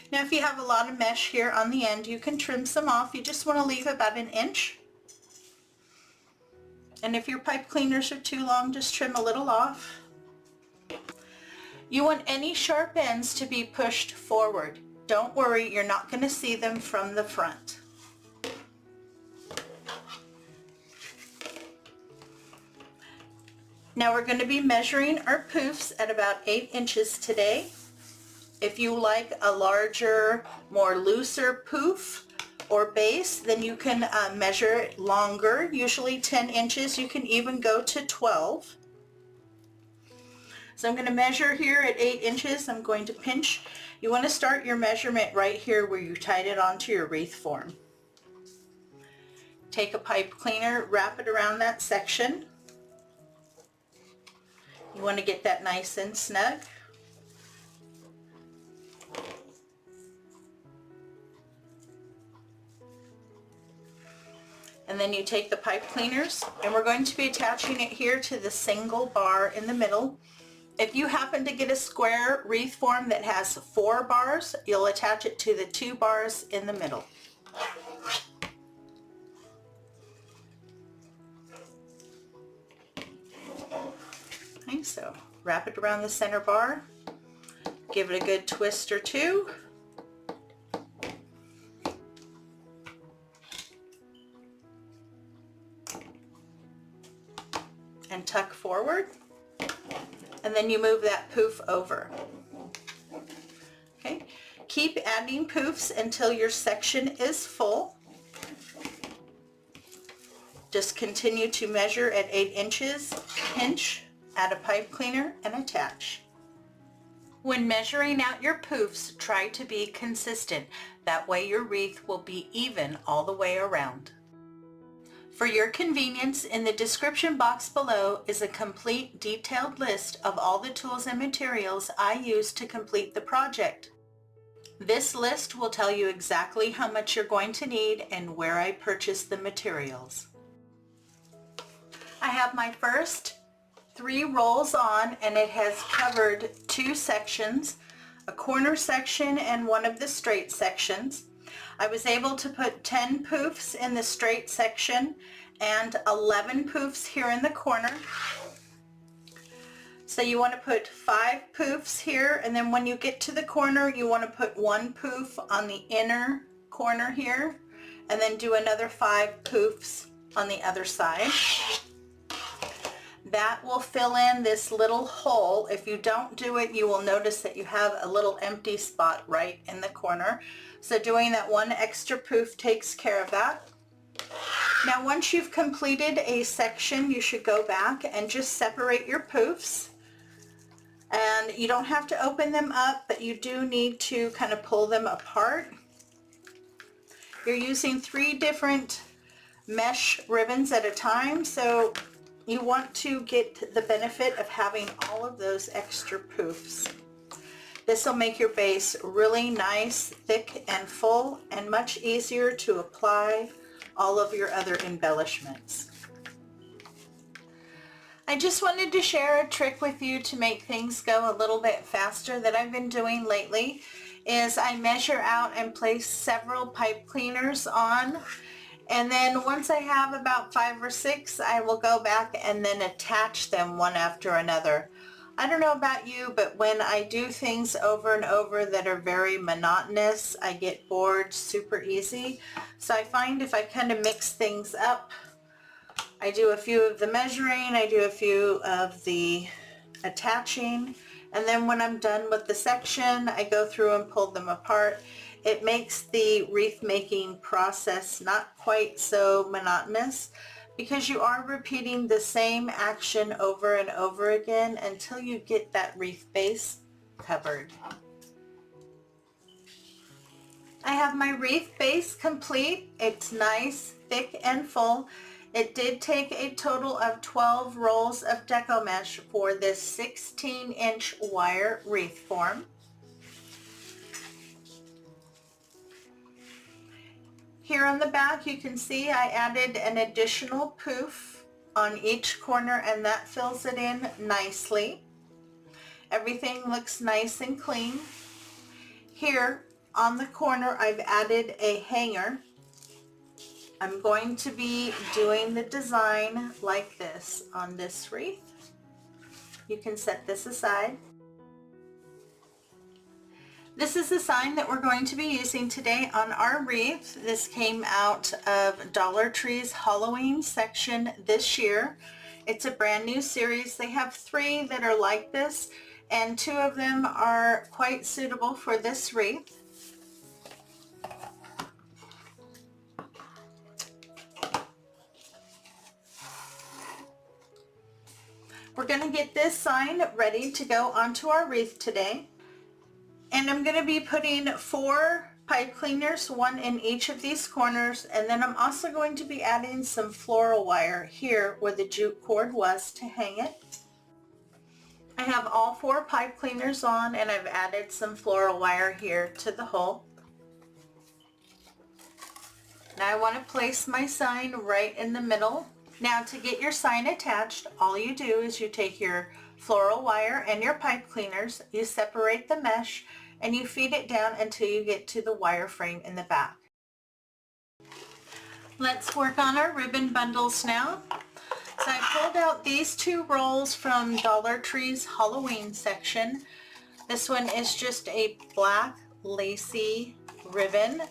Now if you have a lot of mesh here on the end, you can trim some off. You just want to leave about 1 inch. And if your pipe cleaners are too long, just trim a little off. You want any sharp ends to be pushed forward. Don't worry, you're not going to see them from the front. Now we're going to be measuring our poofs at about 8 inches today. If you like a larger, more looser poof or base, then you can measure it longer, usually 10 inches. You can even go to 12. So I'm going to measure here at 8 inches. I'm going to pinch. You want to start your measurement right here where you tied it onto your wreath form. Take a pipe cleaner, wrap it around that section. You want to get that nice and snug. And then you take the pipe cleaners, and we're going to be attaching it here to the single bar in the middle. If you happen to get a square wreath form that has 4 bars, you'll attach it to the 2 bars in the middle. Okay, so wrap it around the center bar, give it a good twist or 2. and tuck forward, and then you move that poof over. Okay, keep adding poofs until your section is full. Just continue to measure at 8 inches, pinch, add a pipe cleaner, and attach. When measuring out your poofs, try to be consistent. That way your wreath will be even all the way around. For your convenience, in the description box below is a complete detailed list of all the tools and materials I used to complete the project. This list will tell you exactly how much you're going to need and where I purchased the materials. I have my first 3 rolls on, and it has covered 2 sections, a corner section and one of the straight sections. I was able to put 10 poofs in the straight section and 11 poofs here in the corner. So you want to put 5 poofs here, and then when you get to the corner you want to put 1 poof on the inner corner here, and then do another 5 poofs on the other side. That will fill in this little hole. If you don't do it, you will notice that you have a little empty spot right in the corner. So doing that 1 extra poof takes care of that. Now once you've completed a section, you should go back and just separate your poofs. And you don't have to open them up, but you do need to kind of pull them apart. You're using 3 different mesh ribbons at a time, so you want to get the benefit of having all of those extra poofs. This will make your base really nice, thick, and full, and much easier to apply all of your other embellishments. I just wanted to share a trick with you to make things go a little bit faster that I've been doing lately. Is I measure out and place several pipe cleaners on, and then once I have about 5 or 6, I will go back and then attach them one after another. I don't know about you, but when I do things over and over that are very monotonous, I get bored super easy. So I find if I kind of mix things up, I do a few of the measuring, I do a few of the attaching, and then when I'm done with the section, I go through and pull them apart. It makes the wreath making process not quite so monotonous, because you are repeating the same action over and over again until you get that wreath base covered. I have my wreath base complete. It's nice, thick, and full. It did take a total of 12 rolls of Deco mesh for this 16-inch wire wreath form. Here on the back you can see I added an additional poof on each corner, and that fills it in nicely. Everything looks nice and clean. Here on the corner I've added a hanger. I'm going to be doing the design like this on this wreath. You can set this aside. This is the sign that we're going to be using today on our wreath. This came out of Dollar Tree's Halloween section this year. It's a brand new series. They have 3 that are like this, and 2 of them are quite suitable for this wreath. We're going to get this sign ready to go onto our wreath today. And I'm going to be putting 4 pipe cleaners, 1 in each of these corners, and then I'm also going to be adding some floral wire here where the jute cord was to hang it. I have all 4 pipe cleaners on, and I've added some floral wire here to the hole. Now I want to place my sign right in the middle. Now to get your sign attached, all you do is you take your floral wire and your pipe cleaners, you separate the mesh, and you feed it down until you get to the wire frame in the back. Let's work on our ribbon bundles now. So I pulled out these 2 rolls from Dollar Tree's Halloween section. This one is just a black lacy ribbon.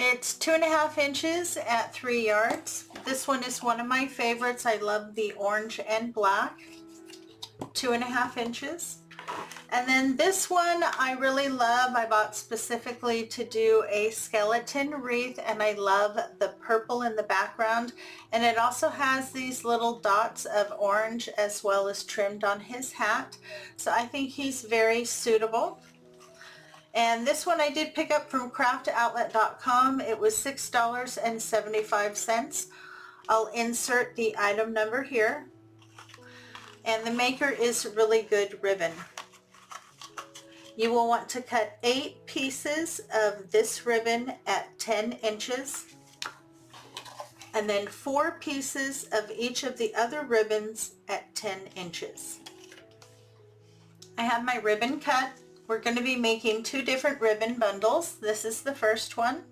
It's 2.5 inches at 3 yards. This one is one of my favorites. I love the orange and black. 2.5 inches. And then this one I really love. I bought specifically to do a skeleton wreath, and I love the purple in the background. And it also has these little dots of orange as well as trimmed on his hat. So I think he's very suitable. And this one I did pick up from craftoutlet.com. It was $6.75. I'll insert the item number here. And the maker is Really Good Ribbon. You will want to cut 8 pieces of this ribbon at 10 inches. And then 4 pieces of each of the other ribbons at 10 inches. I have my ribbon cut. We're going to be making 2 different ribbon bundles. This is the first one,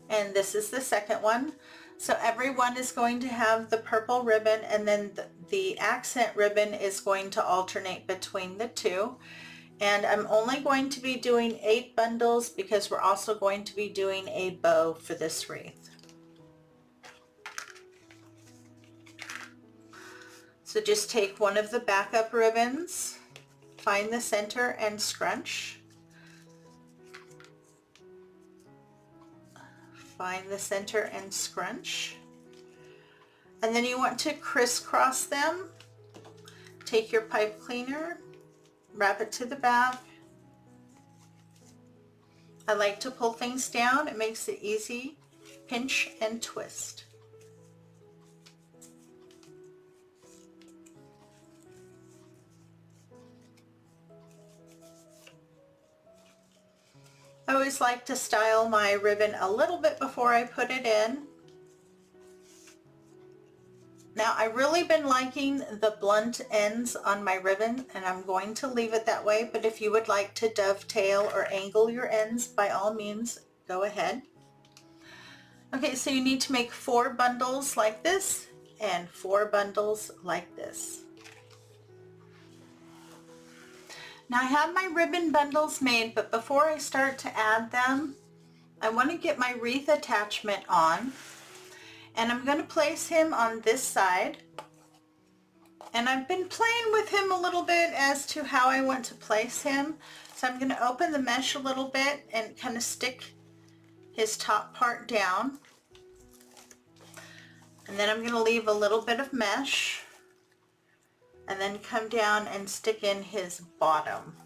and this is the second one. So every one is going to have the purple ribbon, and then the accent ribbon is going to alternate between the two. And I'm only going to be doing 8 bundles because we're also going to be doing a bow for this wreath. So just take one of the backup ribbons, find the center and scrunch. Find the center and scrunch. And then you want to crisscross them. Take your pipe cleaner, wrap it to the back. I like to pull things down. It makes it easy. Pinch and twist. I always like to style my ribbon a little bit before I put it in. Now I've really been liking the blunt ends on my ribbon, and I'm going to leave it that way, but if you would like to dovetail or angle your ends, by all means, go ahead. Okay, so you need to make 4 bundles like this and 4 bundles like this. Now I have my ribbon bundles made, but before I start to add them, I want to get my wreath attachment on. And I'm going to place him on this side. And I've been playing with him a little bit as to how I want to place him. So I'm going to open the mesh a little bit and kind of stick his top part down. And then I'm going to leave a little bit of mesh. And then come down and stick in his bottom.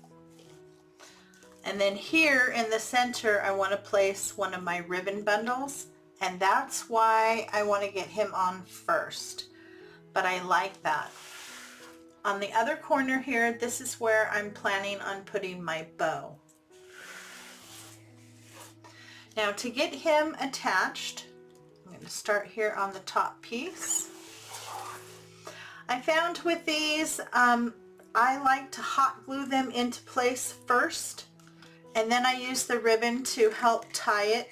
And then here in the center I want to place one of my ribbon bundles, and that's why I want to get him on first, but I like that. On the other corner here, this is where I'm planning on putting my bow. Now to get him attached, I'm going to start here on the top piece. I found with these, I like to hot glue them into place first, and then I use the ribbon to help tie it.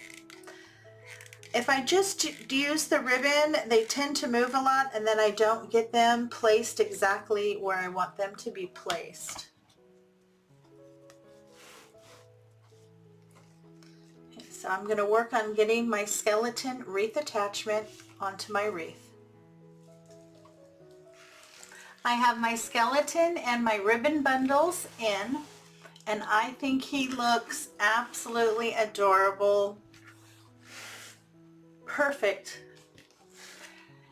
If I just use the ribbon, they tend to move a lot, and then I don't get them placed exactly where I want them to be placed. Okay, so I'm going to work on getting my skeleton wreath attachment onto my wreath. I have my skeleton and my ribbon bundles in, and I think he looks absolutely adorable. Perfect.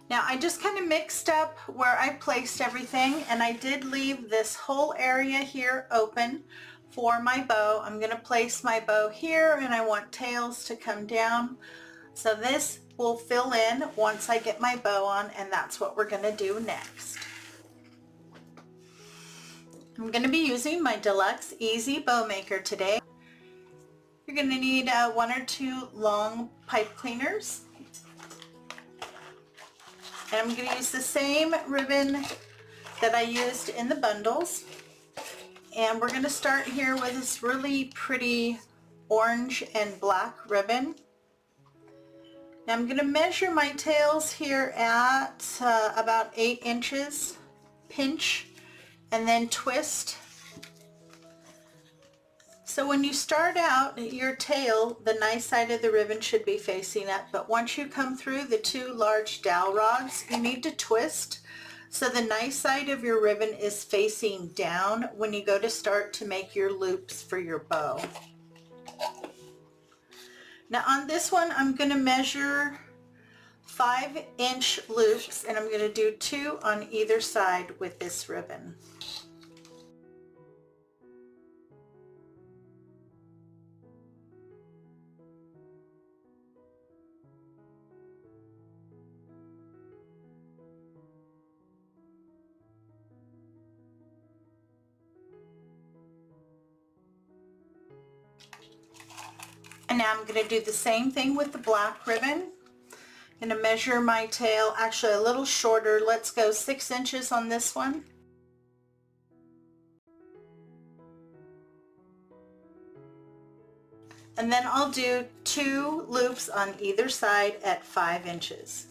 Now I just kind of mixed up where I placed everything, and I did leave this whole area here open for my bow. I'm going to place my bow here, and I want tails to come down. So this will fill in once I get my bow on, and that's what we're going to do next. I'm going to be using my Deluxe Easy Bow Maker today. You're going to need 1 or 2 long pipe cleaners. And I'm going to use the same ribbon that I used in the bundles. And we're going to start here with this really pretty orange and black ribbon. Now I'm going to measure my tails here at about 8 inches. Pinch and then twist. So when you start out, your tail, the nice side of the ribbon should be facing up, but once you come through the two large dowel rods, you need to twist so the nice side of your ribbon is facing down when you go to start to make your loops for your bow. Now on this one, I'm going to measure 5-inch loops, and I'm going to do 2 on either side with this ribbon. And now I'm going to do the same thing with the black ribbon. I'm going to measure my tail, actually a little shorter. Let's go 6 inches on this one. And then I'll do 2 loops on either side at 5 inches.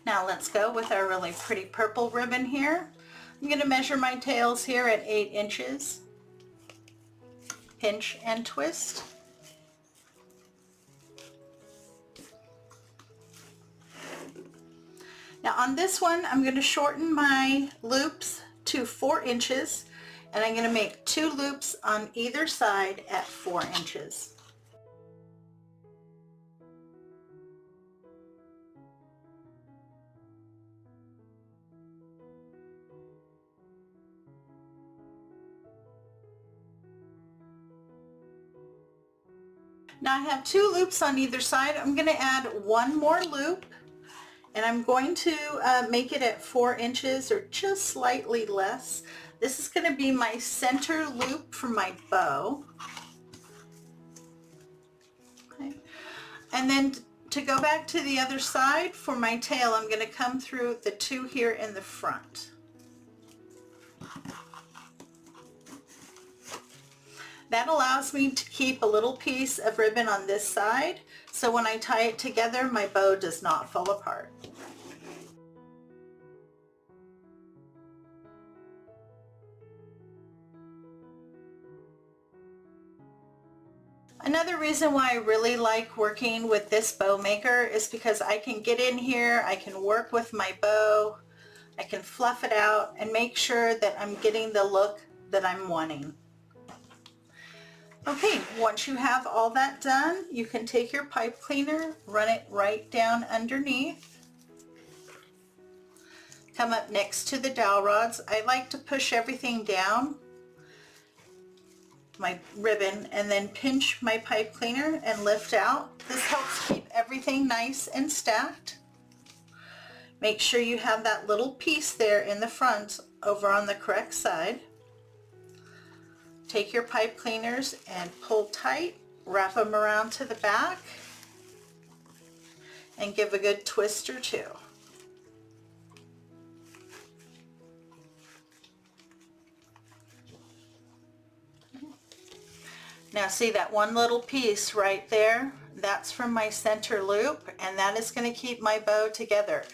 Now let's go with our really pretty purple ribbon here. I'm going to measure my tails here at 8 inches. Pinch and twist. Now on this one, I'm going to shorten my loops to 4 inches, and I'm going to make 2 loops on either side at 4 inches. Now I have 2 loops on either side. I'm going to add 1 more loop, and I'm going to make it at 4 inches or just slightly less. This is going to be my center loop for my bow. Okay. And then to go back to the other side for my tail, I'm going to come through the 2 here in the front. That allows me to keep a little piece of ribbon on this side, so when I tie it together, my bow does not fall apart. Another reason why I really like working with this bow maker is because I can get in here, I can work with my bow, I can fluff it out and make sure that I'm getting the look that I'm wanting. Okay, once you have all that done, you can take your pipe cleaner, run it right down underneath. Come up next to the dowel rods. I like to push everything down, my ribbon, and then pinch my pipe cleaner and lift out. This helps keep everything nice and stacked. Make sure you have that little piece there in the front over on the correct side. Take your pipe cleaners and pull tight, wrap them around to the back, and give a good twist or two. Now see that one little piece right there? That's from my center loop, and that is going to keep my bow together.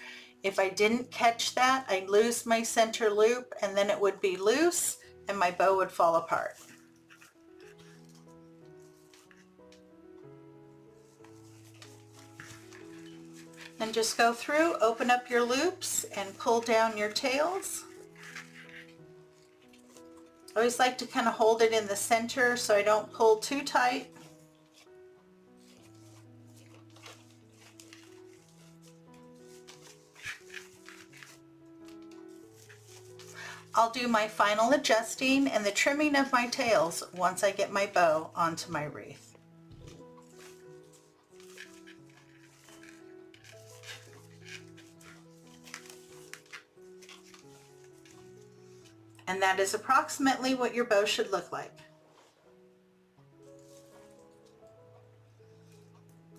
If I didn't catch that, I'd lose my center loop, and then it would be loose and my bow would fall apart. And just go through, open up your loops and pull down your tails. I always like to kind of hold it in the center so I don't pull too tight. I'll do my final adjusting and the trimming of my tails once I get my bow onto my wreath. And that is approximately what your bow should look like.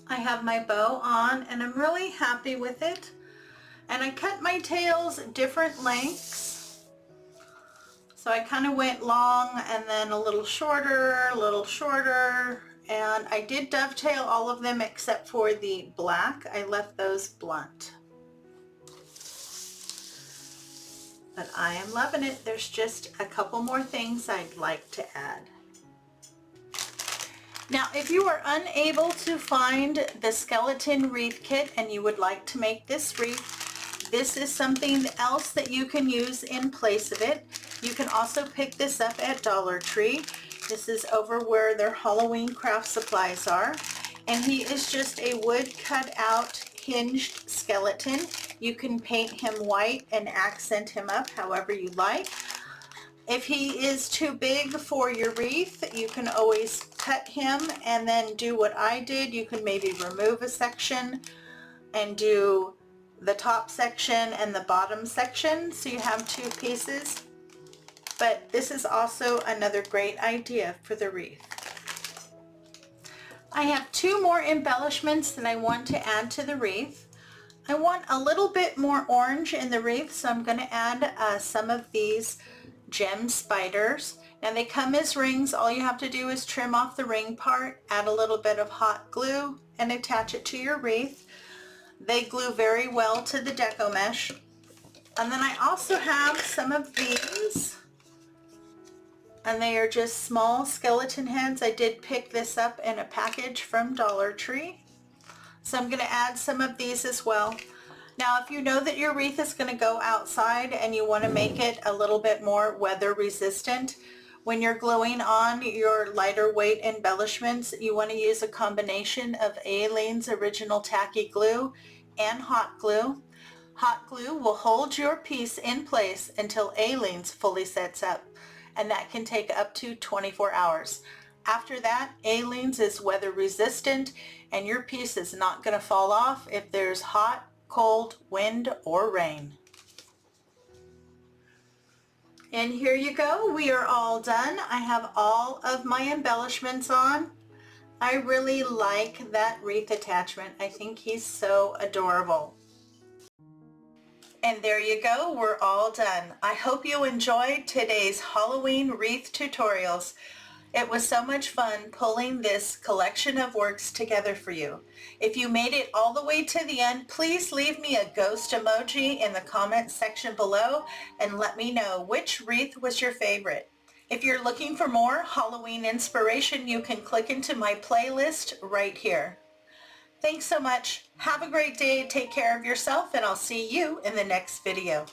I have my bow on and I'm really happy with it. And I cut my tails different lengths. So I kind of went long and then a little shorter, and I did dovetail all of them except for the black. I left those blunt. But I am loving it. There's just a couple more things I'd like to add. Now, if you are unable to find the Skellington wreath kit and you would like to make this wreath, this is something else that you can use in place of it. You can also pick this up at Dollar Tree. This is over where their Halloween craft supplies are. And he is just a wood cut out hinged skeleton. You can paint him white and accent him up however you like. If he is too big for your wreath, you can always cut him and then do what I did. You can maybe remove a section and do the top section and the bottom section so you have two pieces. But this is also another great idea for the wreath. I have two more embellishments that I want to add to the wreath. I want a little bit more orange in the wreath, so I'm going to add some of these gem spiders. And they come as rings. All you have to do is trim off the ring part, add a little bit of hot glue, and attach it to your wreath. They glue very well to the Deco mesh. And then I also have some of these, and they are just small skeleton heads. I did pick this up in a package from Dollar Tree. So I'm going to add some of these as well. Now, if you know that your wreath is going to go outside and you want to make it a little bit more weather resistant, when you're gluing on your lighter weight embellishments, you want to use a combination of Aleene's original tacky glue and hot glue. Hot glue will hold your piece in place until Aleene's fully sets up, and that can take up to 24 hours. After that, Aleene's is weather resistant and your piece is not going to fall off if there's hot, cold, wind, or rain. And here you go. We are all done. I have all of my embellishments on. I really like that wreath attachment. I think he's so adorable. And there you go. We're all done. I hope you enjoyed today's Halloween wreath tutorials. It was so much fun pulling this collection of works together for you. If you made it all the way to the end, please leave me a ghost emoji in the comments section below and let me know which wreath was your favorite. If you're looking for more Halloween inspiration, you can click into my playlist right here. Thanks so much. Have a great day. Take care of yourself, and I'll see you in the next video.